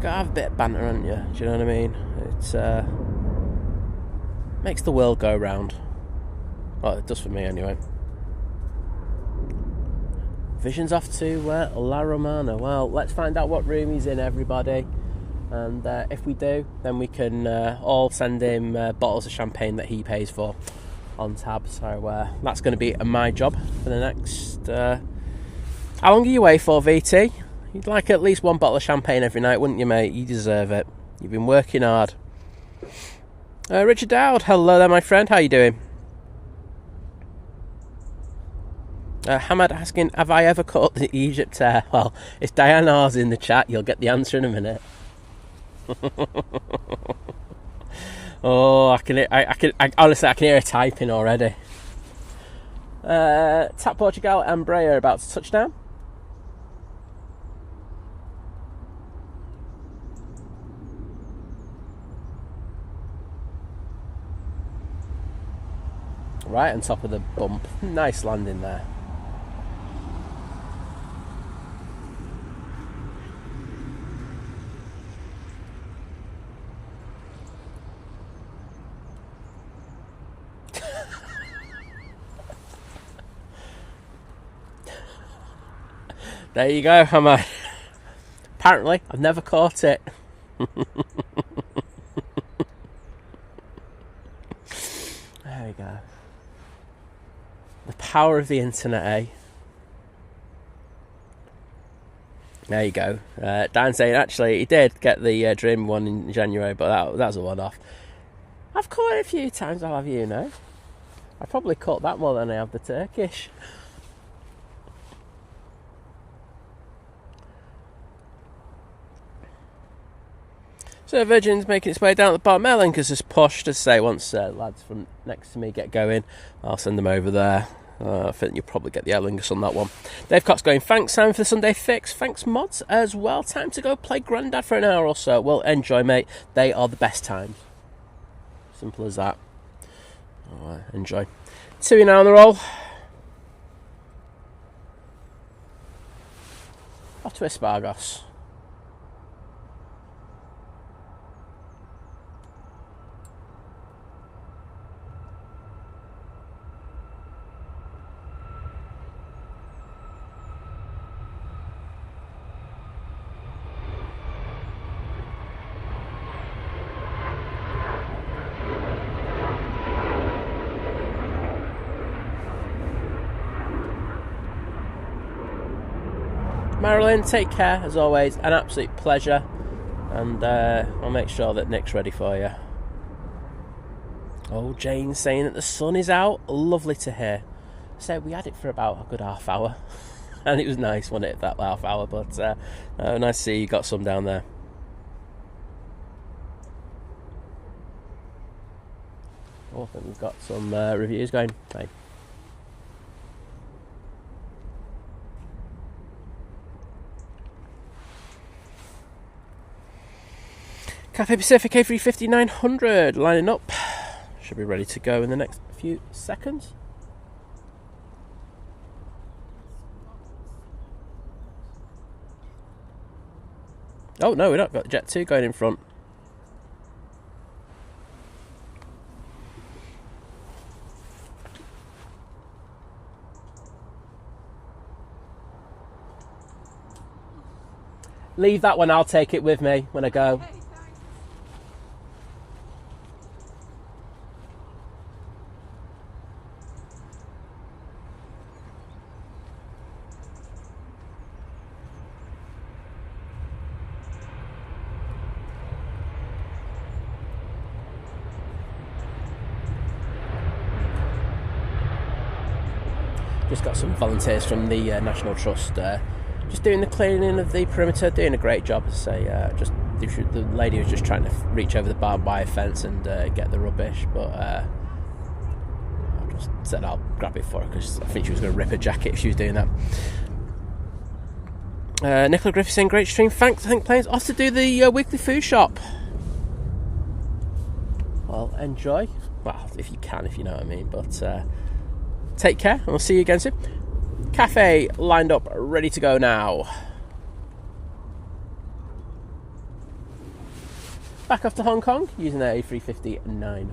Gotta have a bit of banter, haven't you? Do you know what I mean? It's makes the world go round. Well, it does for me anyway. Vision's off to La Romana. Well, let's find out what room he's in, everybody. And if we do, then we can all send him bottles of champagne that he pays for on tab. So that's going to be my job for the next... How long are you away for, VT? You'd like at least one bottle of champagne every night, wouldn't you, mate? You deserve it. You've been working hard. Richard Dowd, hello there, my friend. How you doing? Hamad asking, have I ever caught the Egypt Air? Well, if Diane R's in the chat, you'll get the answer in a minute. Oh, I honestly, I can hear her typing already. TAP Portugal, Embraer about to touch down. Right on top of the bump. Nice landing there. There you go, Hamad. Apparently, I've never caught it. There we go. The power of the internet, eh? There you go. Dan saying actually he did get the Dream one in January, but that was a one-off. I've caught it a few times, I'll have you know. I probably caught that more than I have the Turkish. So Virgin's making its way down at the bottom. Aer Lingus is pushed, as I say, once lads from next to me get going, I'll send them over there. I think you'll probably get the Aer Lingus on that one. Dave Cox going, thanks Sam for the Sunday fix. Thanks mods as well. Time to go play Grandad for an hour or so. Well, enjoy mate. They are the best times. Simple as that. Alright, enjoy. 2 now on the roll. Off to Espargos. Marilyn, take care as always, an absolute pleasure, and I'll make sure that Nick's ready for you. Oh, Jane's saying that the sun is out, lovely to hear. So we had it for about a good half hour, and it was nice, wasn't it, that half hour, but nice to see you got some down there. Oh, I think we've got some reviews going. Hey. Cathay Pacific A350-900 lining up. Should be ready to go in the next few seconds. Oh no, we've not got Jet 2 going in front. Leave that one, I'll take it with me when I go. Just got some volunteers from the National Trust just doing the cleaning of the perimeter, doing a great job. As I say, the lady was just trying to reach over the barbed wire fence and get the rubbish, but I just said I'll grab it for her because I think she was going to rip her jacket if she was doing that. Nicola Griffith saying great stream, thanks. I think planes off to do the weekly food shop. Well, enjoy. Well, if you can, if you know what I mean, but take care and we'll see you again soon. Cathay lined up, ready to go now. Back off to Hong Kong using their A350-900.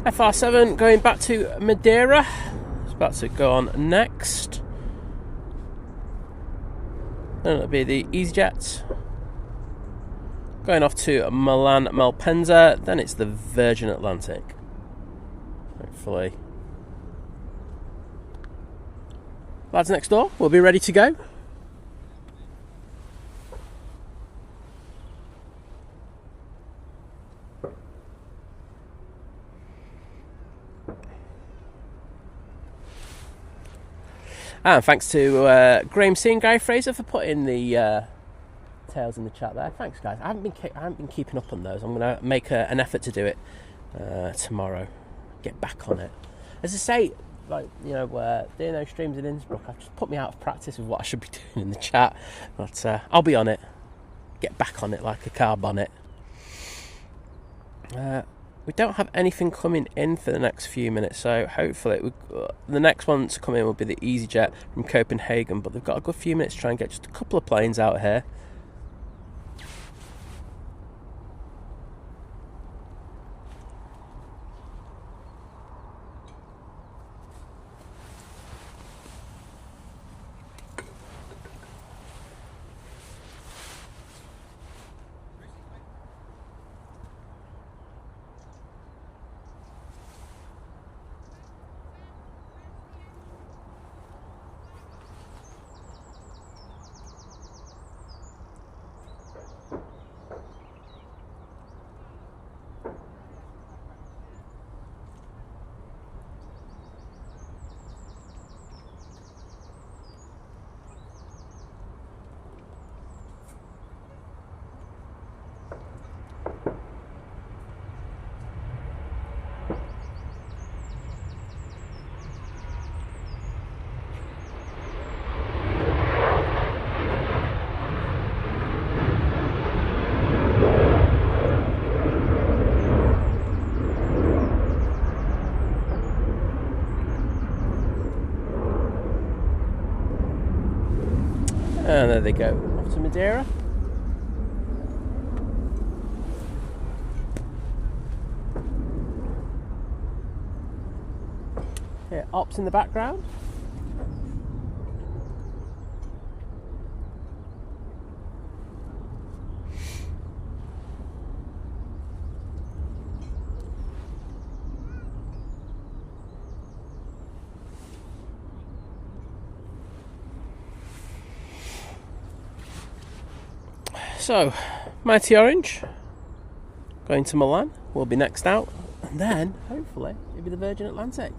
FR7 going back to Madeira. It's about to go on next. Then it'll be the Easyjet going off to Milan Malpensa. Then it's the Virgin Atlantic. Hopefully, lads next door will be ready to go. And thanks to Graham C and Guy Fraser for putting the tales in the chat there. Thanks, guys. I haven't been keeping up on those. I'm going to make an effort to do it tomorrow. Get back on it. As I say, like, you know, doing those streams in Innsbruck, I just put me out of practice with what I should be doing in the chat. But I'll be on it. Get back on it like a car bonnet. We don't have anything coming in for the next few minutes, so hopefully the next one to come in will be the Easyjet from Copenhagen, but they've got a good few minutes to try and get just a couple of planes out here. And there they go, off to Madeira. Here, Ops in the background. So, Mighty Orange going to Milan will be next out, and then hopefully it'll be the Virgin Atlantic.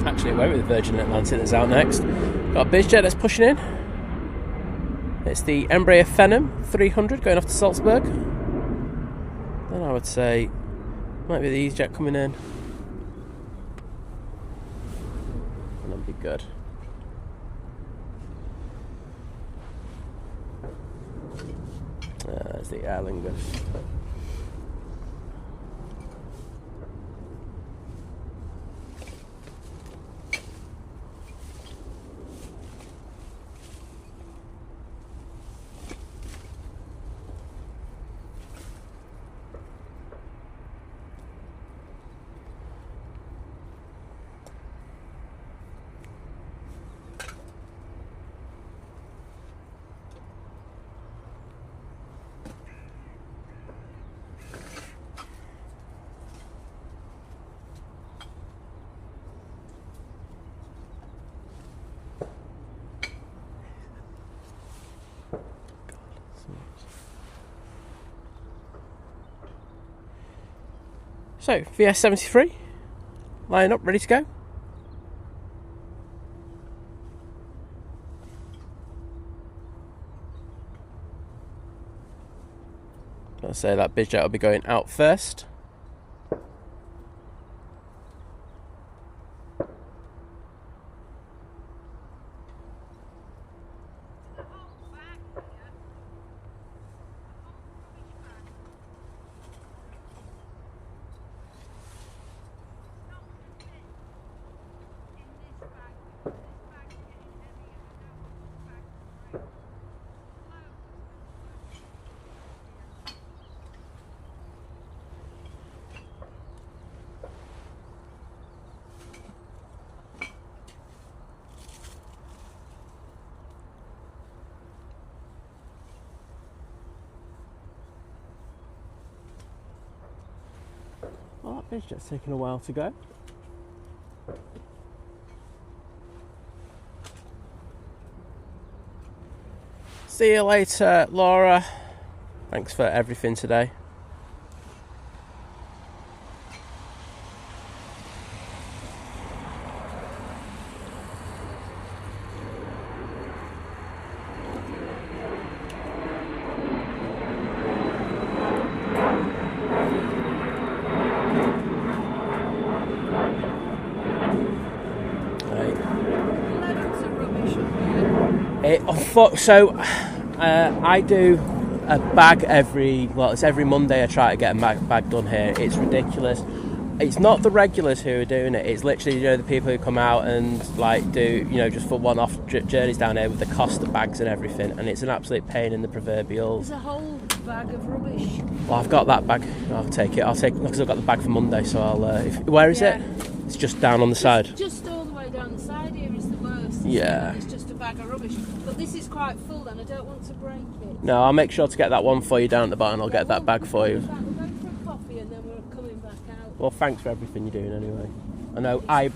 Actually, went with the Virgin Atlantic that's out next. Got a BizJet that's pushing in. It's the Embraer Phenom 300 going off to Salzburg. Then I would say might be the Easyjet coming in, and that'd be good. There's the Aer Lingus. So, VS73, line up, ready to go. I'll say that BizJet will be going out first. Easyjet's taking a while to go. See you later, Laura. Thanks for everything today. So I do a bag it's every Monday I try to get a bag done here. It's ridiculous. It's not the regulars who are doing it. It's literally, the people who come out and like do, just for one-off journeys down here with the cost of bags and everything. And it's an absolute pain in the proverbials. There's a whole bag of rubbish. Well, I've got that bag. I'll take it. Because I've got the bag for Monday. So where is it? It's just down on the side. Just all the way down the side here is the worst. Yeah. It's just a bag of rubbish. But this is quite full and I don't want to break it. No, I'll make sure to get that one for you down at the bottom. I'll get that bag for you. We're going for a coffee and then we're coming back out. Well, thanks for everything you're doing anyway. I know I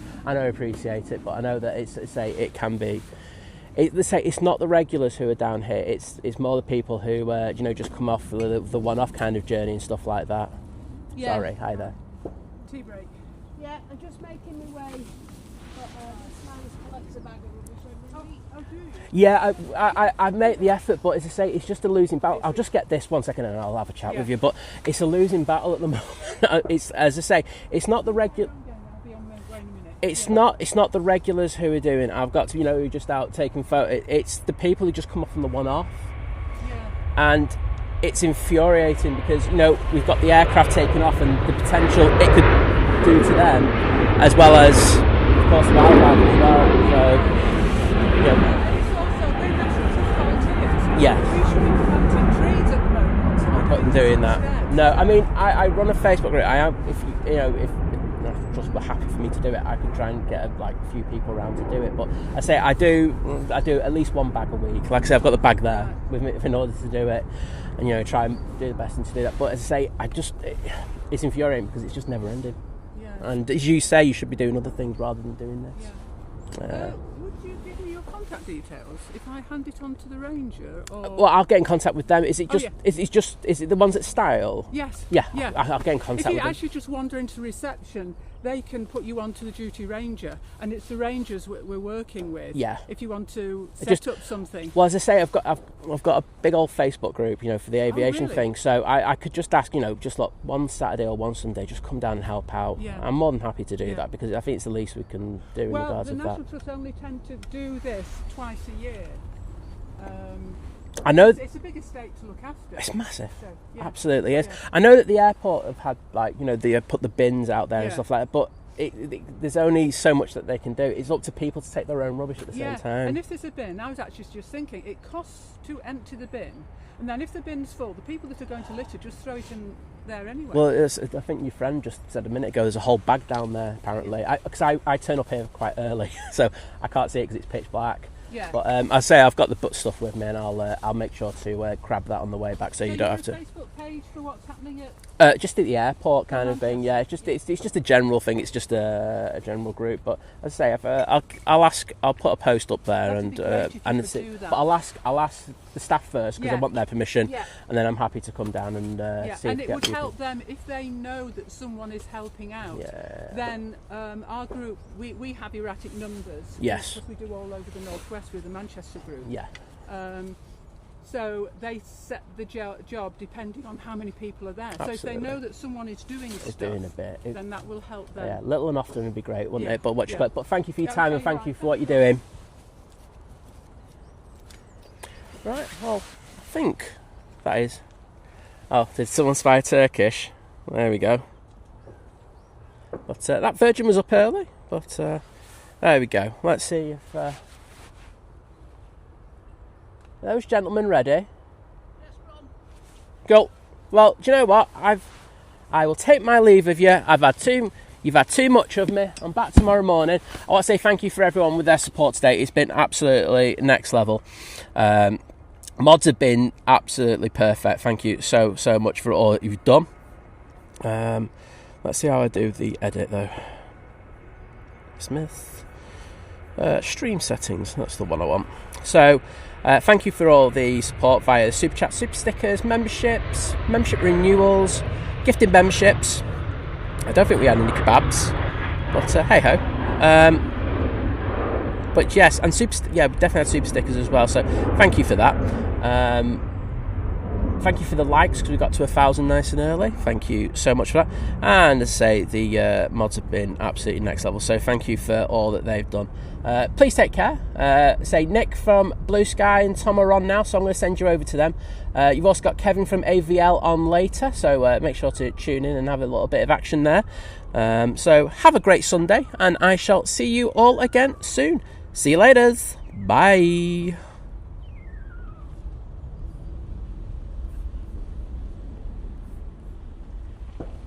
appreciate it, but I know that it can be. It's not the regulars who are down here. It's more the people who just come off the one-off kind of journey and stuff like that. Yeah. Sorry, hi there. Tea break. Yeah, I'm just making my way. But this man collects a bag of rubbish every week. Oh, do you? Yeah, I make the effort, but as I say, it's just a losing battle. I'll just get this 1 second and I'll have a chat with you. But it's a losing battle at the moment. It's, as I say, it's not the regular. It's not the regulars who are doing. I've got to, who are just out taking photos. It's the people who just come off from the one-off. Yeah. And it's infuriating because we've got the aircraft taking off and the potential it could do to them, as well as, of course, the wildlife as well. So, yeah. We should be planting trees at the moment. I'm not doing that. No, I mean, I run a Facebook group. I am, if just were happy for me to do it, I could try and get a few people around to do it. But I say I do at least one bag a week. Like I say, I've got the bag there with me in order to do it, and try and do the best thing to do that. But as I say, it's infuriating because it's just never ending. Yeah. And as you say, you should be doing other things rather than doing this. Yeah. Would you give me your contact details if I hand it on to the ranger? Or... Well, I'll get in contact with them. Is it just? Is it the ones at Style? Yes. Yeah. I'll get in contact with them. If you actually just wander into reception, they can put you onto the duty ranger, and it's the rangers we're working with. Yeah. If you want to set up something. Well, as I say, I've got a big old Facebook group, for the aviation thing. So I could just ask, just like one Saturday or one Sunday, just come down and help out. Yeah. I'm more than happy to do that because I think it's the least we can do in regards of that. Well, the National Trust only tend to do this twice a year. I know it's a big estate to look after. It's massive. So, absolutely is. I know that the airport have had they put the bins out there and stuff like that, but there's only so much that they can do. It's up to people to take their own rubbish at the same time. And if there's a bin, I was actually just thinking it costs to empty the bin, and then if the bin's full, the people that are going to litter just throw it in there anyway. Well, I think your friend just said a minute ago there's a whole bag down there apparently. Because I turn up here quite early, so I can't see it because it's pitch black. Yeah. But I say I've got the butt stuff with me, and I'll make sure to grab that on the way back, so you don't have to. Facebook page for what's happening at. Just at the airport, kind of thing. Yeah, it's just a general thing. It's just a general group. But as I say, I'll put a post up there but I'll ask the staff first because I want their permission, and then I'm happy to come down and see. And it would help them if they know that someone is helping out. Yeah. Then our group, we have erratic numbers. Yes. Because we do all over the northwest with the Manchester group. Yeah. So they set the job depending on how many people are there. Absolutely. So if they know that someone is doing stuff, doing a bit, then that will help them. Yeah, little and often would be great, wouldn't it? But but thank you for your time and thank you for what you're doing. Right, well, I think that is. Oh, did someone spy Turkish? There we go. But that Virgin was up early. But there we go. Let's see if. Those gentlemen ready? Yes, Ron. Go. Well, do you know what? I will take my leave of you. You've had too much of me. I'm back tomorrow morning. I want to say thank you for everyone with their support today. It's been absolutely next level. Mods have been absolutely perfect. Thank you so much for all that you've done. Let's see how I do the edit though. Smith. Stream settings, that's the one I want. So, thank you for all the support via the Super Chat, Super Stickers, memberships, membership renewals, gifted memberships. I don't think we had any kebabs, but hey-ho. But yes, and we definitely had Super Stickers as well, so thank you for that. Thank you for the likes, because we got to 1,000 nice and early. Thank you so much for that. And as I say, the mods have been absolutely next level, so thank you for all that they've done. Please take care. Say Nick from Blue Sky and Tom are on now, so I'm going to send you over to them. You've also got Kevin from AVL on later, so make sure to tune in and have a little bit of action there. So have a great Sunday, and I shall see you all again soon. See you later. Bye.